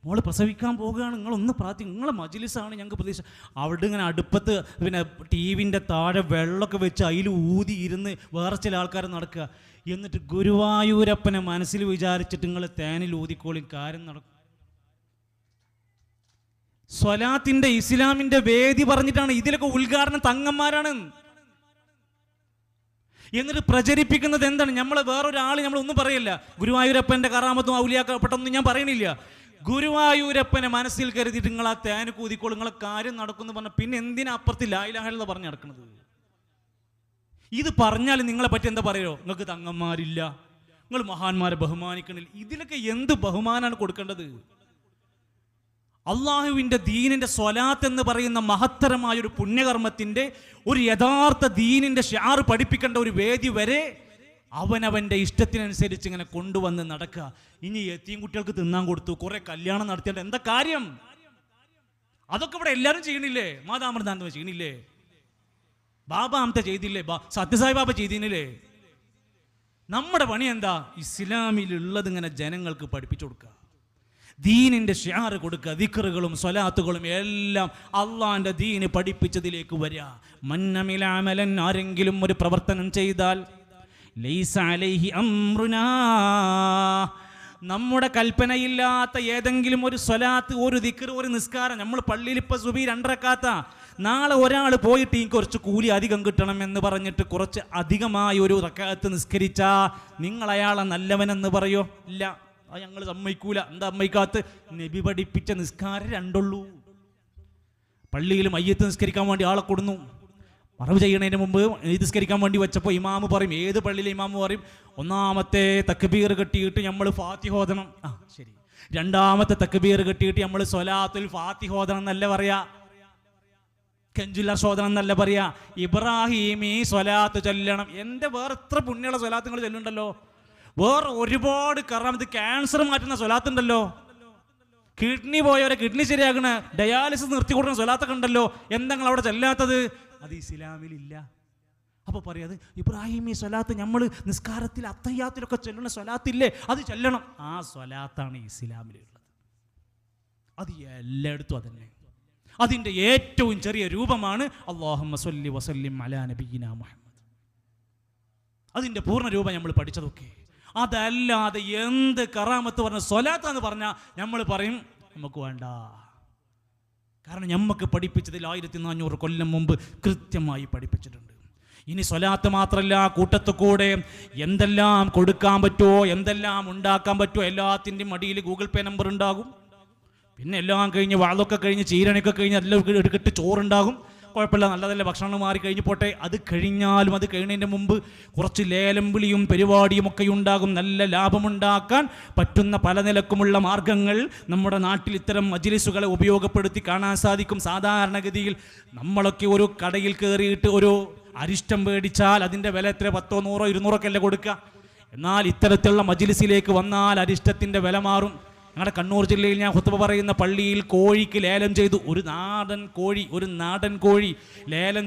Speaker 1: മോള് പ്രസവിക്കാൻ പോവുകയാണ്, നിങ്ങളൊന്ന് പ്രാർത്ഥിക്കും, നിങ്ങളെ മജ്ലിസാണ് ഞങ്ങൾക്ക് പ്രതീക്ഷ. അവിടെ ഇങ്ങനെ അടുപ്പത്ത് പിന്നെ ടി-വിൻ്റെ താഴെ വെള്ളമൊക്കെ വെച്ച് അതിൽ ഊതി ഇരുന്ന് വേറെ ചില ആൾക്കാർ നടക്കുക. എന്നിട്ട് ഗുരുവായൂരപ്പനെ മനസ്സിൽ വിചാരിച്ചിട്ട് നിങ്ങൾ തേനിൽ ഊതിക്കോളി, കാര്യം നടക്കും. സ്വലാത്തിൻ്റെ ഇസ്ലാമിൻ്റെ വേദി പറഞ്ഞിട്ടാണ് ഇതിലൊക്കെ ഉദ്ഘാടനം തങ്ങന്മാരാണ്. എന്നിട്ട് പ്രചരിപ്പിക്കുന്നത് എന്താണ്? നമ്മളെ വേറൊരാൾ നമ്മളൊന്നും പറയില്ല. ഗുരുവായൂരപ്പൻ്റെ കറാമത്തും ഔലിയാക്കപ്പെട്ടൊന്നും ഞാൻ പറയണില്ല. ഗുരുവായൂരപ്പനെ മനസ്സിൽ കരുതിയിട്ട് നിങ്ങൾ ആ തേന് കൂതിക്കോളും, നിങ്ങളെ കാര്യം നടക്കുമെന്ന് പറഞ്ഞാൽ പിന്നെ എന്തിനാ അപ്പുറത്ത് ലാ ഇലാഹ ഇല്ലല്ലാഹ് പറഞ്ഞ് നടക്കുന്നത്? ഇത് പറഞ്ഞാൽ നിങ്ങളെ പറ്റി എന്താ പറയോ? നിങ്ങൾക്ക് തങ്ങന്മാരില്ല, നിങ്ങൾ മഹാന്മാരെ ബഹുമാനിക്കണില്ല. ഇതിലൊക്കെ എന്ത് ബഹുമാനാണ് കൊടുക്കേണ്ടത്? അള്ളാഹുവിൻ്റെ ദീനിൻ്റെ സ്വലാത്ത് എന്ന് പറയുന്ന മഹത്തരമായ ഒരു പുണ്യകർമ്മത്തിൻ്റെ ഒരു യഥാർത്ഥ ദീനിൻ്റെ ഷിആർ പഠിപ്പിക്കേണ്ട ഒരു വേദി വരെ അവനവൻ്റെ ഇഷ്ടത്തിനനുസരിച്ച് ഇങ്ങനെ കൊണ്ടുവന്ന് നടക്കുക. ഇനി യതീം കുട്ടികൾക്ക് തിന്നാൻ കൊടുത്തു, കുറെ കല്യാണം നടത്തിയാൽ എന്താ കാര്യം? അതൊക്കെ ഇവിടെ എല്ലാവരും ചെയ്യണില്ലേ? മാതാമൃതാന്തം ചെയ്യണില്ലേ? ബാബ അമത്തെ ചെയ്തില്ലേ? സത്യസായി ബാബ ചെയ്തില്ലേ? നമ്മുടെ പണി എന്താ? ഇസ്ലാമിലുള്ളത് ഇങ്ങനെ ജനങ്ങൾക്ക് പഠിപ്പിച്ചു കൊടുക്കുക, ദീനിൻ്റെ ഷിആർ കൊടുക്കുക, ദിക്റുകളും സ്വലാത്തുകളും എല്ലാം അള്ളാന്റെ ദീന് പഠിപ്പിച്ചതിലേക്ക് വരിക. മന്നമില അമലൻ, ആരെങ്കിലും ഒരു പ്രവർത്തനം ചെയ്താൽ ലൈസ അലൈഹി അംറുനാ, നമ്മുടെ കൽപ്പനയില്ലാത്ത ഏതെങ്കിലും ഒരു സ്വലാത്ത്, ഒരു ദിക്ർ, ഒരു നിസ്കാരം, നമ്മൾ പള്ളിയിൽ ഇപ്പൊ സുബഹി 2 റക്അത്ത, നാളെ ഒരാൾ പോയിട്ട് ഈ കുറച്ച് കൂലി അധികം കിട്ടണം എന്ന് പറഞ്ഞിട്ട് കുറച്ച് അധികമായി ഒരു റക്അത്ത് നിസ്കരിച്ചാ നിങ്ങൾ അയാളെ നല്ലവനെന്ന് പറയോ? ഇല്ല, അത് ഞങ്ങൾ സമ്മതിക്കൂല. എന്താ സമ്മതിക്കാത്ത? നബി പഠിപ്പിച്ച നിസ്കാരം 2 ഉള്ളൂ. പള്ളിയിൽ മയ്യത്ത് നിസ്കരിക്കാൻ വേണ്ടി ആളെ കൊടുന്നു. മറവ് ചെയ്യണതിന് മുമ്പ് നിസ്കരിക്കാൻ വേണ്ടി വെച്ചപ്പോൾ ഇമാമ് പറയും, ഏത് പള്ളിയിലെ ഇമാമ് പറയും, ഒന്നാമത്തെ തക്ബീർ കെട്ടിയിട്ട് നമ്മൾ ഫാത്തിഹ ഓതണം. ശരി. രണ്ടാമത്തെ തക്ബീർ കെട്ടിയിട്ട് നമ്മൾ സ്വലാത്തുൽ ഫാത്തിഹ ഓതണം എന്നല്ല പറയാ, കെഞ്ചുല്ല ശോധനം എന്നല്ല പറയാ, ഇബ്രാഹിമി സ്വലാത്ത് ചൊല്ലണം. എൻ്റെ വേറെ എത്ര പുണ്യമുള്ള സ്വലാത്ത് നിങ്ങൾ ചൊല്ലുണ്ടല്ലോ. വേറെ ഒരുപാട് കറാമത്ത്, ക്യാൻസർ മാറ്റുന്ന സ്വലാത്തുണ്ടല്ലോ, കിഡ്നി പോയവരെ കിഡ്നി ശരിയാക്കണ, ഡയാലിസിസ് നിർത്തി കൊടുക്കുന്ന സ്വലാത്തൊക്കെ ഉണ്ടല്ലോ. എന്താ നിങ്ങൾ അവിടെ ചെല്ലാത്തത്? അത് ഇസ്ലാമിലില്ല. അപ്പൊ പറയാത് ഇബ്രാഹിമി സ്വലാത്ത് നമ്മൾ നിസ്കാരത്തിൽ അത്തഹിയ്യാത്തിലൊക്കെ ചൊല്ലുന്ന സ്വലാത്തില്ലേ, അത് ചൊല്ലണം. ആ സ്വലാത്താണ് ഇസ്ലാമിലുള്ളത്. അത് എല്ലായിടത്തും അതന്നെ. അതിൻ്റെ ഏറ്റവും ചെറിയ രൂപമാണ് അല്ലാഹുമ്മ സ്വല്ലി വസല്ലിം അലാ നബിയിനാ മുഹമ്മദ്. അതിൻ്റെ പൂർണ്ണ രൂപം നമ്മൾ പഠിച്ചതൊക്കെ. അതല്ലാതെ എന്ത് കറാമത്ത് പറഞ്ഞ സ്വലാത്താന്ന് പറഞ്ഞാൽ നമ്മൾ പറയും നമുക്ക് വേണ്ട. കാരണം നമുക്ക് പഠിപ്പിച്ചതിൽ 1400 കൊല്ലം മുമ്പ് കൃത്യമായി പഠിപ്പിച്ചിട്ടുണ്ട്. ഇനി സ്വലാത്ത് മാത്രമല്ല, കൂട്ടത്തു കൂടെ എന്തെല്ലാം കൊടുക്കാൻ പറ്റുമോ, എന്തെല്ലാം ഉണ്ടാക്കാൻ പറ്റുമോ, എല്ലാത്തിൻ്റെയും മടിയിൽ ഗൂഗിൾ പേ നമ്പർ ഉണ്ടാകും. പിന്നെ എല്ലാം കഴിഞ്ഞ് വാളൊക്കെ കഴിഞ്ഞ് ചീരണിയൊക്കെ കഴിഞ്ഞ് എല്ലാം ഒരു കെട്ട് ചോറുണ്ടാകും. കുഴപ്പമില്ല, നല്ലതല്ല, ഭക്ഷണം മാറി കഴിഞ്ഞ് പോട്ടെ. അത് കഴിഞ്ഞാലും അത് കഴിയുന്നതിൻ്റെ മുമ്പ് കുറച്ച് ലേലം വിളിയും പരിപാടിയും ഒക്കെ ഉണ്ടാകും. നല്ല ലാഭമുണ്ടാക്കാൻ പറ്റുന്ന പല നിലക്കുമുള്ള മാർഗങ്ങൾ നമ്മുടെ നാട്ടിൽ ഇത്തരം മജ്ലിസുകളെ ഉപയോഗപ്പെടുത്തി കാണാൻ സാധിക്കും. സാധാരണഗതിയിൽ നമ്മളൊക്കെ ഒരു കടയിൽ കയറിയിട്ട് ഒരു അരിഷ്ടം മേടിച്ചാൽ അതിൻ്റെ വില എത്ര? 10, 100, 200 ഒക്കെ അല്ലേ കൊടുക്കുക. എന്നാൽ ഇത്തരത്തിലുള്ള മജ്ലിസിലേക്ക് വന്നാൽ അരിഷ്ടത്തിൻ്റെ വില മാറും. ഞങ്ങളുടെ കണ്ണൂർ ജില്ലയിൽ ഞാൻ ഖുത്ബ പറയുന്ന പള്ളിയിൽ കോഴിക്ക് ലേലം ചെയ്തു. ഒരു നാടൻ കോഴി ലേലം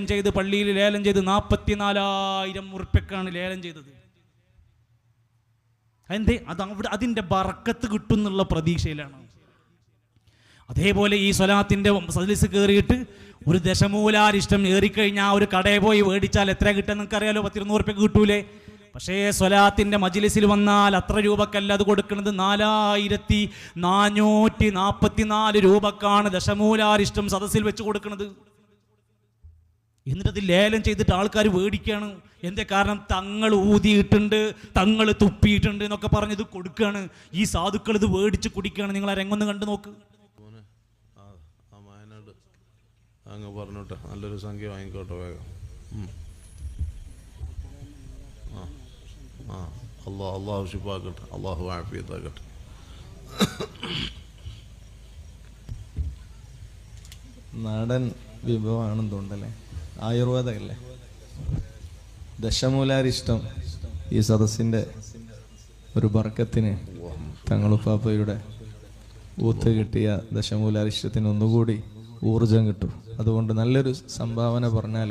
Speaker 1: ചെയ്ത് പള്ളിയിൽ ലേലം ചെയ്ത് 44,000 ഉറുപ്പ്യക്കാണ് ലേലം ചെയ്തത്. എന്തേ? അത് അവിടെ അതിൻ്റെ ബറക്കത്ത് കിട്ടുന്നുള്ള പ്രതീക്ഷയിലാണ്. അതേപോലെ ഈ സ്വലാത്തിൻ്റെ മജ്ലിസ് കയറിയിട്ട് ഒരു ദശമൂലാരിഷ്ടം ഏറിക്കഴിഞ്ഞാൽ ഒരു കടയിൽ പോയി മേടിച്ചാൽ എത്ര കിട്ടുമെന്ന് നിങ്ങൾക്കറിയാലോ, 10-200 ഉറുപ്പ്യക്ക് കിട്ടൂലേ? പക്ഷേ സ്വലാത്തിൻ്റെ മജ്ലിസിൽ വന്നാൽ അത്ര രൂപക്കല്ല അത് കൊടുക്കുന്നത്. 4444 രൂപക്കാണ് ദശമൂലാരിഷ്ടം സദസ്സിൽ വെച്ച് കൊടുക്കുന്നത്. എന്നിട്ടത് ലേലം ചെയ്തിട്ട് ആൾക്കാർ മേടിക്കുകയാണ്. എന്തേ? കാരണം തങ്ങൾ ഊതിയിട്ടുണ്ട്, തങ്ങൾ തുപ്പിയിട്ടുണ്ട് എന്നൊക്കെ പറഞ്ഞത് കൊടുക്കുകയാണ്. ഈ സാധുക്കൾ ഇത് മേടിച്ച് കുടിക്കുകയാണ്. നിങ്ങൾ ആ രംഗൊന്ന് കണ്ടു നോക്ക്.
Speaker 7: അങ്ങ് പറഞ്ഞോട്ടെ, നല്ലൊരു സംഖ്യ വാങ്ങിക്കോട്ടെ വേഗം. അള്ളാഹു ശിഫാക്കട്ടെ, അള്ളാഹു ആഫിയത്താക്കട്ടെ.
Speaker 8: നാടൻ വിഭവമാണെന്ന് തോന്നല്ലേ, ആയുർവേദമല്ലേ? ദശമൂലാരിഷ്ടം ഈ സദസ്സിൻ്റെ ഒരു ബർക്കത്തിന് തങ്ങളുപ്പാപ്പയുടെ ഊത്ത് കിട്ടിയ ദശമൂലാരിഷ്ടത്തിന് ഒന്നുകൂടി ഊർജം കിട്ടും. അതുകൊണ്ട് നല്ലൊരു സംഭാവന പറഞ്ഞാൽ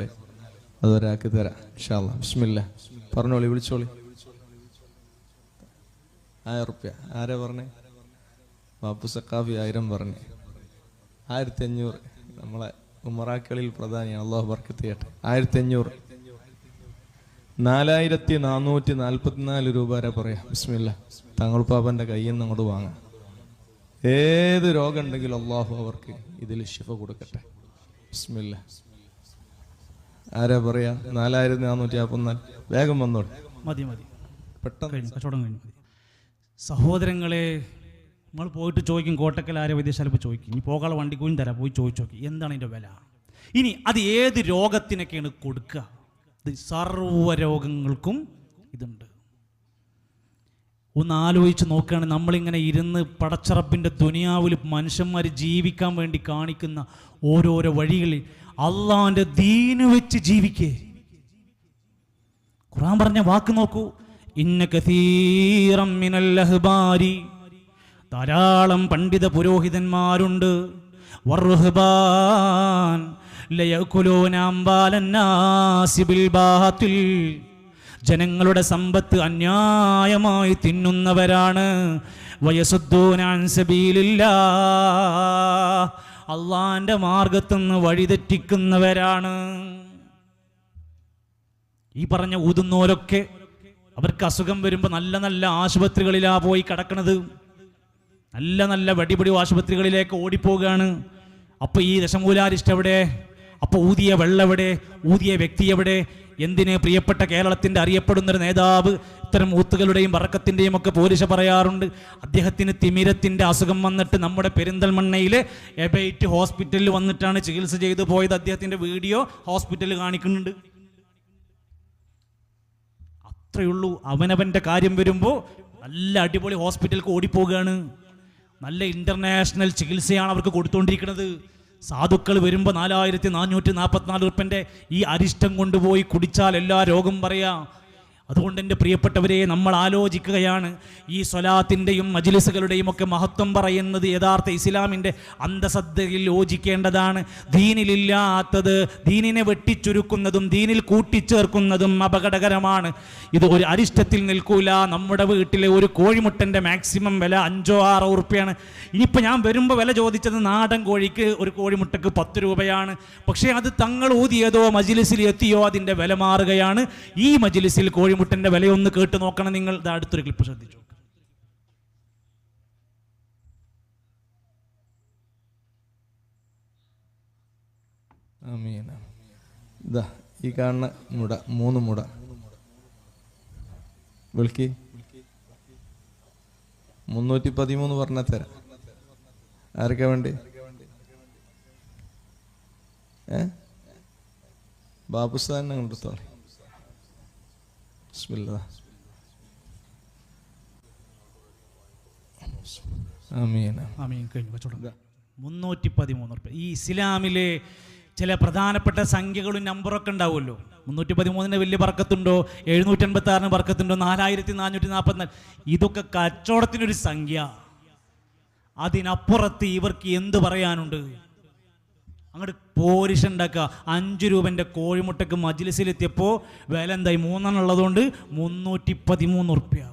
Speaker 8: അതൊരാക്കി തരാം ഇൻഷാ അല്ലാഹ്. ബിസ്മില്ലാ, പറഞ്ഞോളി, വിളിച്ചോളി. 1000 ഉറുപ്പ്യ. ആരാ പറഞ്ഞേ? ബാപ്പു സക്കാഫി 1000 പറഞ്ഞേ. 1500 നമ്മളെ ഉമറാക്കളിൽ പ്രധാനിയാണ്, അള്ളാഹു ബർക്കത്ത് ചെയ്യട്ടെ. 1500. 4444 രൂപ വരെ പറയാം. ബിസ്മില്ലാ, തങ്ങൾ പാപ്പൻ്റെ കയ്യിൽ നിന്ന് അങ്ങോട്ട് വാങ്ങാം. ഏത് രോഗം ഉണ്ടെങ്കിലും അള്ളാഹു അവർക്ക് ഇതിൽ ശിഫ കൊടുക്കട്ടെ. ബിസ്മില്ലാ. ആരാ പറയാ? 4454. വേഗം വന്നോളൂ.
Speaker 1: മതി
Speaker 8: പെട്ടെന്ന്
Speaker 1: കച്ചവടം കഴിഞ്ഞു. സഹോദരങ്ങളെ, നമ്മൾ പോയിട്ട് ചോദിക്കും, കോട്ടക്കൽ ആരെ വൈദ്യശാല ചോദിക്കും, ഇനി പോകാനുള്ള വണ്ടിക്കൂലി തരാം, പോയി ചോദിച്ചു നോക്കി എന്താണ് അതിൻ്റെ വില. ഇനി അത് ഏത് രോഗത്തിനൊക്കെയാണ് കൊടുക്കുക? ഇത് സർവ്വ രോഗങ്ങൾക്കും ഇതുണ്ട്. ഒന്ന് ആലോചിച്ച് നോക്കുകയാണ്, നമ്മളിങ്ങനെ ഇരുന്ന് പടച്ചറപ്പിൻ്റെ ദുനിയാവിൽ മനുഷ്യന്മാർ ജീവിക്കാൻ വേണ്ടി കാണിക്കുന്ന ഓരോരോ വഴികളിൽ അള്ളാന്റെ ദീന് വെച്ച് ജീവിക്കേ. ഖുർആൻ പറഞ്ഞ വാക്ക് നോക്കൂ, ഇന്ന കസീറം മിനൽ അഹ്ബാരി, ധാരാളം പണ്ഡിത പുരോഹിതന്മാരുണ്ട്, വറുഹ്ബാൻ ലയകുലൂന അംവാലന്നാസി ബിൽ ബാത്തിൽ, ജനങ്ങളുടെ സമ്പത്ത് അന്യായമായി തിന്നുന്നവരാണ്, വയസുദ്ദൂന അൻ സബീലില്ലാഹ്, അള്ളാന്റെ മാർഗത്തുനിന്ന് വഴിതെറ്റിക്കുന്നവരാണ്. ഈ പറഞ്ഞ ഊതുന്നോരൊക്കെ അവർക്ക് അസുഖം വരുമ്പോൾ നല്ല നല്ല ആശുപത്രികളിലാ പോയി കിടക്കണത്, നല്ല നല്ല വടിപിടി ആശുപത്രികളിലേക്ക് ഓടിപ്പോവുകയാണ്. അപ്പോൾ ഈ ദശമൂലാരിസ്റ്റ് എവിടെ? അപ്പോൾ ഊതിയ വെള്ളം എവിടെ? ഊതിയ വ്യക്തി എവിടെ? എന്തിന്? പ്രിയപ്പെട്ട കേരളത്തിൻ്റെ അറിയപ്പെടുന്നൊരു നേതാവ് ഇത്തരം ഊത്തുകളുടെയും വറക്കത്തിൻ്റെയും ഒക്കെ പോലീശ പറയാറുണ്ട്. അദ്ദേഹത്തിന് തിമിരത്തിൻ്റെ അസുഖം വന്നിട്ട് നമ്മുടെ പെരിന്തൽമണ്ണയിലെ എബൈറ്റ് ഹോസ്പിറ്റലിൽ വന്നിട്ടാണ് ചികിത്സ ചെയ്തു പോയത്. അദ്ദേഹത്തിൻ്റെ വീഡിയോ ഹോസ്പിറ്റലിൽ കാണിക്കുന്നുണ്ട്. അത്രയുള്ളൂ. അവനവൻ്റെ കാര്യം വരുമ്പോൾ നല്ല അടിപൊളി ഹോസ്പിറ്റലിലേക്ക് ഓടിപ്പോവുകയാണ്. നല്ല ഇന്റർനാഷണൽ ചികിത്സയാണ് അവർക്ക് കൊടുത്തുകൊണ്ടിരിക്കുന്നത്. സാധുക്കൾ വരുമ്പോൾ 4444 ഉറുപ്പിൻ്റെ ഈ അരിഷ്ടം കൊണ്ടുപോയി കുടിച്ചാൽ എല്ലാ രോഗം പറയാം. അതുകൊണ്ട് എൻ്റെ പ്രിയപ്പെട്ടവരെ, നമ്മൾ ആലോചിക്കുകയാണ്, ഈ സ്വലാത്തിൻ്റെയും മജ്ലിസുകളുടെയും ഒക്കെ മഹത്വം പറയുന്നത് യഥാർത്ഥ ഇസ്ലാമിൻ്റെ അന്തസത്തയിൽ യോജിക്കേണ്ടതാണ്. ദീനിലില്ലാത്തത്, ദീനിനെ വെട്ടിച്ചുരുക്കുന്നതും ദീനിൽ കൂട്ടിച്ചേർക്കുന്നതും അപകടകരമാണ്. ഇത് ഒരു അരിഷ്ടത്തിൽ നിൽക്കൂല. നമ്മുടെ വീട്ടിലെ ഒരു കോഴിമുട്ടൻ്റെ മാക്സിമം വില 5-6 ഉറുപ്പ്യാണ്. ഇനിയിപ്പോൾ ഞാൻ വരുമ്പോൾ വില ചോദിച്ചത് നാടൻ കോഴിക്ക് ഒരു കോഴിമുട്ടക്ക് 10 രൂപയാണ്. പക്ഷേ അത് തങ്ങൾ ഊതിയതോ മജ്ലിസിൽ എത്തിയോ അതിൻ്റെ വില മാറുകയാണ്. ഈ മജ്ലിസിൽ കോഴിമുട്ടൻ്റെ വിലയൊന്ന് കേട്ട് നോക്കണം നിങ്ങൾ. അടുത്തൊരു ക്ലിപ്പ് ശ്രദ്ധിച്ചു.
Speaker 8: ഇതാ ഈ കാണുന്ന മുട, 3 മുട വിളിക്ക് 313 പറഞ്ഞ തരാം. ആർക്കാ വേണ്ടി? ബാബുസ്ഥാനെ കൊണ്ടെടുത്തോളെ. ബിസ്മില്ലാ. ആമീൻ.
Speaker 1: ആമീൻ. കഴിഞ്ഞു. കച്ചവടം 313 ഉറുപ്പിക. ഈ ഇസ്ലാമിലെ ചില പ്രധാനപ്പെട്ട സംഖ്യകളും നമ്പറൊക്കെ ഉണ്ടാവുമല്ലോ. 313 വലിയ ബർക്കത്തുണ്ടോ? 786 ബർക്കത്തുണ്ടോ? 4444. ഇതൊക്കെ കച്ചവടത്തിനൊരു സംഖ്യ. അതിനപ്പുറത്ത് ഇവർക്ക് എന്ത് പറയാനുണ്ട്? അങ്ങോട്ട് പോരിഷ ഉണ്ടാക്കുക. 5 രൂപൻ്റെ കോഴിമുട്ടക്ക് മജ്ലിസിലെത്തിയപ്പോൾ വില എന്തായി? 3 ഉള്ളതുകൊണ്ട് 313 ഉറുപ്പ്യ.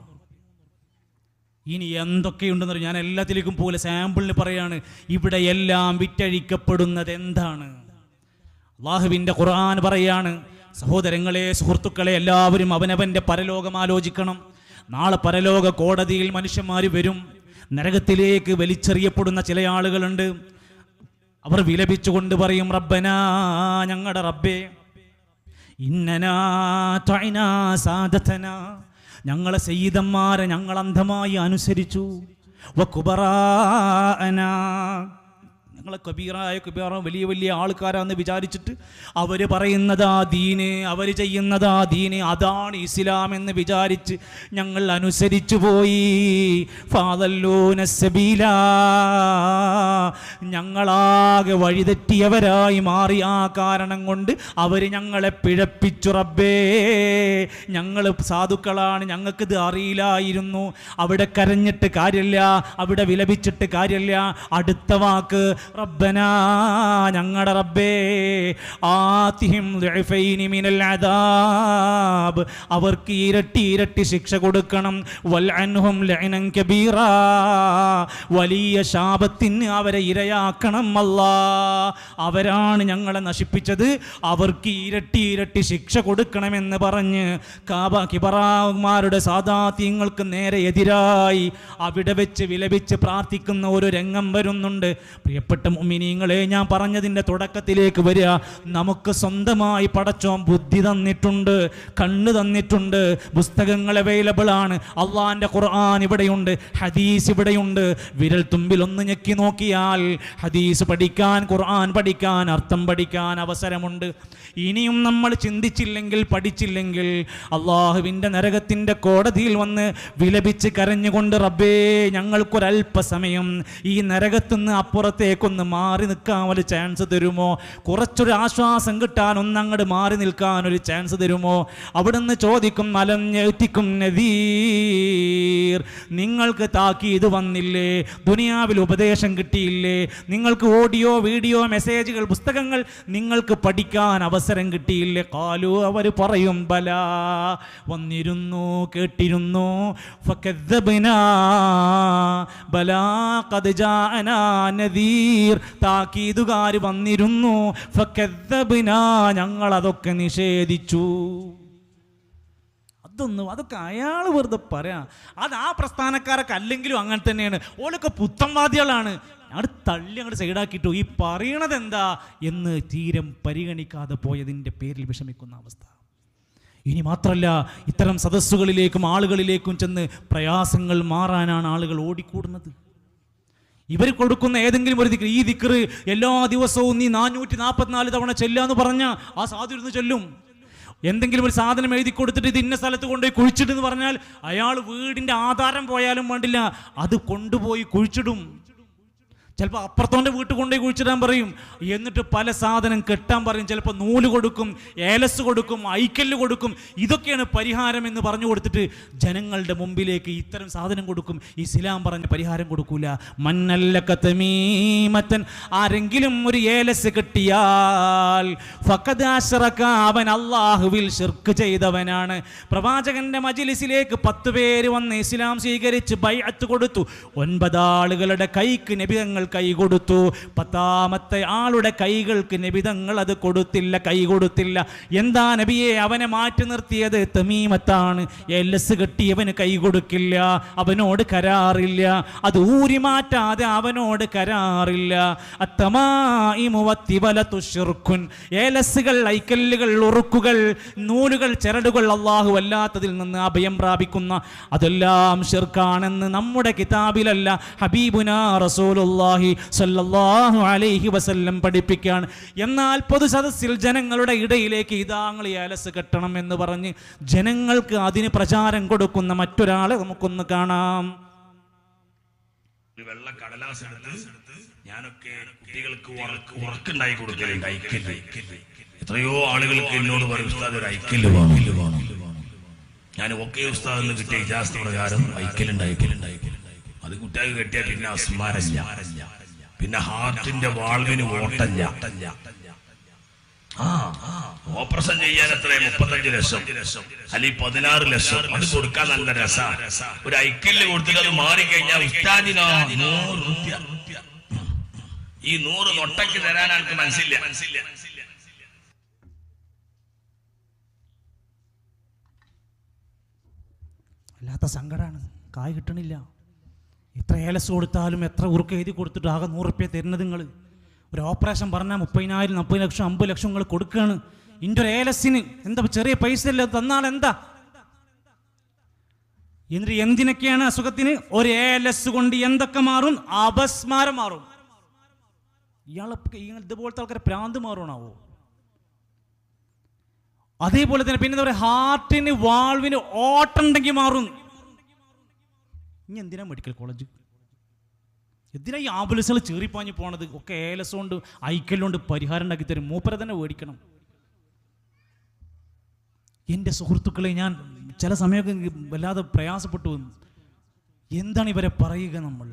Speaker 1: ഇനി എന്തൊക്കെയുണ്ടെന്ന് ഞാൻ എല്ലാത്തിലേക്കും പോലെ സാമ്പിളിന് പറയാണ്. ഇവിടെ എല്ലാം വിറ്റഴിക്കപ്പെടുന്നത് എന്താണ്? അല്ലാഹുവിൻ്റെ ഖുർആൻ പറയാണ്, സഹോദരങ്ങളെ, സുഹൃത്തുക്കളെ, എല്ലാവരും അവനവൻ്റെ പരലോകം ആലോചിക്കണം. നാളെ പരലോക കോടതിയിൽ മനുഷ്യന്മാർ വരും. നരകത്തിലേക്ക് വലിച്ചെറിയപ്പെടുന്ന ചില ആളുകളുണ്ട്. അവർ വിലപിച്ചുകൊണ്ട് പറയും, റബ്ബനാ, ഞങ്ങളുടെ റബ്ബേ, ഇന്നനാ തഅനാ സാദതനാ, ഞങ്ങളെ സയ്യിദന്മാരെ ഞങ്ങൾ അന്ധമായി അനുസരിച്ചു, വകുബറാഅനാ, ഞങ്ങളെ കബീറ വലിയ വലിയ ആൾക്കാരാന്ന് വിചാരിച്ചിട്ട് അവർ പറയുന്നതാ ദീന്, അവർ ചെയ്യുന്നതാ ദീന്, അതാണ് ഇസ്ലാം എന്ന് വിചാരിച്ച് ഞങ്ങൾ അനുസരിച്ചു പോയി. ഫാദല്ലൂന സബീല, ഞങ്ങളാകെ വഴിതെറ്റിയവരായി മാറി. ആ കാരണം കൊണ്ട് അവർ ഞങ്ങളെ പിഴപ്പിച്ചു. റബ്ബേ, ഞങ്ങൾ സാധുക്കളാണ്, ഞങ്ങൾക്കിത് അറിയില്ലായിരുന്നു. അവിടെ കരഞ്ഞിട്ട് കാര്യമില്ല, അവിടെ വിലപിച്ചിട്ട് കാര്യമില്ല. അടുത്ത വാക്ക് റബ്ബനാ, ഞങ്ങളുടെ റബ്ബേ, ആതിഹിം ദുഅഫൈനി മിനൽ അദാബ്, അവർക്ക് ഇരട്ടി ഇരട്ടി ശിക്ഷ കൊടുക്കണം. വൽഅൻഹും ലഅനൻ കബീറാ, വലിയ ശാപത്തിന് അവരെ ഇരയാക്കണം. അല്ലാ, അവരാണ് ഞങ്ങളെ നശിപ്പിച്ചത്, അവർക്ക് ഇരട്ടി ഇരട്ടി ശിക്ഷ കൊടുക്കണമെന്ന് പറഞ്ഞ് കിബറാമാരുടെ സാദാത്യങ്ങൾക്ക് നേരെ എതിരായി അവിടെ വെച്ച് വിലപിച്ച് പ്രാർത്ഥിക്കുന്ന ഒരു രംഗം വരുന്നുണ്ട്. പ്രിയപ്പെട്ട പ്രിയപ്പെട്ട മുഅ്മിനീങ്ങളെ, ഞാൻ പറഞ്ഞതിൻ്റെ തുടക്കത്തിലേക്ക് വരിക. നമുക്ക് സ്വന്തമായി പടച്ചോൻ ബുദ്ധി തന്നിട്ടുണ്ട്, കണ്ണ് തന്നിട്ടുണ്ട്, പുസ്തകങ്ങൾ അവൈലബിൾ ആണ്. അള്ളാന്റെ ഖുർആൻ ഇവിടെയുണ്ട്, ഹദീസ് ഇവിടെയുണ്ട്. വിരൽ തുമ്പിൽ ഒന്ന് ഞെക്കി നോക്കിയാൽ ഹദീസ് പഠിക്കാൻ, ഖുർആൻ പഠിക്കാൻ, അർത്ഥം പഠിക്കാൻ അവസരമുണ്ട്. ഇനിയും നമ്മൾ ചിന്തിച്ചില്ലെങ്കിൽ, പഠിച്ചില്ലെങ്കിൽ, അള്ളാഹുവിൻ്റെ നരകത്തിൻ്റെ കോടതിയിൽ വന്ന് വിലപിച്ച് കരഞ്ഞുകൊണ്ട്, റബ്ബേ ഞങ്ങൾക്കൊരല്പസമയം ഈ നരകത്തുനിന്ന് അപ്പുറത്തേക്കൊന്ന് മാറി നിൽക്കാൻ ഒരു ചാൻസ് തരുമോ? കുറച്ചൊരു ആശ്വാസം കിട്ടാൻ ഒന്നങ്ങോട്ട് മാറി നിൽക്കാൻ ഒരു ചാൻസ് തരുമോ? അവിടുന്ന് ചോദിക്കും, അലം യഅതികും നദീർ, നിങ്ങൾക്ക് താക്കീത് വന്നില്ലേ? ദുനിയാവിൽ ഉപദേശം കിട്ടിയില്ലേ? നിങ്ങൾക്ക് ഓഡിയോ, വീഡിയോ, മെസ്സേജുകൾ, പുസ്തകങ്ങൾ നിങ്ങൾക്ക് പഠിക്കാൻ അവസരം കിട്ടിയില്ലേ? ഖാലു, അവർ പറയും, ബലാ, വന്നിരുന്നു, കേട്ടിരുന്നു. ഫകദ്ദബ്നാ ബലാ ഖദ് ജാഅനാ നദീർ, താക്കീതുകാർ വന്നിരുന്നു. ഫകദ്ദബ്നാ, ഞങ്ങൾ അതൊക്കെ നിഷേധിച്ചു. അതൊക്കെ അയാൾ വെറുതെ പറയാം. അത് ആ പ്രസ്ഥാനക്കാരൊക്കെ അല്ലെങ്കിലും അങ്ങനെ തന്നെയാണ്. ഓലൊക്കെ പുത്തൻവാദികളാണ്. അങ്ങോട്ട് തള്ളി അങ്ങോട്ട് സൈഡാക്കിയിട്ടു ഈ പറയണത് എന്താ എന്ന് തീരം പരിഗണിക്കാതെ പോയതിൻ്റെ പേരിൽ വിഷമിക്കുന്ന അവസ്ഥ. ഇനി മാത്രമല്ല, ഇത്തരം സദസ്സുകളിലേക്കും ആളുകളിലേക്കും ചെന്ന് പ്രയാസങ്ങൾ മാറാനാണ് ആളുകൾ ഓടിക്കൂടുന്നത്. ഇവർ കൊടുക്കുന്ന ഏതെങ്കിലും ഒരു ദിക്ർ, ഈ ദിക്ർ എല്ലാ ദിവസവും നീ 444 തവണ ചെല്ലാന്ന് പറഞ്ഞാൽ ആ സാധു ഇരുന്ന് ചെല്ലും. എന്തെങ്കിലും ഒരു സാധനം എഴുതി കൊടുത്തിട്ട് ഇത് ഇന്ന സ്ഥലത്ത് കൊണ്ടുപോയി കുഴിച്ചിട്ടെന്ന് പറഞ്ഞാൽ അയാൾ വീടിൻ്റെ ആധാരം പോയാലും വേണ്ടില്ല, അത് കൊണ്ടുപോയി കുഴിച്ചിടും. ചിലപ്പോൾ അപ്പുറത്തോൻ്റെ വീട്ടിൽ കൊണ്ടുപോയി കുഴിച്ചിടാൻ പറയും. എന്നിട്ട് പല സാധനം കെട്ടാൻ പറയും. ചിലപ്പോൾ നൂല് കൊടുക്കും, ഏലസ് കൊടുക്കും, ഐക്കല്ല് കൊടുക്കും. ഇതൊക്കെയാണ് പരിഹാരം എന്ന് പറഞ്ഞു കൊടുത്തിട്ട് ജനങ്ങളുടെ മുമ്പിലേക്ക് ഇത്തരം സാധനം കൊടുക്കും. ഇസ്ലാം പറഞ്ഞ പരിഹാരം കൊടുക്കൂല. മന്നല്ലക തമീമത്തൻ, ആരെങ്കിലും ഒരു ഏലസ് കെട്ടിയാൽ ഫഖദ് അശ്റക, അവൻ അല്ലാഹുവിൽ ശിർക്ക് ചെയ്തവനാണ്. പ്രവാചകന്റെ മജ്ലിസിലേക്ക് 10 പേര് വന്ന് ഇസ്ലാം സ്വീകരിച്ച് ബൈഅത്ത് കൊടുത്തു. 9 ആളുകളുടെ കൈക്ക് നബി തങ്ങൾ കൈ കൊടുത്തു. 10ാമത്തെ ആളുടെ കൈകൾക്ക് നബി തങ്ങൾ അത് കൊടുത്തില്ല, കൈ കൊടുത്തില്ല. എന്താ നബിയെ? അവനെ മാറ്റി നിർത്തിയത് തമീമത്താണ്. എല്ലസ് കെട്ടിയവന് കൈ കൊടുക്കില്ല, അവനോട് കരാറില്ല. അത് ഊരി മാറ്റാതെ അവനോട് കരാറില്ല. ഏലസുകൾ, ഐക്കല്ലുകൾ, ഉറുക്കുകൾ, നൂലുകൾ, ചരടുകൾ അല്ലാഹു അല്ലാത്തതിൽ നിന്ന് അഭയം പ്രാപിക്കുന്ന അതെല്ലാം ശിർക്കാണെന്ന് നമ്മുടെ കിതാബിലല്ല, ഹബീബുനാ റസൂലുള്ളാഹി സല്ലല്ലാഹു അലൈഹി വസല്ലം പഠിപ്പിക്കുകയാണ്. എന്നാൽ പൊതു സദസ്സിൽ ജനങ്ങളുടെ ഇടയിലേക്ക് ഇതാങ്ങൾ ഏലസ് കെട്ടണം എന്ന് പറഞ്ഞ് ജനങ്ങൾക്ക് അതിന് പ്രചാരം കൊടുക്കുന്ന മറ്റൊരാളെ നമുക്കൊന്ന് കാണാം.
Speaker 9: വെള്ള കടലാസ് എടുത്ത് ഞാനൊക്കെ കുട്ടികൾക്ക് ഉറക്കുണ്ടായി കൊടുക്കലുണ്ട്. ഐക്കല്ല് എത്രയോ ആളുകൾക്ക് എന്നോട് പറയും, ഉസ്താദ് ഒരു ഐക്കല്ല് വേണം. ഞാൻ ഒക്കെ ഉസ്താദിന് കിട്ടിയ ഇജാസത്ത് പ്രകാരം ഐക്കല്ലുണ്ടായി. അത് കുട്ടികൾക്ക് കെട്ടിയാൽ പിന്നെ അസ്മാരല്ല, പിന്നെ ഹാർട്ടിന്റെ വാൾവിന് ഓട്ടല്ല. ഓപ്പറേഷൻ ചെയ്യാൻ എത്ര 35 ലക്ഷം അല്ലെങ്കിൽ 16 ലക്ഷം, അത് കൊടുക്കാൻ നല്ല രസമാണ്. ഒരു ഐക്കല്ല് കൊടുത്തിട്ട് അത് മാറിക്കഴിഞ്ഞാൽ ഉസ്താദിനോ 100 രൂപ. ഈ 100 നൊട്ടയ്ക്ക് തരാൻ എനിക്ക് മനസ്സില്ല.
Speaker 1: അല്ലാത്ത സങ്കടമാണ്, കായ് കിട്ടണില്ല. എത്ര ഏലസ് കൊടുത്താലും എത്ര ഉറുക്ക് എഴുതി കൊടുത്തിട്ട് ആകെ 100 റുപ്യ തരുന്നത് നിങ്ങൾ. ഒരു ഓപ്പറേഷൻ പറഞ്ഞാൽ 30,000, 40 ലക്ഷം, 50 ലക്ഷം നിങ്ങൾ കൊടുക്കുകയാണ്. ഇൻ്റെ ഒരു ഏലസിന് എന്താ ചെറിയ പൈസ അല്ല തന്നാൽ എന്താ? എന്നിട്ട് എന്തിനൊക്കെയാണ് അസുഖത്തിന്? ഒരു ഏലസ് കൊണ്ട് എന്തൊക്കെ മാറും? അപസ്മാരം മാറും. ഇയാളൊക്കെ ഇതുപോലത്തെ ആൾക്കാരെ ഭ്രാന്ത് മാറണാവോ? അതേപോലെ തന്നെ പിന്നെ എന്താ പറയുക, ഹാർട്ടിന് വാൾവിന് ഓട്ടുണ്ടെങ്കിൽ മാറും. ഇനി എന്തിനാ മെഡിക്കൽ കോളേജ്? എന്തിനാ ഈ ആംബുലൻസുകൾ ചീറിപ്പാഞ്ഞ് പോണത്? ഒക്കെ ഏലസ് കൊണ്ട്, ഐക്കല്ലുകൊണ്ട് പരിഹാരം ഉണ്ടാക്കി തരും. മൂപ്പരെ തന്നെ മേടിക്കണം. എൻ്റെ സുഹൃത്തുക്കളെ, ഞാൻ ചില സമയമൊക്കെ വല്ലാതെ പ്രയാസപ്പെട്ടു. എന്താണ് ഇവരെ പറയുക? നമ്മൾ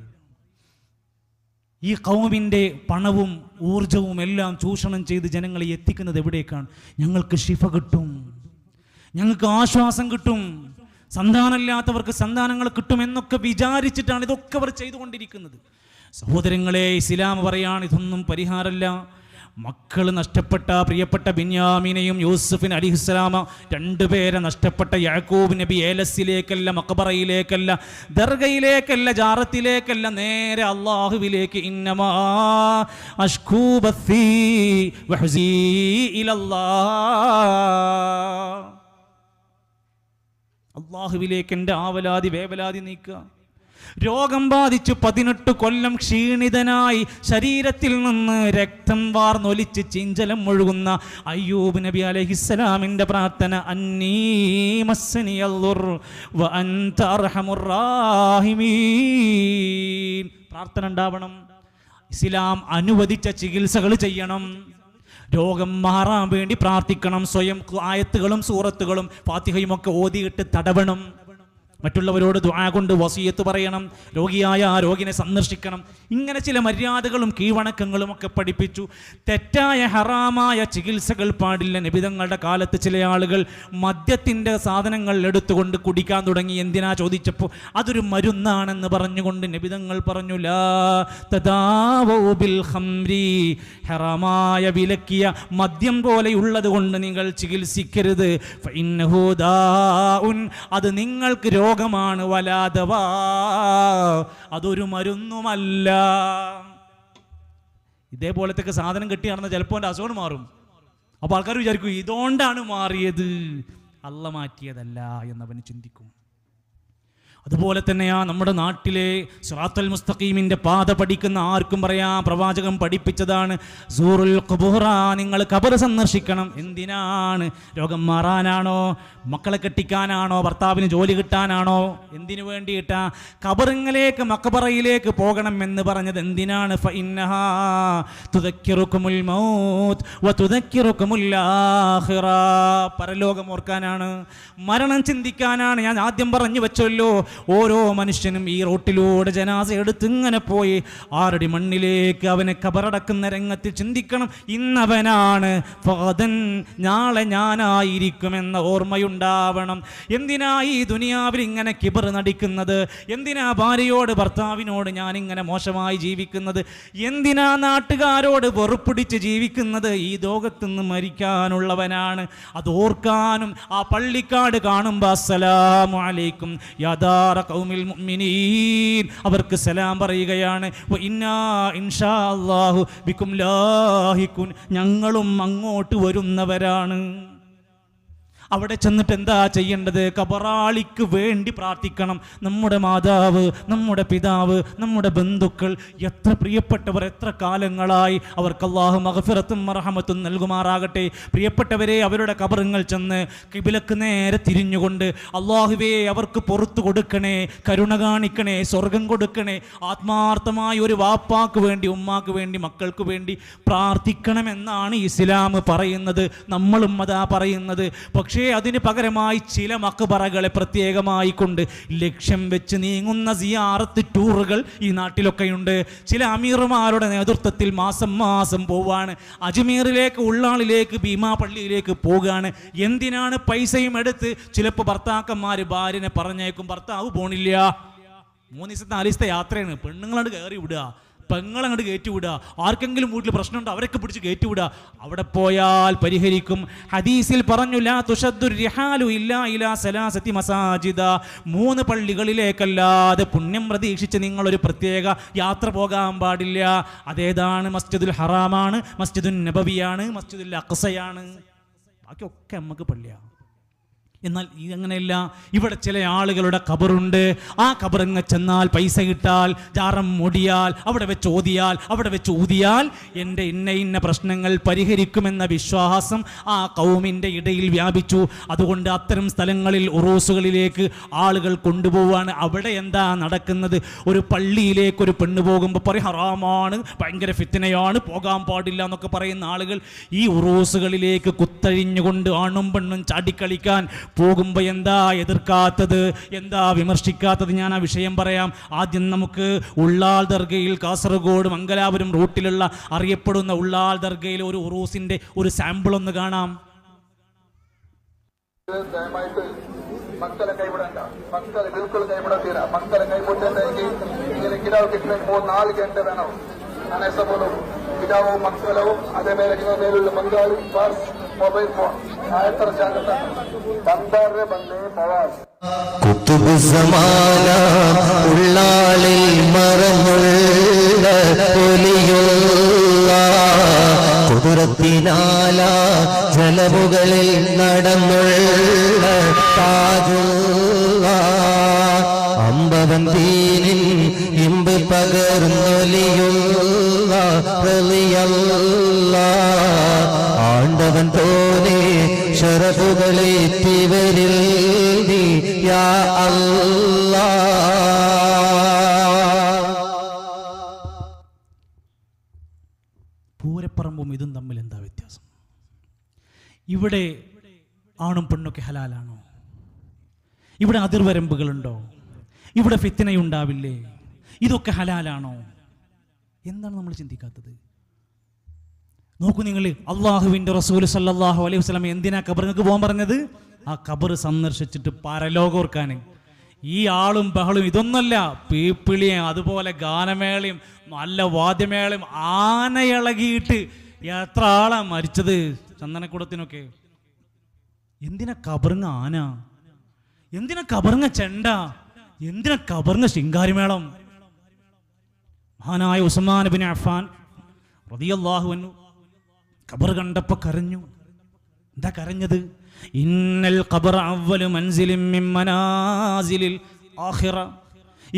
Speaker 1: ഈ ഖൗമിൻ്റെ പണവും ഊർജവും എല്ലാം ചൂഷണം ചെയ്ത് ജനങ്ങളെ എത്തിക്കുന്നത് എവിടേക്കാണ്? ഞങ്ങൾക്ക് ശിഫ കിട്ടും, ഞങ്ങൾക്ക് ആശ്വാസം കിട്ടും, സന്താനമില്ലാത്തവർക്ക് സന്താനങ്ങൾ കിട്ടുമെന്നൊക്കെ വിചാരിച്ചിട്ടാണ് ഇതൊക്കെ അവർ ചെയ്തുകൊണ്ടിരിക്കുന്നത്. സഹോദരങ്ങളെ, ഇസ്ലാം പറയാണ് ഇതൊന്നും പരിഹാരമല്ല. മക്കൾ നഷ്ടപ്പെട്ട പ്രിയപ്പെട്ട ബിന്യാമീനെയും യൂസുഫിന് അലിഹിസ്സലാമ രണ്ടുപേരെ നഷ്ടപ്പെട്ട യാക്കൂബ് നബി ഏലസിലേക്കല്ല, മഖബറയിലേക്കല്ല, ദർഗയിലേക്കല്ല, ജാറത്തിലേക്കല്ല, നേരെ അള്ളാഹുവിലേക്ക്. ഇന്നമാ അഷ്കൂ ബസ്സീ വഹ്സീ ഇലല്ലാഹ്. അള്ളാഹുവിലേക്ക് എൻ്റെ ആവലാതി വേവലാതി നീക്കുക. രോഗം ബാധിച്ചു 18 കൊല്ലം ക്ഷീണിതനായി ശരീരത്തിൽ നിന്ന് രക്തം വാർന്നൊലിച്ച് ചിഞ്ചലം ഒഴുകുന്ന അയ്യൂബ് നബി അലൈഹിസ്സലാമിൻ്റെ പ്രാർത്ഥന, അന്നീ മസ്സനിയൽ-ദുർ വ അൻത അർഹമുർ റാഹിമീൻ. പ്രാർത്ഥന ഉണ്ടാവണം. ഇസ്ലാം അനുവദിച്ച ചികിത്സകൾ ചെയ്യണം. രോഗം മാറാൻ വേണ്ടി പ്രാർത്ഥിക്കണം. സ്വയം ആയത്തുകളും സൂറത്തുകളും ഫാത്തിഹയും ഒക്കെ ഓതിയിട്ട് തടവണം. മറ്റുള്ളവരോട് ദുആ കൊണ്ട് വസിയത്ത് പറയണം. രോഗിയായ ആ രോഗിനെ സന്ദർശിക്കണം. ഇങ്ങനെ ചില മര്യാദകളും കീഴ്വണക്കങ്ങളും ഒക്കെ പഠിപ്പിച്ചു. തെറ്റായ ഹറാമായ ചികിത്സകൾ പാടില്ല. നബിതങ്ങളുടെ കാലത്ത് ചില ആളുകൾ മദ്യത്തിൻ്റെ സാധനങ്ങൾ എടുത്തുകൊണ്ട് കുടിക്കാൻ തുടങ്ങി. എന്തിനാ ചോദിച്ചപ്പോൾ അതൊരു മരുന്നാണെന്ന് പറഞ്ഞുകൊണ്ട് നബിതങ്ങൾ പറഞ്ഞു, ലാ തദാവൂ ബിൽ ഖംരി, ഹറാമായ വിലക്കിയ മദ്യം പോലെയുള്ളത് കൊണ്ട് നിങ്ങൾ ചികിത്സിക്കരുത്. ഫഇന്നഹു ദാഉൻ, അത് നിങ്ങൾക്ക് രോഗമാണ്. വലാദവാ, അതൊരു മരുന്നുമല്ല. ഇതേപോലത്തെ സാധനം കിട്ടി നടന്ന ചിലപ്പോൾ എൻ്റെ അസുഖം മാറും. അപ്പോൾ ആൾക്കാർ വിചാരിക്കും ഇതുകൊണ്ടാണ് മാറിയത്, അല്ല മാറ്റിയതല്ല എന്നവന് ചിന്തിക്കും. അതുപോലെ തന്നെയാ നമ്മുടെ നാട്ടിലെ സിറാത്തുൽ മുസ്തഖീമിൻ്റെ പാത പഠിക്കുന്ന ആർക്കും പറയാം, പ്രവാചകൻ പഠിപ്പിച്ചതാണ് സൂറുൽ ഖുബൂറ, നിങ്ങൾ ഖബർ സന്ദർശിക്കണം. എന്തിനാണ്? രോഗം മാറാനാണോ? മക്കളെ കെട്ടിക്കാനാണോ? ഭർത്താവിന് ജോലി കിട്ടാനാണോ? എന്തിനു വേണ്ടിയിട്ടാ ഖബറിലേക്ക് മഖബറയിലേക്ക് പോകണം എന്ന് പറഞ്ഞത്? എന്തിനാണ്? ഫഇന്നഹാ തുദക്കിറുകുമുൽ മൗത്ത് വതുദക്കിറുകുമുൽ ആഖിറ, പരലോകം ഓർക്കാനാണ്, മരണം ചിന്തിക്കാനാണ്. ഞാൻ ആദ്യം പറഞ്ഞു വെച്ചല്ലോ, ഓരോ മനുഷ്യനും ഈ റോട്ടിലൂടെ ജനാസ എടുത്ത് ഇങ്ങനെ പോയി 6 അടി മണ്ണിലേക്ക് അവനെ ഖബറടക്കുന്ന രംഗത്തിൽ ചിന്തിക്കണം. ഇന്നവനാണ് ഫഗദൻ, നാളെ ഞാനായിരിക്കുമെന്ന ഓർമ്മയുണ്ടാവണം. എന്തിനാ ഈ ദുനിയാവിൽ ഇങ്ങനെ കിബർ നടിക്കുന്നത്? എന്തിനാ ഭാര്യയോട് ഭർത്താവിനോട് ഞാനിങ്ങനെ മോശമായി ജീവിക്കുന്നത്? എന്തിനാ നാട്ടുകാരോട് വെറുപ്പിടിച്ച് ജീവിക്കുന്നത്? ഈ ലോകത്തുനിന്ന് മരിക്കാനുള്ളവനാണ്. അത് ഓർക്കാനും ആ പള്ളിക്കാട് കാണുമ്പോൾ അസ്സലാമു അലൈക്കും യാദാ ഖൗമിൽ മുഅ്മിനീൻ, അവർക്ക് സലാം പറയുകയാണ്. വ ഇന്നാ ഇൻഷാ അല്ലാഹു ബികും ലാഹിഖുൻ, ഞങ്ങളും അങ്ങോട്ട് വരുന്നവരാണ്. അവിടെ ചെന്നിട്ട് എന്താ ചെയ്യേണ്ടത്? ഖബറാളിക്ക് വേണ്ടി പ്രാർത്ഥിക്കണം. നമ്മുടെ മാതാവ്, നമ്മുടെ പിതാവ്, നമ്മുടെ ബന്ധുക്കൾ, എത്ര പ്രിയപ്പെട്ടവർ, എത്ര കാലങ്ങളായി, അവർക്ക് അല്ലാഹു മഗ്ഫിറത്തും മർഹമത്തും നൽകുമാറാകട്ടെ. പ്രിയപ്പെട്ടവരെ, അവരുടെ ഖബറുകൾ ചെന്ന് ഖിബിലക്ക് നേരെ തിരിഞ്ഞുകൊണ്ട് അല്ലാഹുവേ അവർക്ക് പുറത്തു കൊടുക്കണേ, കരുണ കാണിക്കണേ, സ്വർഗം കൊടുക്കണേ. ആത്മാർത്ഥമായ ഒരു വാപ്പാക്ക് വേണ്ടി, ഉമ്മാക്ക് വേണ്ടി, മക്കൾക്ക് വേണ്ടി പ്രാർത്ഥിക്കണമെന്നാണ് ഇസ്ലാം പറയുന്നത്. നമ്മളും അതാ പറയുന്നത്. പക്ഷേ അതിന് പകരമായി ചില മഖബറകളെ പ്രത്യേകമായി കൊണ്ട് ലക്ഷ്യം വെച്ച് നീങ്ങുന്ന സിയാറത്ത് ടൂറുകൾ ഈ നാട്ടിലൊക്കെയുണ്ട്. ചില അമീർമാരുടെ നേതൃത്വത്തിൽ മാസം മാസം പോവാണ്. അജ്മീറിലേക്ക്, ഉള്ളാളിലേക്ക്, ഭീമാ പള്ളിയിലേക്ക് പോവുകയാണ്. എന്തിനാണ്? പൈസയും എടുത്ത് ചിലപ്പോൾ ഭർത്താക്കന്മാർ ഭാര്യനെ പറഞ്ഞേക്കും, ഭർത്താവ് പോണില്ല. 3 ദിവസത്തെ 4 ദിവസത്തെ യാത്രയാണ്. പെണ്ണുങ്ങളാണ് കയറി വിടുക, പെങ്ങളങ്ങോട്ട് കയറ്റിവിടുക. ആർക്കെങ്കിലും വീട്ടിൽ പ്രശ്നമുണ്ടോ അവരൊക്കെ പിടിച്ച് കയറ്റിവിടുക. അവിടെ പോയാൽ പരിഹരിക്കും. ഹദീസിൽ പറഞ്ഞു, ലാ തുഷദ്ദു റിഹാലു ഇല്ലാ ഇലാ സലാസതി മസാജിദ, 3 പള്ളികളിലേക്കല്ലാതെ പുണ്യം പ്രതീക്ഷിച്ച് നിങ്ങളൊരു പ്രത്യേക യാത്ര പോകാൻ പാടില്ല. അതേതാണ്? മസ്ജിദുൽ ഹറാമാണ്, മസ്ജിദുൻ നബവിയാണ്, മസ്ജിദുൽ അഖ്സയാണ്. ബാക്കിയൊക്കെ നമുക്ക് പള്ളിയാണ്. എന്നാൽ ഇതങ്ങനെയല്ല. ഇവിടെ ചില ആളുകളുടെ ഖബറുണ്ട്. ആ ഖബറിങ്ങ് ചെന്നാൽ പൈസ ഇട്ടാൽ, ജാറം മൂടിയാൽ, അവിടെ വെച്ച് ഓതിയാൽ, അവിടെ വെച്ച് ഊതിയാൽ എൻ്റെ ഇന്ന പ്രശ്നങ്ങൾ പരിഹരിക്കുമെന്ന വിശ്വാസം ആ ഖൗമിൻ്റെ ഇടയിൽ വ്യാപിച്ചു. അതുകൊണ്ട് അത്തരം സ്ഥലങ്ങളിൽ ഉറൂസുകളിലേക്ക് ആളുകൾ കൊണ്ടുപോവാണ്. അവിടെ എന്താ നടക്കുന്നത്? ഒരു പള്ളിയിലേക്ക് ഒരു പെണ്ണ് പോകുമ്പോൾ പറയും ഹറാമാണ്, ഭയങ്കര ഫിത്നയാണ്, പോകാൻ പാടില്ല എന്നൊക്കെ പറയുന്ന ആളുകൾ ഈ ഉറൂസുകളിലേക്ക് കുത്തഴിഞ്ഞുകൊണ്ട് ആണും പെണ്ണും ചാടിക്കളിക്കാൻ പോകുമ്പോൾ എന്താ എതിർക്കാത്തത്, എന്താ വിമർശിക്കാത്തത്? ഞാൻ ആ വിഷയം പറയാം. ആദ്യം നമുക്ക് ഉള്ളാൾ ദർഗയിൽ, കാസർഗോഡ് മംഗലാപുരം റൂട്ടിലുള്ള അറിയപ്പെടുന്ന ഉള്ളാൾ ദർഗയിൽ ഒരു ഉറൂസിന്റെ ഒരു സാമ്പിൾ ഒന്ന് കാണാം.
Speaker 10: മക്കളെ കൈവിടണ്ട, മക്കളെ ബിൽക്കുൾ കൈവിടത്തില്ല. മക്കളെ കൈവിട്ടിട്ടുണ്ടെങ്കിൽ ഇങ്ങനെ കിടാവ് കിട്ടണമെങ്കിൽ 4 ഗಂಟೆ വേണം. അനേസ പോലും ഇജാവും മക്സലവും അതേപോലെ നിങ്ങളുടെ മേലുള്ള ബംഗാളി പാസ് മൊബൈൽ ഫോൺ ആയത്ര ജാഗ്രത തന്താറിന്റെ ബന്ധേ പവാസ്
Speaker 5: കുത്തുബ് സമാന ഉള്ളാളിൽ മറന്നുള്ള ഒലിയുള്ള കുതിരത്തിനാല ജലമുകളിൽ നടന്നുള്ള താജുള്ള അമ്പവന്തീനിൽ ഇമ്പ് പകർന്നൊലിയുള്ള റളിയല്ല ആണ്ടവൻ തോനെ ശരഫുകളേറ്റിവരിൽ നീ യാ അല്ലാഹ്.
Speaker 1: പൂരപ്പറമ്പും ഇതും തമ്മിൽ എന്താ വ്യത്യാസം? ഇവിടെ ആണും പെണ്ണൊക്കെ ഹലാലാണോ? ഇവിടെ അതിർവരമ്പുകളുണ്ടോ? ഇവിടെ ഫിത്നയുണ്ടാവില്ലേ? ഇതൊക്കെ ഹലാലാണോ? എന്താണ് നമ്മൾ ചിന്തിക്കാത്തത്? നോക്കൂ നിങ്ങൾ, അള്ളാഹുവിൻ്റെ റസൂൽ സല്ലല്ലാഹു അലൈഹി വസല്ലം എന്തിനാ ഖബറിലേക്ക് പോകാൻ പറഞ്ഞത്? ആ ഖബർ സന്ദർശിച്ചിട്ട് പരലോകോർക്കാൻ. ഈ ആളും ബഹളും ഇതൊന്നല്ല, പീപ്പിളിയും അതുപോലെ ഗാനമേളയും നല്ല വാദ്യമേളയും ആനയിളകിയിട്ട് എത്ര ആളാ മരിച്ചത് ചന്ദനക്കുടത്തിനൊക്കെ. എന്തിനാ ഖബറിങ്ങ ആന? എന്തിനാ ഖബറിങ്ങ ചെണ്ട? എന്തിനാ ഖബറിങ്ങ ശിങ്കാരിമേളം? മഹാനായ ഉസ്മാൻ ഇബ്നു അഫ്ഫാൻ റളിയല്ലാഹു അൻഹു ഖബർ കണ്ടപ്പോൾ കരഞ്ഞു. എന്താ കരഞ്ഞത്? ഇന്നൽ ഖബറ അവ്വലു മൻസിലിൻ മിൻ മനാസിലിൽ ആഖിറ.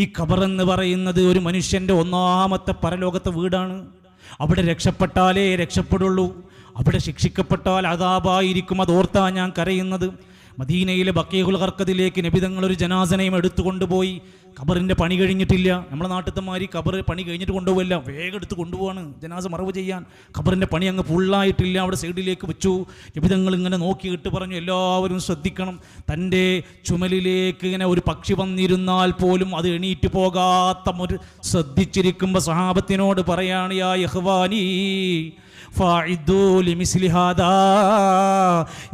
Speaker 1: ഈ ഖബർ എന്ന് പറയുന്നത് ഒരു മനുഷ്യൻ്റെ ഒന്നാമത്തെ പരലോകത്തെ വീടാണ്. അവിടെ രക്ഷപ്പെട്ടാലേ രക്ഷപ്പെടുള്ളൂ. അവിടെ ശിക്ഷിക്കപ്പെട്ടാൽ അദാബായിരിക്കും. അതോർത്താ ഞാൻ കരയുന്നത്. മദീനയിലെ ബക്കീഉൽ ഖർഖദിലേക്ക് നബി തങ്ങൾ ഒരു ജനാസനെയും എടുത്തുകൊണ്ടുപോയി. ഖബറിൻ്റെ പണി കഴിഞ്ഞിട്ടില്ല. നമ്മുടെ നാട്ടിലത്തെ ഖബർ പണി കഴിഞ്ഞിട്ട് കൊണ്ടുപോകില്ല, വേഗം എടുത്ത് കൊണ്ടുപോവാണ് ജനാസ മറവ് ചെയ്യാൻ. ഖബറിൻ്റെ പണി അങ്ങ് ഫുള്ളായിട്ടില്ല, അവിടെ സൈഡിലേക്ക് വെച്ചു. നബി തങ്ങൾ ഇങ്ങനെ നോക്കിയിട്ട് പറഞ്ഞു, എല്ലാവരും ശ്രദ്ധിക്കണം. തൻ്റെ ചുമലിലേക്ക് ഇങ്ങനെ ഒരു പക്ഷി വന്നിരുന്നാൽ പോലും അത് എണീറ്റ് പോകാത്ത ഒരു ശ്രദ്ധിച്ചിരിക്കുമ്പോൾ സഹാബത്തിനോട് പറയാണ്, യാ ഇഖ്വാനീ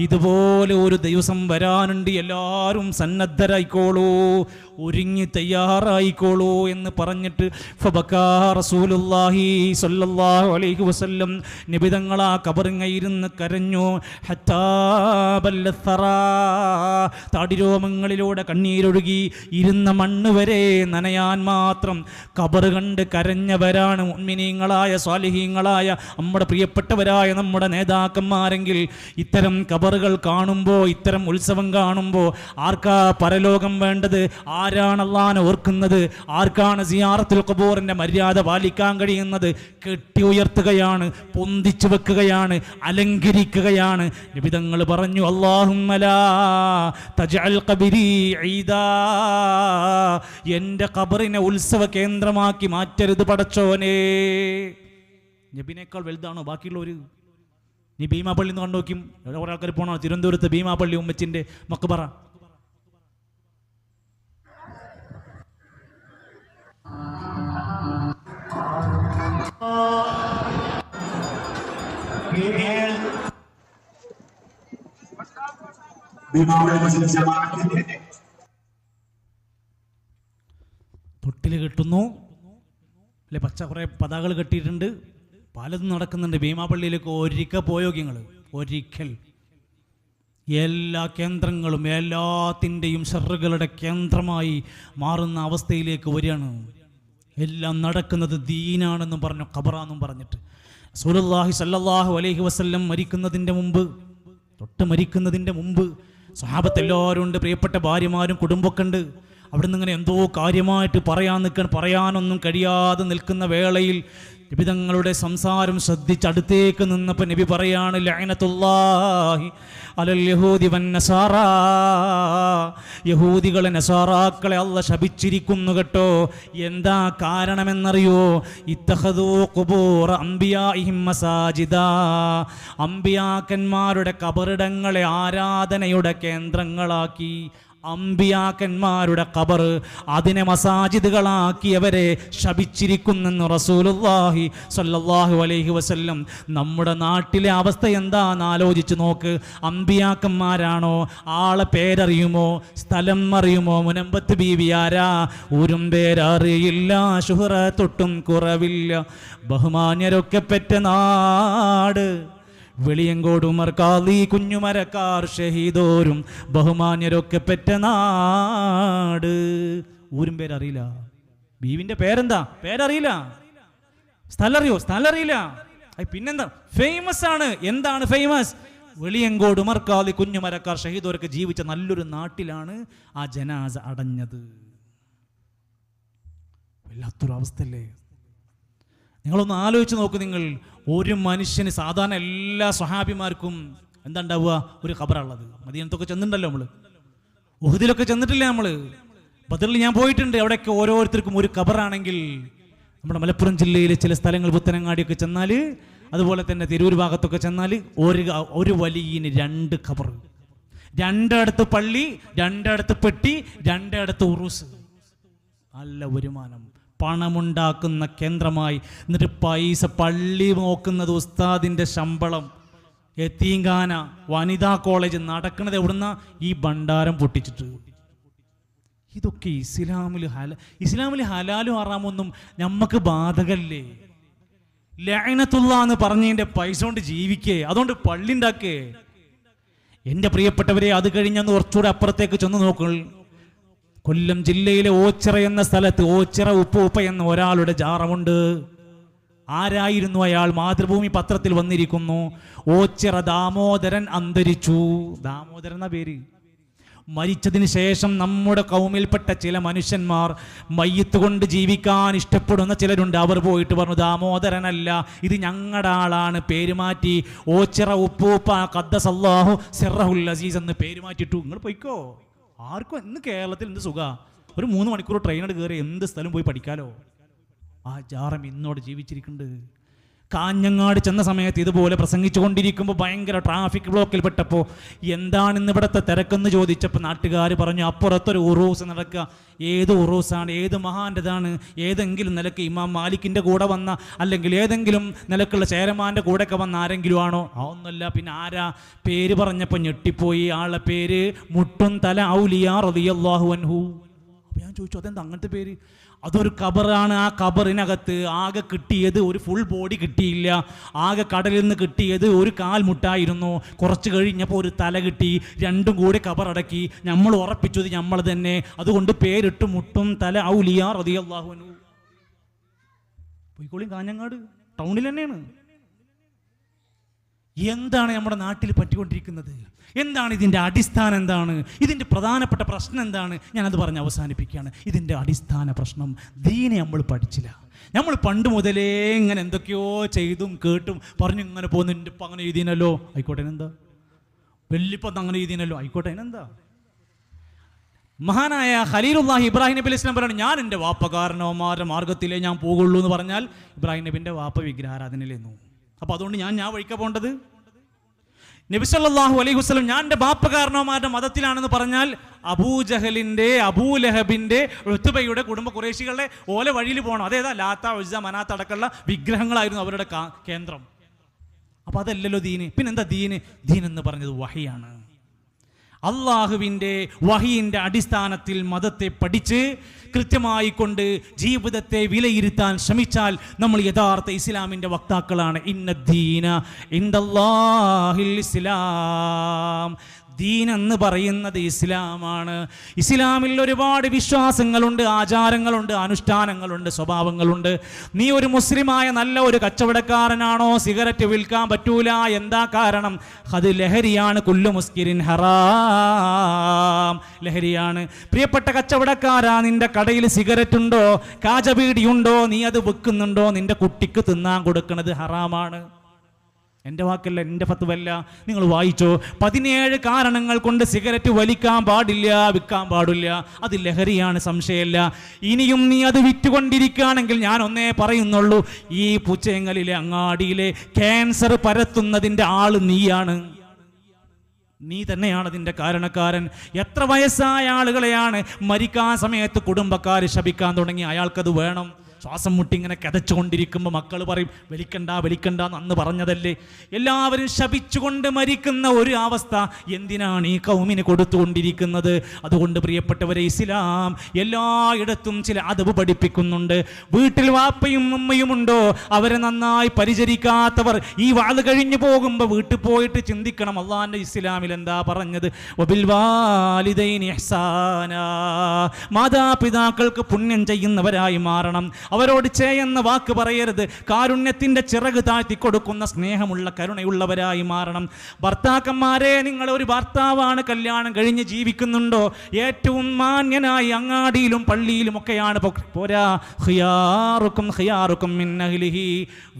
Speaker 1: ഇതുപോലെ ഒരു ദിവസം വരാനുണ്ട്, എല്ലാവരും സന്നദ്ധരായിക്കോളൂ, ഒരുങ്ങി തയ്യാറായിക്കോളൂ എന്ന് പറഞ്ഞിട്ട് ഫബക്കാ റസൂലുള്ളാഹി സ്വല്ലല്ലാഹു അലൈഹി വസല്ലം നബി തങ്ങൾ ആ ഖബറിങ്ങയിരുന്ന് കരഞ്ഞു. ഹത്താ ബല്ലത്തറാ, താടിരോമങ്ങളിലൂടെ കണ്ണീരൊഴുകി. ഇരുന്ന മണ്ണ് വരെ നനയാൻ മാത്രം ഖബർ കണ്ട് കരഞ്ഞവരാണ് മുഅ്മിനീങ്ങളായ സ്വാലിഹീങ്ങളായ നമ്മുടെ പ്രിയപ്പെട്ടവരായ നമ്മുടെ നേതാക്കന്മാരെങ്കിൽ ഇത്തരം ഖബറുകൾ കാണുമ്പോൾ, ഇത്തരം ഉത്സവം കാണുമ്പോൾ ആർക്കാ പരലോകം വേണ്ടത്? ആരാണ് അല്ലാഹനെ ഓർക്കുന്നത്? ആർക്കാണ് സിയാറത്തുൽ ഖുബൂറിന്റെ മര്യാദ പാലിക്കാൻ കഴിയുന്നത്? കെട്ടി ഉയർത്തുകയാണ്, പൊന്തിച്ചു വെക്കുകയാണ്, അലങ്കരിക്കുകയാണ്. നബി തങ്ങൾ പറഞ്ഞു, അല്ലാഹുമ്മ ലാ തജ്അൽ ഖബരി ഈദാ, എൻ്റെ ഖബറിനെ ഉത്സവ കേന്ദ്രമാക്കി മാറ്റരുത് പടച്ചോനെ. നബിനേക്കാൾ വലുതാണോ ബാക്കിയുള്ളവർ? നീ ഭീമാപള്ളി എന്ന് കണ്ടു നോക്കും. ഓരോ ആൾക്കാർ പോകണോ തിരുവനന്തപുരത്ത് ഭീമാപള്ളി ഉമ്മച്ചിൻ്റെ മക്ബറ. തൊട്ടിൽ കെട്ടുന്നു അല്ലെ, പച്ച കുറേ പതാകൾ കെട്ടിയിട്ടുണ്ട്, പലതും നടക്കുന്നുണ്ട്. ഭീമാപള്ളിയിലേക്ക് ഒരിക്കൽ പോയോ നിങ്ങൾ? ഒരിക്കൽ. എല്ലാ കേന്ദ്രങ്ങളും എല്ലാത്തിൻ്റെയും ഷർറുകളുടെ കേന്ദ്രമായി മാറുന്ന അവസ്ഥയിലേക്ക് വരികയാണ്. എല്ലാം നടക്കുന്നത് ദീനാണെന്നും പറഞ്ഞു, ഖബറാന്നും പറഞ്ഞിട്ട്. റസൂലുള്ളാഹി സ്വല്ലല്ലാഹു അലൈഹി വസല്ലം മരിക്കുന്നതിൻ്റെ മുമ്പ് സ്വഹാബത്ത് എല്ലാവരും ഉണ്ട്, പ്രിയപ്പെട്ട ഭാര്യമാരും കുടുംബമൊക്കെ ഉണ്ട്. അവിടുന്ന് ഇങ്ങനെ എന്തോ കാര്യമായിട്ട് പറയാനൊന്നും കഴിയാതെ നിൽക്കുന്ന വേളയിൽ നബി തങ്ങളുടെ സംസാരം ശ്രദ്ധിച്ച് അടുത്തേക്ക് നിന്നപ്പോൾ നബി പറയാണ്, ലഅനത്തുല്ലാഹി അലൽ യഹൂദി വന്നസാറാ, യഹൂദികളെ നസാറാക്കളെ അല്ലാഹ് ശപിച്ചിരിക്കുന്നു കേട്ടോ. എന്താ കാരണമെന്നറിയോ? ഇത്തഖദൂ ഖുബൂറ അംബിയാഇഹിം മസാജിദാ, അംബിയാക്കന്മാരുടെ ഖബറിടങ്ങളെ ആരാധനയുടെ കേന്ദ്രങ്ങളാക്കി. അമ്പിയാക്കന്മാരുടെ ഖബർ അതിനെ മസാജിദുകളാക്കിയവരെ ശപിച്ചിരിക്കുന്നെന്ന് റസൂലുള്ളാഹി സ്വല്ലല്ലാഹു അലൈഹി വസല്ലം. നമ്മുടെ നാട്ടിലെ അവസ്ഥ എന്താന്ന് ആലോചിച്ച് നോക്ക്. അമ്പിയാക്കന്മാരാണോ? ആളെ പേരറിയുമോ? സ്ഥലം അറിയുമോ? മുനമ്പത്ത് ബീവി ആരാ? ഊരും പേരറിയില്ല, ശുഹറത്തൊട്ടും കുറവില്ല, ബഹുമാന്യരൊക്കെ പെറ്റ നാട്, വെളിയങ്കോട് ഉമർ ഖാദി, കുഞ്ഞുമരക്കാർ ഷഹീദോരും ബഹുമാന്യരൊക്കെ പെറ്റ നാട്. ഊരും പേരറിയില്ല. ബീവിന്റെ പേരെന്താ? പേരറിയില്ല. സ്ഥലം അറിയോ? സ്ഥലം അറിയില്ല. പിന്നെന്താ? ഫേമസ് ആണ്. എന്താണ് ഫേമസ്? വെളിയങ്കോട് ഉമർ ഖാദി, കുഞ്ഞുമരക്കാർ ഷഹീദോരൊക്കെ ജീവിച്ച നല്ലൊരു നാട്ടിലാണ് ആ ജനാസ അടഞ്ഞത്. വല്ലാത്തൊരു അവസ്ഥയല്ലേ? നിങ്ങളൊന്ന് ആലോചിച്ച് നോക്ക്. നിങ്ങൾ ഒരു മനുഷ്യന്, സാധാരണ എല്ലാ സ്വഹാബിമാർക്കും എന്താ ഉണ്ടാവുക? ഒരു ഖബറുള്ളത്. മദീനത്തൊക്കെ ചെന്നിട്ടുണ്ടല്ലോ നമ്മൾ, ഉഹദിലൊക്കെ ചെന്നിട്ടില്ലേ നമ്മൾ, ബദറിൽ ഞാൻ പോയിട്ടുണ്ട്. അവിടെയൊക്കെ ഓരോരുത്തർക്കും ഒരു ഖബറാണെങ്കിൽ, നമ്മുടെ മലപ്പുറം ജില്ലയിലെ ചില സ്ഥലങ്ങൾ പുത്തനങ്ങാടിയൊക്കെ ചെന്നാൽ, അതുപോലെ തന്നെ തിരൂർ ഭാഗത്തൊക്കെ ചെന്നാൽ ഒരു വലിയന് 2 ഖബർ, 2 ഇടത്ത് പള്ളി, 2 ഇടത്ത് പെട്ടി, 2 ഇടത്ത് ഉറൂസ്. നല്ല വരുമാനം, പണമുണ്ടാക്കുന്ന കേന്ദ്രമായി. എന്നിട്ട് പൈസ പള്ളി നോക്കുന്നത് ഉസ്താദിൻ്റെ ശമ്പളം, യതീംഖാന, വനിതാ കോളേജ് നടക്കുന്നത് എവിടുന്ന? ഈ ഭണ്ഡാരം പൊട്ടിച്ചിട്ട്. ഇതൊക്കെ ഇസ്ലാമിൽ ഹലാലും ഹറാമൊന്നും നമുക്ക് ബാധകല്ലേ? ലഅനത്തുള്ള എന്ന് പറഞ്ഞതിൻ്റെ പൈസ കൊണ്ട് ജീവിക്കേ, അതുകൊണ്ട് പള്ളി ഉണ്ടാക്കേ. എൻ്റെ പ്രിയപ്പെട്ടവരെ, അത് കഴിഞ്ഞൊന്ന് കുറച്ചുകൂടെ അപ്പുറത്തേക്ക് ചെന്ന് നോക്കുക. കൊല്ലം ജില്ലയിലെ ഓച്ചിറ എന്ന സ്ഥലത്ത് ഓച്ചിറ ഉപ്പ എന്ന ഒരാളുടെ ജാറമുണ്ട്. ആരായിരുന്നു അയാൾ? മാതൃഭൂമി പത്രത്തിൽ വന്നിരിക്കുന്നു. ഓച്ചിറ ദാമോദരൻ അന്തരിച്ചു. ദാമോദരൻ എന്ന പേര്. മരിച്ചതിന് ശേഷം നമ്മുടെ കൗമിൽപ്പെട്ട ചില മനുഷ്യന്മാർ മയ്യത്ത് കൊണ്ട് ജീവിക്കാൻ ഇഷ്ടപ്പെടുന്ന ചിലരുണ്ട്. അവർ പോയിട്ട് പറഞ്ഞു, ദാമോദരനല്ല, ഇത് ഞങ്ങളുടെ ആളാണ്, പേര് മാറ്റി ഓച്ചിറ ഉപ്പൂപ്പ ഖദ്ദസല്ലാഹു സിർറഹുൽ അസീസ് എന്ന് പേര് മാറ്റിട്ടു. നിങ്ങൾ പോയിക്കോ. ആർക്കും ഇന്ന് കേരളത്തിൽ എന്ത് സുഖ, ഒരു 3 മണിക്കൂർ ട്രെയിനോട് കയറി എന്ത് സ്ഥലം പോയി പഠിക്കാലോ. ആ ജാറം ഇന്നോട് ജീവിച്ചിരിക്കുന്നുണ്ട്. കാഞ്ഞങ്ങാട് ചെന്ന സമയത്ത് ഇതുപോലെ പ്രസംഗിച്ചു കൊണ്ടിരിക്കുമ്പോൾ ഭയങ്കര ട്രാഫിക് ബ്ലോക്കിൽ പെട്ടപ്പോൾ എന്താണിന്ന് ഇവിടുത്തെ തിരക്കെന്ന് ചോദിച്ചപ്പോൾ നാട്ടുകാർ പറഞ്ഞു, അപ്പുറത്തൊരു ഉറൂസ് നടക്കുക. ഏത് ഉറൂസാണ്? ഏത് മഹാൻ്റെതാണ്? ഏതെങ്കിലും നിലക്ക് ഇമാം മാലിക്കിൻ്റെ കൂടെ വന്ന, അല്ലെങ്കിൽ ഏതെങ്കിലും നിലക്കുള്ള ചേരമാൻ്റെ കൂടെയൊക്കെ വന്ന ആരെങ്കിലും ആണോ? ഒന്നല്ല. പിന്നെ ആരാ? പേര് പറഞ്ഞപ്പോൾ ഞെട്ടിപ്പോയി. ആളുടെ പേര് മുട്ടും തല ഔലിയ റളിയല്ലാഹു അൻഹു. അപ്പോൾ ഞാൻ ചോദിച്ചു, അതെന്താ അങ്ങനത്തെ പേര്? അതൊരു ഖബറാണ്. ആ ഖബറിനകത്ത് ആകെ കിട്ടിയത് ഒരു ഫുൾ ബോഡി കിട്ടിയില്ല. ആകെ കടലിൽ നിന്ന് കിട്ടിയത് ഒരു കാൽ മുട്ടായിരുന്നു. കുറച്ച് കഴിഞ്ഞപ്പോൾ ഒരു തല കിട്ടി. 2ഉം കൂടി ഖബറടക്കി. നമ്മൾ ഉറപ്പിച്ചത് നമ്മൾ തന്നെ. അതുകൊണ്ട് പേരിട്ട് മുട്ടും തല ഔലിയ റളിയല്ലാഹു അൻഹു. പോയിക്കോളി, കാഞ്ഞങ്ങാട് ടൗണിൽ തന്നെയാണ്. എന്താണ് നമ്മുടെ നാട്ടിൽ പറ്റിക്കൊണ്ടിരിക്കുന്നത്? എന്താണ് ഇതിൻ്റെ അടിസ്ഥാനം? എന്താണ് ഇതിൻ്റെ പ്രധാനപ്പെട്ട പ്രശ്നം? എന്താണ്? ഞാനത് പറഞ്ഞ് അവസാനിപ്പിക്കുകയാണ്. ഇതിൻ്റെ അടിസ്ഥാന പ്രശ്നം, ദീനെ നമ്മൾ പഠിച്ചില്ല. നമ്മൾ പണ്ട് മുതലേ ഇങ്ങനെ എന്തൊക്കെയോ ചെയ്തും കേട്ടും പറഞ്ഞു ഇങ്ങനെ പോകുന്നു. എൻ്റെ ഇപ്പം അങ്ങനെ എഴുതിനല്ലോ, ആയിക്കോട്ടെ എന്താ? വെള്ളിപ്പം അങ്ങനെ എഴുതിനല്ലോ, ആയിക്കോട്ടെ എന്താ? മഹാനായ ഖലീലുല്ലാഹി ഇബ്രാഹിം നബി അലൈഹി സ്വലാം പറയുന്നത്, ഞാൻ എൻ്റെ വാപ്പകാരനോമാരുടെ മാർഗത്തിലേ ഞാൻ പോകുള്ളൂ എന്ന് പറഞ്ഞാൽ ഇബ്രാഹിം നബിൻ്റെ വാപ്പ വിഗ്രഹാരാധനയിലേന്നു. അപ്പോൾ അതുകൊണ്ട് ഞാൻ വഴിക്കാ പോകേണ്ടത്? നബി സല്ലല്ലാഹു അലൈഹി വസല്ലം ഞാൻ എൻ്റെ ബാപ്പകാരനോമാരുടെ മതത്തിലാണെന്ന് പറഞ്ഞാൽ അബൂജഹലിൻ്റെ, അബൂലഹബിൻ്റെ, ഉത്ബയുടെ കുടുംബ ഖുറൈശികളുടെ ഓല വഴിയിൽ പോകണം. അതേതാ? ലാത്ത, ഉസ്സ, മനാത്ത് അടക്കമുള്ള വിഗ്രഹങ്ങളായിരുന്നു അവരുടെ കേന്ദ്രം. അപ്പോൾ അതല്ലല്ലോ ദീന്. പിന്നെന്താ ദീന്? ദീൻ എന്ന് പറഞ്ഞത് വഹിയാണ്. അള്ളാഹുവിൻ്റെ വഹിയിൻ്റെ അടിസ്ഥാനത്തിൽ മതത്തെ പഠിച്ച് കൃത്യമായി കൊണ്ട് ജീവിതത്തെ വിലയിരുത്താൻ ശ്രമിച്ചാൽ നമ്മൾ യഥാർത്ഥ ഇസ്ലാമിൻ്റെ വക്താക്കളാണ്. ഇന്നദ്ദീന ഇൻദല്ലാഹിൽ ഇസ്ലാം. ദീൻ എന്ന് പറയുന്നത് ഇസ്ലാമാണ്. ഇസ്ലാമിൽ ഒരുപാട് വിശ്വാസങ്ങളുണ്ട്, ആചാരങ്ങളുണ്ട്, അനുഷ്ഠാനങ്ങളുണ്ട്, സ്വഭാവങ്ങളുണ്ട്. നീ ഒരു മുസ്ലിമായ നല്ല ഒരു കച്ചവടക്കാരനാണോ? സിഗരറ്റ് വിൽക്കാൻ പറ്റൂല. എന്താ കാരണം? അത് ലഹരിയാണ്. കുല്ലു മുസ്കിരിൻ ഹറാം, ലഹരിയാണ്. പ്രിയപ്പെട്ട കച്ചവടക്കാരാ, നിന്റെ കടയിൽ സിഗരറ്റ് ഉണ്ടോ? കാജബീഡിയുണ്ടോ? നീ അത് വിൽക്കുന്നുണ്ടോ? നിന്റെ കുട്ടിക്ക് തിന്നാൻ കൊടുക്കുന്നത് ഹറാമാണ്. എൻ്റെ വാക്കല്ല, എൻ്റെ ഫത്വല്ല. നിങ്ങൾ വായിച്ചോ. 17 കാരണങ്ങൾ കൊണ്ട് സിഗരറ്റ് വലിക്കാൻ പാടില്ല, വിൽക്കാൻ പാടില്ല. അത് ലഹരിയാണ്, സംശയമല്ല. ഇനിയും നീ അത് വിറ്റുകൊണ്ടിരിക്കുകയാണെങ്കിൽ ഞാൻ ഒന്നേ പറയുന്നുള്ളൂ, ഈ പുച്ചയങ്ങളിലെ അങ്ങാടിയിലെ ക്യാൻസർ പരത്തുന്നതിൻ്റെ ആള് നീയാണ്. നീ തന്നെയാണ് അതിൻ്റെ കാരണക്കാരൻ. എത്ര വയസ്സായ ആളുകളെയാണ് മരിക്കാൻ സമയത്ത് കുടുംബക്കാർ ശപിക്കാൻ തുടങ്ങി. അയാൾക്കത് വേണം. ശ്വാസം മുട്ടി ഇങ്ങനെ കതച്ചുകൊണ്ടിരിക്കുമ്പോൾ മക്കൾ പറയും വലിക്കണ്ട വലിക്കണ്ട എന്ന് പറഞ്ഞതല്ലേ. എല്ലാവരും ശപിച്ചുകൊണ്ട് മരിക്കുന്ന ഒരു അവസ്ഥ എന്തിനാണ് ഈ കൗമിന് കൊടുത്തുകൊണ്ടിരിക്കുന്നത്? അതുകൊണ്ട് പ്രിയപ്പെട്ടവരെ, ഇസ്ലാം എല്ലായിടത്തും ചില അദബ് പഠിപ്പിക്കുന്നുണ്ട്. വീട്ടിൽ വാപ്പയും ഉമ്മയും ഉണ്ടോ, അവരെ നന്നായി പരിചരിക്കാത്തവർ ഈ വാള് കഴിഞ്ഞു പോകുമ്പോൾ വീട്ടിൽ പോയിട്ട് ചിന്തിക്കണം, അള്ളാന്റെ ഇസ്ലാമിൽ എന്താ പറഞ്ഞത്? വബിൽ വാലിദൈനി ഇഹ്സാനാ, മാതാപിതാക്കൾക്ക് പുണ്യം ചെയ്യുന്നവരായി മാറണം. അവരോട് ചെയ്യുന്ന വാക്ക് പറയരുത്. കാരുണ്യത്തിന്റെ ചിറക് താഴ്ത്തി കൊടുക്കുന്ന സ്നേഹമുള്ള കരുണയുള്ളവരായി മാറണം. ഭർത്താക്കന്മാരെ, നിങ്ങൾ ഒരു ഭർത്താവാണ്, കല്യാണം കഴിഞ്ഞ് ജീവിക്കുന്നുണ്ടോ, ഏറ്റവും മാന്യനായി അങ്ങാടിയിലും പള്ളിയിലും ഒക്കെയാണ് പോരാ. ഖിയാറുക്കും ഖിയാറുക്കും മിൻ അഹ്ലിഹി,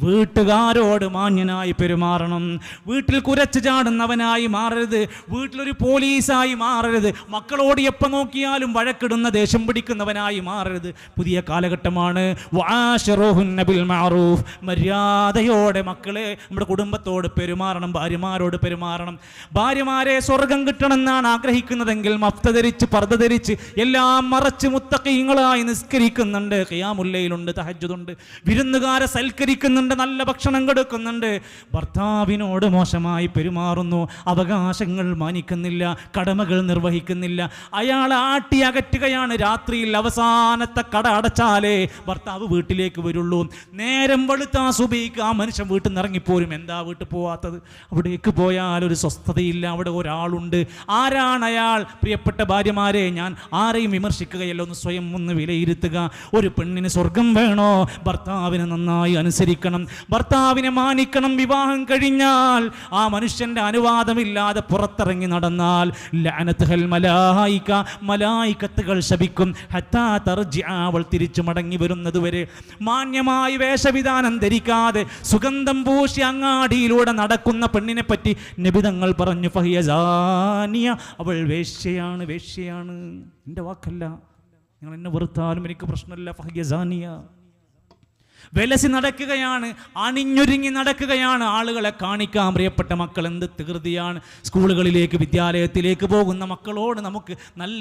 Speaker 1: വീട്ടുകാരോട് മാന്യനായി പെരുമാറണം. വീട്ടിൽ കുരച്ചു ചാടുന്നവനായി മാറരുത്. വീട്ടിലൊരു പോലീസായി മാറരുത്. മക്കളോട് എപ്പോൾ നോക്കിയാലും വഴക്കിടുന്ന ദേഷ്യം പിടിക്കുന്നവനായി മാറരുത്. പുതിയ കാലഘട്ടമാണ്. ബിൽ മഅറൂഫ്, മര്യാദയോടെ മക്കളെ നമ്മുടെ കുടുംബത്തോട് പെരുമാറണം, ഭാര്യമാരോട് പെരുമാറണം. ഭാര്യമാരെ സ്വർഗം കിട്ടണമെന്നാണ് ആഗ്രഹിക്കുന്നതെങ്കിൽ മഫ്ത ധരിച്ച് പർദ്ദ ധരിച്ച് എല്ലാം മറച്ച് മുത്തഖീങ്ങളായി നിസ്കരിക്കുന്നുണ്ട്, ഖിയാമുൽ ലൈലുണ്ട്, തഹജ്ജുദുണ്ട്, വിരുന്നുകാരെ സൽക്കരിക്കുന്നുണ്ട്, നല്ല ഭക്ഷണം കൊടുക്കുന്നുണ്ട്. ഭർത്താവിനോട് മോശമായി പെരുമാറുന്നു, അവകാശങ്ങൾ മാനിക്കുന്നില്ല, കടമകൾ നിർവഹിക്കുന്നില്ല, അയാൾ ആട്ടി അകറ്റുകയാണ്. രാത്രിയിൽ അവസാനത്തെ കട അടച്ചാലേ ഭർത്താവ് വീട്ടിലേക്ക് വരുള്ളൂ. നേരം വെളുത്താ സുബഹിക്ക് ആ മനുഷ്യൻ വീട്ടിൽ നിന്ന് ഇറങ്ങിപ്പോരും. എന്താ വീട്ടിൽ പോവാത്തത്? അവിടേക്ക് പോയാൽ ഒരു സ്വസ്ഥതയില്ല, അവിടെ ഒരാളുണ്ട്. ആരാണ് അയാൾ? പ്രിയപ്പെട്ട ഭാര്യമാരെ, ഞാൻ ആരെയും വിമർശിക്കുകയല്ല, ഒന്ന് സ്വയം ഒന്ന് വിലയിരുത്തുക. ഒരു പെണ്ണിന് സ്വർഗം വേണോ? ഭർത്താവിനെ നന്നായി അനുസരിക്കണം, ഭർത്താവിനെ മാനിക്കണം. വിവാഹം കഴിഞ്ഞാൽ ആ മനുഷ്യന്റെ അനുവാദമില്ലാതെ പുറത്തിറങ്ങി നടന്നാൽ ലഅനത്തുൽ മലായിക, മലായികത്തുകൾ ശപിക്കും. ഹത്താ തർജിഅ, അവൾ തിരിച്ചു മടങ്ങി വരുന്നത് വരെ. മാന്യമായി വേഷവിധാനം ധരിക്കാതെ സുഗന്ധം പൂശി അങ്ങാടിയിലൂടെ നടക്കുന്ന പെണ്ണിനെ പറ്റി നബി തങ്ങൾ പറഞ്ഞു, ഫഹിയ സാനിയ, അവൾ വേശ്യയാണ്, വേശ്യയാണ്. എൻ്റെ വാക്കല്ല, നിങ്ങൾ എന്നെ വെറുത്താലും എനിക്ക് പ്രശ്നമില്ല. ഫഹിയ സാനിയ, വെലസി നടക്കുകയാണ്, അണിഞ്ഞൊരുങ്ങി നടക്കുകയാണ്, ആളുകളെ കാണിക്കാൻ. പ്രിയപ്പെട്ട മക്കൾ, എന്ത് തീർതിയാണ്. സ്കൂളുകളിലേക്ക് വിദ്യാലയത്തിലേക്ക് പോകുന്ന മക്കളോട് നമുക്ക് നല്ല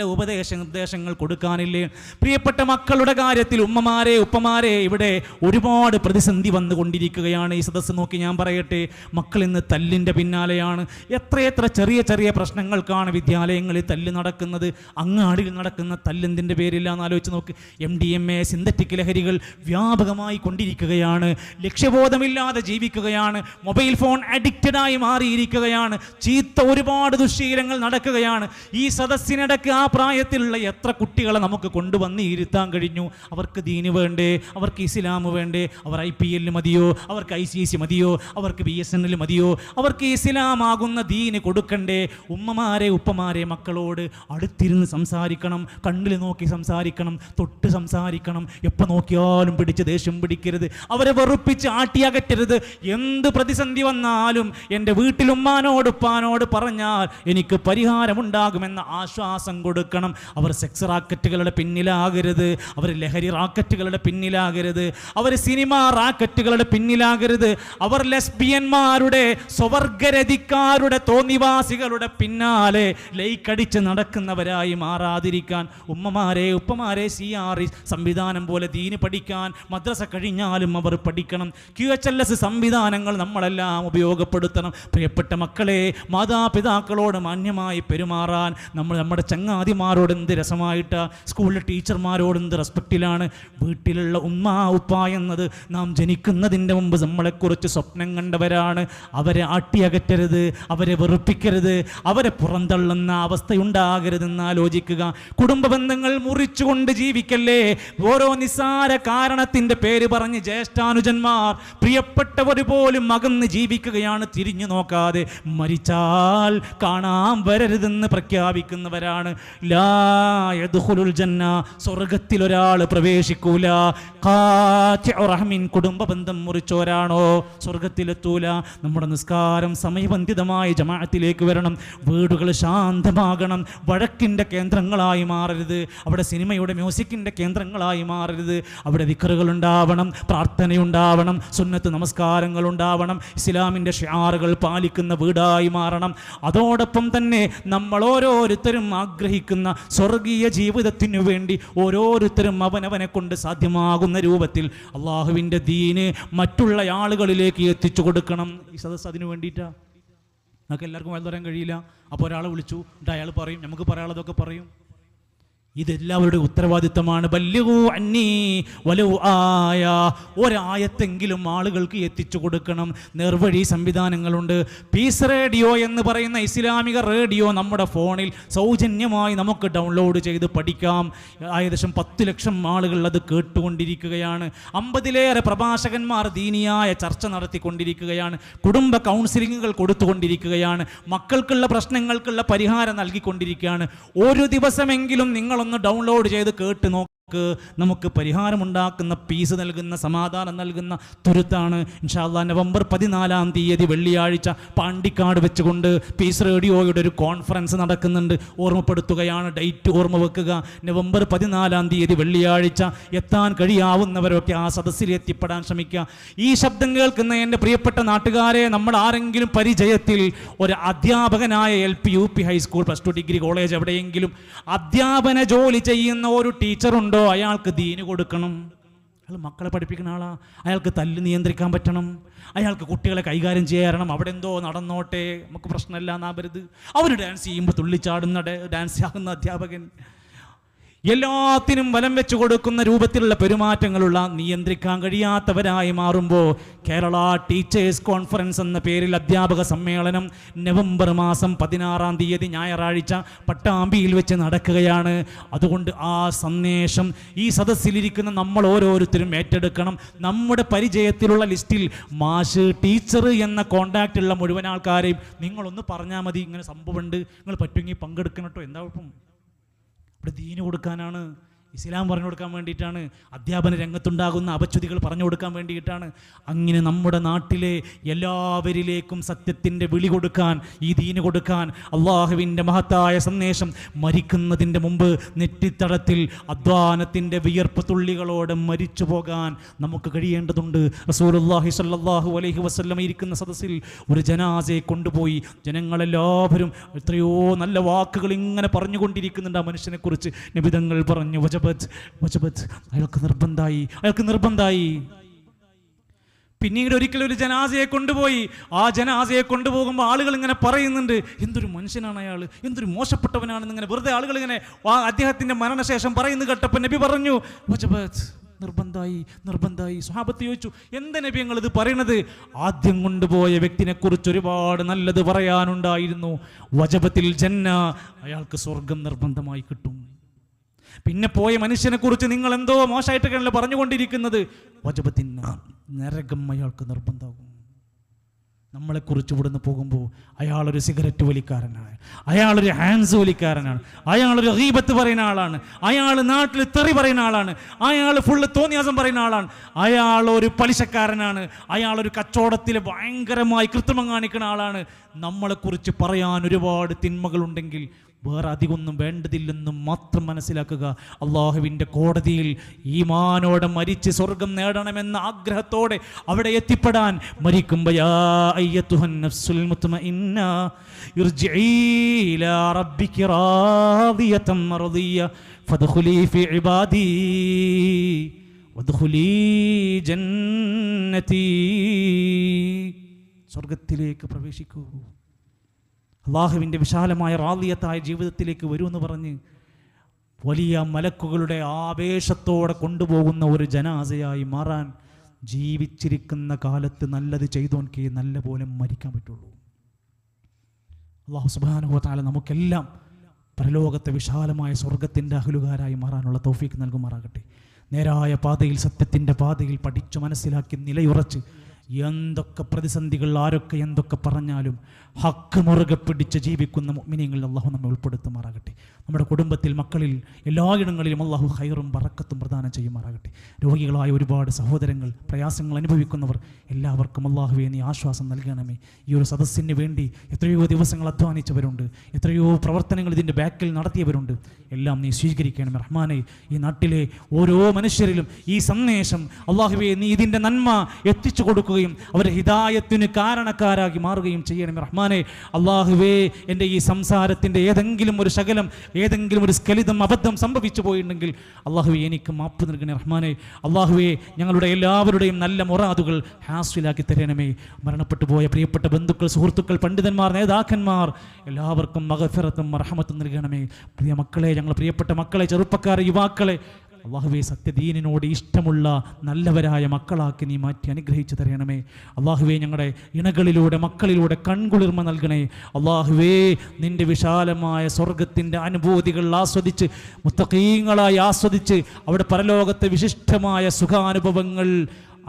Speaker 1: നിർദ്ദേശങ്ങൾ കൊടുക്കാനില്ലേ? പ്രിയപ്പെട്ട മക്കളുടെ കാര്യത്തിൽ ഉമ്മമാരെ ഉപ്പമാരെ ഇവിടെ ഒരുപാട് പ്രതിസന്ധി വന്നുകൊണ്ടിരിക്കുകയാണ്. ഈ സദസ്സ് നോക്കി ഞാൻ പറയട്ടെ, മക്കൾ ഇന്ന് തല്ലിൻ്റെ പിന്നാലെയാണ്. എത്രയെത്ര ചെറിയ ചെറിയ പ്രശ്നങ്ങൾക്കാണ് വിദ്യാലയങ്ങളിൽ തല്ല് നടക്കുന്നത്. അങ്ങാടിയിൽ നടക്കുന്ന തല്ലെന്തിൻ്റെ പേരില്ലാന്ന് ആലോചിച്ച് നോക്ക്. MDMA, സിന്തറ്റിക് ലഹരികൾ വ്യാപകമായി കൊണ്ടിരിക്കുകയാണ്. ലക്ഷ്യബോധമില്ലാതെ ജീവിക്കുകയാണ്. മൊബൈൽ ഫോൺ അഡിക്റ്റഡായി മാറിയിരിക്കുകയാണ്. ചീത്ത ഒരുപാട് ദുശ്ശീലങ്ങൾ നടക്കുകയാണ്. ഈ സദസ്സിനിടയ്ക്ക് ആ പ്രായത്തിലുള്ള എത്ര കുട്ടികളെ നമുക്ക് കൊണ്ടുവന്ന് ഇരുത്താൻ കഴിഞ്ഞു? അവർക്ക് ദീന് വേണ്ടേ? അവർക്ക് ഇസ്ലാം വേണ്ടേ? അവർ IPL മതിയോ? അവർക്ക് ICC മതിയോ? അവർക്ക് BSNL മതിയോ? അവർക്ക് ഇസ്ലാം ആകുന്ന ദീന് കൊടുക്കണ്ടേ? ഉമ്മമാരെ ഉപ്പമാരെ, മക്കളോട് അടുത്തിരുന്ന് സംസാരിക്കണം, കണ്ണിൽ നോക്കി സംസാരിക്കണം, തൊട്ട് സംസാരിക്കണം. എപ്പോൾ നോക്കിയാലും പിടിച്ച് ദേഷ്യം പിടിക്കരുത്, അവരെ വെറുപ്പിച്ച് ആട്ടിയകറ്റരുത്. എന്ത് പ്രതിസന്ധി വന്നാലും എൻ്റെ വീട്ടിൽ ഉമ്മാനോട് ഉപ്പാനോട് പറഞ്ഞാൽ എനിക്ക് പരിഹാരമുണ്ടാകുമെന്ന ആശ്വാസം കൊടുക്കണം. അവർ സെക്സ് റാക്കറ്റുകളുടെ പിന്നിലാകരുത്, അവർ ലഹരി റാക്കറ്റുകളുടെ പിന്നിലാകരുത്, അവർ സിനിമ റാക്കറ്റുകളുടെ പിന്നിലാകരുത്, അവർ ലെസ്ബിയന്മാരുടെ സ്വവർഗരതിക്കാരുടെ തോന്നിവാസികളുടെ പിന്നാലെ ലൈക്കടിച്ച് നടക്കുന്നവരായി മാറാതിരിക്കാൻ ഉമ്മമാരെ ഉപ്പമാരെ CRE സംവിധാനം പോലെ ദീന് പഠിക്കാൻ മദ്രസ കഴിഞ്ഞാലും അവർ പഠിക്കണം. QHLS സംവിധാനങ്ങൾ നമ്മളെല്ലാം ഉപയോഗപ്പെടുത്തണം. പ്രിയപ്പെട്ട മക്കളെ, മാതാപിതാക്കളോട് മാന്യമായി പെരുമാറാൻ നമ്മുടെ ചങ്ങാതിമാരോട് എന്ത് രസമായിട്ടാ, സ്കൂളിലെ ടീച്ചർമാരോട് എന്ത് റെസ്പെക്റ്റിലാണ്. വീട്ടിലുള്ള ഉമ്മ ഉപ്പ എന്നത് നാം ജനിക്കുന്നതിൻ്റെ മുമ്പ് നമ്മളെക്കുറിച്ച് സ്വപ്നം കണ്ടവരാണ്. അവരെ ആട്ടിയകറ്റരുത്, അവരെ വെറുപ്പിക്കരുത്, അവരെ പുറന്തള്ളുന്ന അവസ്ഥയുണ്ടാകരുതെന്ന് ആലോചിക്കുക. കുടുംബ ബന്ധങ്ങൾ മുറിച്ചുകൊണ്ട് ജീവിക്കല്ലേ. ഓരോ നിസ്സാര കാരണത്തിൻ്റെ പേര് പറഞ്ഞ് ജ്യേഷ്ഠാനുജന്മാർ പ്രിയപ്പെട്ടവർ പോലും അകന്ന് ജീവിക്കുകയാണ്, തിരിഞ്ഞു നോക്കാതെ. മരിച്ചാൽ കാണാൻ വരരുതെന്ന് പ്രഖ്യാപിക്കുന്നവരാണ്. ലാ യദ്ഖുലുൽ ജന്ന, സ്വർഗത്തിൽ ഒരാൾ പ്രവേശിക്കൂല. ഖാതിഉ റഹ്മിൻ, കുടുംബ ബന്ധം മുറിച്ചോരാണോ സ്വർഗത്തിലെത്തൂല. നമ്മുടെ നിസ്കാരം സമയബന്ധിതമായി ജമാഅത്തിലേക്ക് വരണം. വീടുകൾ ശാന്തമാകണം. വഴക്കിൻ്റെ കേന്ദ്രങ്ങളായി മാറരുത്. അവിടെ സിനിമയുടെ മ്യൂസിക്കിൻ്റെ കേന്ദ്രങ്ങളായി മാറരുത്. അവിടെ ദിക്റുകൾ ഉണ്ടാവണം, ഉണ്ടാവണം, പ്രാർത്ഥനയുണ്ടാവണം, സുന്നത്ത് നമസ്കാരങ്ങൾ ഉണ്ടാവണം, ഇസ്ലാമിൻ്റെ ഷിആറുകൾ പാലിക്കുന്ന വീടായി മാറണം. അതോടൊപ്പം തന്നെ നമ്മൾ ഓരോരുത്തരും ആഗ്രഹിക്കുന്ന സ്വർഗീയ ജീവിതത്തിനു വേണ്ടി ഓരോരുത്തരും അവനവനെ കൊണ്ട് സാധ്യമാകുന്ന രൂപത്തിൽ അള്ളാഹുവിൻ്റെ ദീന് മറ്റുള്ള ആളുകളിലേക്ക് എത്തിച്ചു കൊടുക്കണം. ഈ സദസ്സ് അതിനു വേണ്ടിയിട്ടാണ്. നമുക്ക് എല്ലാവർക്കും വലുത് പറയാൻ കഴിയില്ല. അപ്പോൾ ഒരാളെ വിളിച്ചു, എന്നിട്ട് അയാൾ പറയും, നമുക്ക് പറയാനുള്ളതൊക്കെ പറയും. ഇതെല്ലാവരുടെ ഉത്തരവാദിത്തമാണ്. ബല്ലിഗൂ അന്നീ വലൗ ആയ, ഒരായത്തെങ്കിലും ആളുകൾക്ക് എത്തിച്ചു കൊടുക്കണം. നേർവഴി സംവിധാനങ്ങളുണ്ട്. പീസ് റേഡിയോ എന്ന് പറയുന്ന ഇസ്ലാമിക റേഡിയോ നമ്മുടെ ഫോണിൽ സൗജന്യമായി നമുക്ക് ഡൗൺലോഡ് ചെയ്ത് പഠിക്കാം. ഏകദേശം 10 ലക്ഷം ആളുകൾ അത് കേട്ടുകൊണ്ടിരിക്കുകയാണ്. 50-ലേറെ പ്രഭാഷകന്മാർ ദീനിയായ ചർച്ച നടത്തിക്കൊണ്ടിരിക്കുകയാണ്. കുടുംബ കൗൺസിലിങ്ങുകൾ കൊടുത്തുകൊണ്ടിരിക്കുകയാണ്. മക്കൾക്കുള്ള പ്രശ്നങ്ങൾക്കുള്ള പരിഹാരം നൽകിക്കൊണ്ടിരിക്കുകയാണ്. ഒരു ദിവസമെങ്കിലും നിങ്ങളൊന്ന് ഡൗൺലോഡ് ചെയ്ത് കേട്ട് നോക്ക്. നമുക്ക് പരിഹാരമുണ്ടാക്കുന്ന, പീസ് നൽകുന്ന, സമാധാനം നൽകുന്ന തുരുത്താണ്. ഇൻഷാ അല്ലാഹ് നവംബർ 14-ാം തീയതി വെള്ളിയാഴ്ച പാണ്ടിക്കാട് വെച്ചുകൊണ്ട് പീസ് റേഡിയോയുടെ ഒരു കോൺഫറൻസ് നടക്കുന്നുണ്ട്. ഓർമ്മപ്പെടുത്തുകയാണ്, ഡേറ്റ് ഓർമ്മ വെക്കുക. നവംബർ 14-ാം തീയതി വെള്ളിയാഴ്ച. എത്താൻ കഴിയാവുന്നവരൊക്കെ ആ സദസ്സിൽ എത്തിപ്പെടാൻ ശ്രമിക്കുക. ഈ ശബ്ദം കേൾക്കുന്ന എൻ്റെ പ്രിയപ്പെട്ട നാട്ടുകാരെ, നമ്മൾ ആരെങ്കിലും പരിചയത്തിൽ ഒരു അധ്യാപകനായ LP UP high school +2 degree college എവിടെയെങ്കിലും അധ്യാപന ജോലി ചെയ്യുന്ന ഒരു ടീച്ചറുണ്ടോ? അയാൾക്ക് ദീന് കൊടുക്കണം. അയാൾ മക്കളെ പഠിപ്പിക്കുന്ന ആളാ. അയാൾക്ക് തല്ല് നിയന്ത്രിക്കാൻ പറ്റണം. അയാൾക്ക് കുട്ടികളെ കൈകാര്യം ചെയ്യാറണം. അവിടെ എന്തോ നടന്നോട്ടെ, നമുക്ക് പ്രശ്നമില്ല എന്നാവരുത്. അവർ ഡാൻസ് ചെയ്യുമ്പോൾ തുള്ളിച്ചാടുന്ന ഡാൻസ് ആകുന്ന അധ്യാപകൻ, എല്ലാത്തിനും വലം വെച്ച് കൊടുക്കുന്ന രൂപത്തിലുള്ള പെരുമാറ്റങ്ങളുള്ള, നിയന്ത്രിക്കാൻ കഴിയാത്തവരായി മാറുമ്പോൾ കേരള ടീച്ചേഴ്സ് കോൺഫറൻസ് എന്ന പേരിൽ അധ്യാപക സമ്മേളനം നവംബർ മാസം 16-ാം തീയതി ഞായറാഴ്ച പട്ടാമ്പിയിൽ വെച്ച് നടക്കുകയാണ്. അതുകൊണ്ട് ആ സന്ദേശം ഈ സദസ്സിലിരിക്കുന്ന നമ്മൾ ഓരോരുത്തരും ഏറ്റെടുക്കണം. നമ്മുടെ പരിചയത്തിലുള്ള ലിസ്റ്റിൽ മാഷ്, ടീച്ചർ എന്ന കോണ്ടാക്റ്റ് ഉള്ള മുഴുവൻ ആൾക്കാരെയും നിങ്ങളൊന്ന് പറഞ്ഞാൽ മതി, ഇങ്ങനെ സംഭവമുണ്ട്, നിങ്ങൾ പറ്റുമെങ്കിൽ പങ്കെടുക്കണം കേട്ടോ. എന്താ കുഴപ്പം? ഇവിടെ ദീന് കൊടുക്കാനാണ്, ഇസ്ലാം പറഞ്ഞു കൊടുക്കാൻ വേണ്ടിയിട്ടാണ്, അധ്യാപന രംഗത്തുണ്ടാകുന്ന അപച്യുതികൾ പറഞ്ഞു കൊടുക്കാൻ വേണ്ടിയിട്ടാണ്. അങ്ങനെ നമ്മുടെ നാട്ടിലെ എല്ലാവരിലേക്കും സത്യത്തിൻ്റെ വിളി കൊടുക്കാൻ, ഈ ദീന് കൊടുക്കാൻ, അള്ളാഹുവിൻ്റെ മഹത്തായ സന്ദേശം മരിക്കുന്നതിൻ്റെ മുമ്പ് നെറ്റിത്തടത്തിൽ അധ്വാനത്തിൻ്റെ വിയർപ്പ് തുള്ളികളോടെ മരിച്ചു പോകാൻ നമുക്ക് കഴിയേണ്ടതുണ്ട്. റസൂലുള്ളാഹി സ്വല്ലല്ലാഹു അലൈഹി വസല്ലം ഇരിക്കുന്ന സദസ്സിൽ ഒരു ജനാസയെ കൊണ്ടുപോയി ജനങ്ങളെല്ലാവരും എത്രയോ നല്ല വാക്കുകൾ ഇങ്ങനെ പറഞ്ഞുകൊണ്ടിരിക്കുന്നുണ്ട് ആ മനുഷ്യനെക്കുറിച്ച്. നബിതങ്ങൾ പറഞ്ഞു, അയാൾക്ക് നിർബന്ധായി. പിന്നീട് ഒരിക്കലും ഒരു ജനാസയെ കൊണ്ടുപോയി. ആ ജനാസയെ കൊണ്ടുപോകുമ്പോൾ ആളുകൾ ഇങ്ങനെ പറയുന്നുണ്ട്, എന്തൊരു മനുഷ്യനാണ് അയാൾ, എന്തൊരു മോശപ്പെട്ടവനാണെന്ന് ഇങ്ങനെ വെറുതെ ആളുകൾ ഇങ്ങനെ അദ്ദേഹത്തിന്റെ മരണശേഷം പറയുന്നത് കേട്ടപ്പോൾ നബി പറഞ്ഞു, നിർബന്ധായി. സ്വഹാബത്ത് ചോദിച്ചു, എന്താ നബി ഞങ്ങൾ ഇത് പറയണത്? ആദ്യം കൊണ്ടുപോയ വ്യക്തിനെ കുറിച്ച് ഒരുപാട് നല്ലത് പറയാനുണ്ടായിരുന്നു. വജബത്തിൽ ജന്ന, അയാൾക്ക് സ്വർഗം നിർബന്ധമായി കിട്ടും. പിന്നെ പോയ മനുഷ്യനെ കുറിച്ച് നിങ്ങൾ എന്തോ മോശമായിട്ടൊക്കെയാണല്ലോ പറഞ്ഞുകൊണ്ടിരിക്കുന്നത്. വജബത്തിൻ, നരകം അയാൾക്ക് നിർബന്ധമാകും. നമ്മളെക്കുറിച്ച് ഇവിടുന്ന് പോകുമ്പോൾ അയാളൊരു സിഗരറ്റ് വലിക്കാരനാണ്, അയാളൊരു ഹാൻസ് വലിക്കാരനാണ്, അയാളൊരു ഗീബത്ത് പറയുന്ന ആളാണ്, അയാൾ നാട്ടിൽ തെറി പറയുന്ന ആളാണ്, അയാൾ ഫുള്ള് തോന്നിയാസം പറയുന്ന ആളാണ്, അയാളൊരു പലിശക്കാരനാണ്, അയാളൊരു കച്ചവടത്തിൽ ഭയങ്കരമായി കൃത്രിമം കാണിക്കുന്ന ആളാണ്. നമ്മളെക്കുറിച്ച് പറയാൻ ഒരുപാട് തിന്മകളുണ്ടെങ്കിൽ വേറെ അധികമൊന്നും വേണ്ടതില്ലെന്നും മാത്രം മനസ്സിലാക്കുക. അള്ളാഹുവിൻ്റെ കോടതിയിൽ ഈമാനോടെ മരിച്ച് സ്വർഗം നേടണമെന്ന ആഗ്രഹത്തോടെ അവിടെ എത്തിപ്പെടാൻ മരിക്കുമ്പോൾ യാ അയ്യത്തുഹൻ നഫ്സുൽ മുത്മഇന്ന ഇർജിഇ ഇലാ റബ്ബികി റാദിയതൻ മർദിയ ഫദ്ഖുലി ഫി ഇബാദി വദ്ഖുലി ജന്നതി, സ്വർഗത്തിലേക്ക് പ്രവേശിക്കൂ, അള്ളാഹുവിൻ്റെ വിശാലമായ റാദിയത്തായ ജീവിതത്തിലേക്ക് വരുമെന്ന് പറഞ്ഞ് വലിയ മലക്കുകളുടെ ആവേശത്തോടെ കൊണ്ടുപോകുന്ന ഒരു ജനാസയായി മാറാൻ ജീവിച്ചിരിക്കുന്ന കാലത്ത് നല്ലത് ചെയ്തോൻക്ക് നല്ല പോലെ മരിക്കാൻ പറ്റുള്ളൂ. അള്ളാഹു സുബ്ഹാനഹു വ തആല നമുക്കെല്ലാം പരലോകത്തെ വിശാലമായ സ്വർഗത്തിൻ്റെ അഹ്ലുകാരായി മാറാനുള്ള തൗഫീഖ് നൽകുമാറാകട്ടെ. നേരായ പാതയിൽ, സത്യത്തിൻ്റെ പാതയിൽ പഠിച്ചു മനസ്സിലാക്കി നിലയുറച്ച് എന്തൊക്കെ പ്രതിസന്ധികൾ ആരൊക്കെ എന്തൊക്കെ പറഞ്ഞാലും ഹക്ക് മുറുകെ പിടിച്ച് ജീവിക്കുന്ന മുഅ്മിനീങ്ങളിൽ അള്ളാഹു നമ്മെ ഉൾപ്പെടുത്തുമാറാകട്ടെ. നമ്മുടെ കുടുംബത്തിൽ, മക്കളിൽ, എല്ലായിടങ്ങളിലും അള്ളാഹു ഖൈറും ബറക്കത്തും പ്രദാനം ചെയ്യുമാറാകട്ടെ. രോഗികളായ ഒരുപാട് സഹോദരങ്ങൾ, പ്രയാസങ്ങൾ അനുഭവിക്കുന്നവർ എല്ലാവർക്കും അള്ളാഹുവേ നീ ആശ്വാസം നൽകണമേ. ഈ ഒരു സദസ്സിന് വേണ്ടി എത്രയോ ദിവസങ്ങൾ അധ്വാനിച്ചവരുണ്ട്, എത്രയോ പ്രവർത്തനങ്ങൾ ഇതിൻ്റെ ബാക്കിൽ നടത്തിയവരുണ്ട്. എല്ലാം നീ സ്വീകരിക്കണമേ റഹ്മാനെ. ഈ നാട്ടിലെ ഓരോ മനുഷ്യരിലും ഈ സന്ദേശം അള്ളാഹുവേ നീ ഇതിൻ്റെ നന്മ എത്തിച്ചു കൊടുക്കുകയും അവരെ ഹിദായത്തിന് കാരണക്കാരാക്കി മാറുകയും ചെയ്യണമേ റഹ്മാനെ. അള്ളാഹുവേ എൻ്റെ ഈ സംസാരത്തിൻ്റെ ഏതെങ്കിലും ഒരു ശകലം, ഏതെങ്കിലും ഒരു സ്ഖലിതം, അബദ്ധം സംഭവിച്ചു പോയിട്ടുണ്ടെങ്കിൽ അള്ളാഹുവേ എനിക്ക് മാപ്പ് നൽകണേ റഹ്മാനെ. അള്ളാഹുവേ ഞങ്ങളുടെ എല്ലാവരുടെയും നല്ല മുറാദുകൾ ഹാസിലാക്കി തരണമേ. മരണപ്പെട്ടു പോയ പ്രിയപ്പെട്ട ബന്ധുക്കൾ, സുഹൃത്തുക്കൾ, പണ്ഡിതന്മാർ, നേതാക്കന്മാർ എല്ലാവർക്കും മഗ്ഫിറത്തും റഹ്മത്തും നൽകണമേ. പ്രിയ മക്കളെ, ഞങ്ങളുടെ പ്രിയപ്പെട്ട മക്കളെ, ചെറുപ്പക്കാരെ, യുവാക്കളെ അള്ളാഹുവേ സത്യദീനിനോട് ഇഷ്ടമുള്ള നല്ലവരായ മക്കളാക്കി നീ മാറ്റി അനുഗ്രഹിച്ചു തരണമേ. അള്ളാഹുവേ ഞങ്ങളുടെ ഇണകളിലൂടെ, മക്കളിലൂടെ കൺകുളിർമ നൽകണേ. അള്ളാഹുവേ നിന്റെ വിശാലമായ സ്വർഗത്തിൻ്റെ അനുഭൂതികൾ ആസ്വദിച്ച്, മുത്തഖീങ്ങളായി ആസ്വദിച്ച്, അവിടെ പരലോകത്തെ വിശിഷ്ടമായ സുഖാനുഭവങ്ങൾ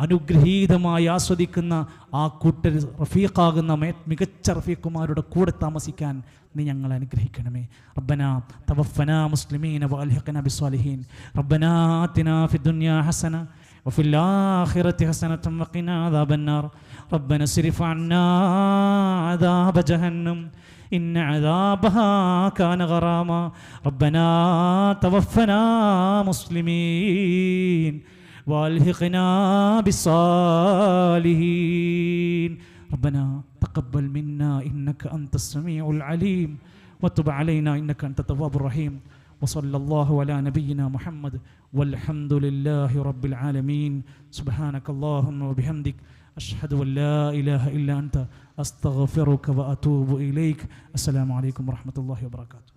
Speaker 1: അനുഗ്രഹീതമായി ആസ്വദിക്കുന്ന ആ കൂട്ടർ റഫീഖാകുന്ന മികച്ച റഫീഖുമാരുടെ കൂടെ താമസിക്കാൻ നീ ഞങ്ങളെ അനുഗ്രഹിക്കണമേ. റബ്ബനാ തവഫനാ മുസ്ലിമീന വഅൽഹിഖ്നാ ബിസ്സാലിഹീൻ. റബ്ബനാ ആതിനാ ഫിദ്ദുനിയാ ഹസന വഫിൽ ആഖിറതി ഹസനതൻ വഖിനാ അദാബന്നാർ. റബ്ബനാ സ്രിഫ് അന്നാ അദാബ ജഹന്നം ഇന്ന അദാബഹാ കാന ഗറാമാ. റബ്ബനാ തവഫനാ മുസ്ലിമീൻ والحقنا بالصالحين. ربنا تقبل منا انك انت السميع العليم وتب علينا انك انت التواب الرحيم. وصلى الله على نبينا محمد والحمد لله رب العالمين. سبحانك اللهم وبحمدك أشهد أن لا إله إلا أنت أستغفرك وأتوب إليك. السلام عليكم ورحمة الله وبركاته.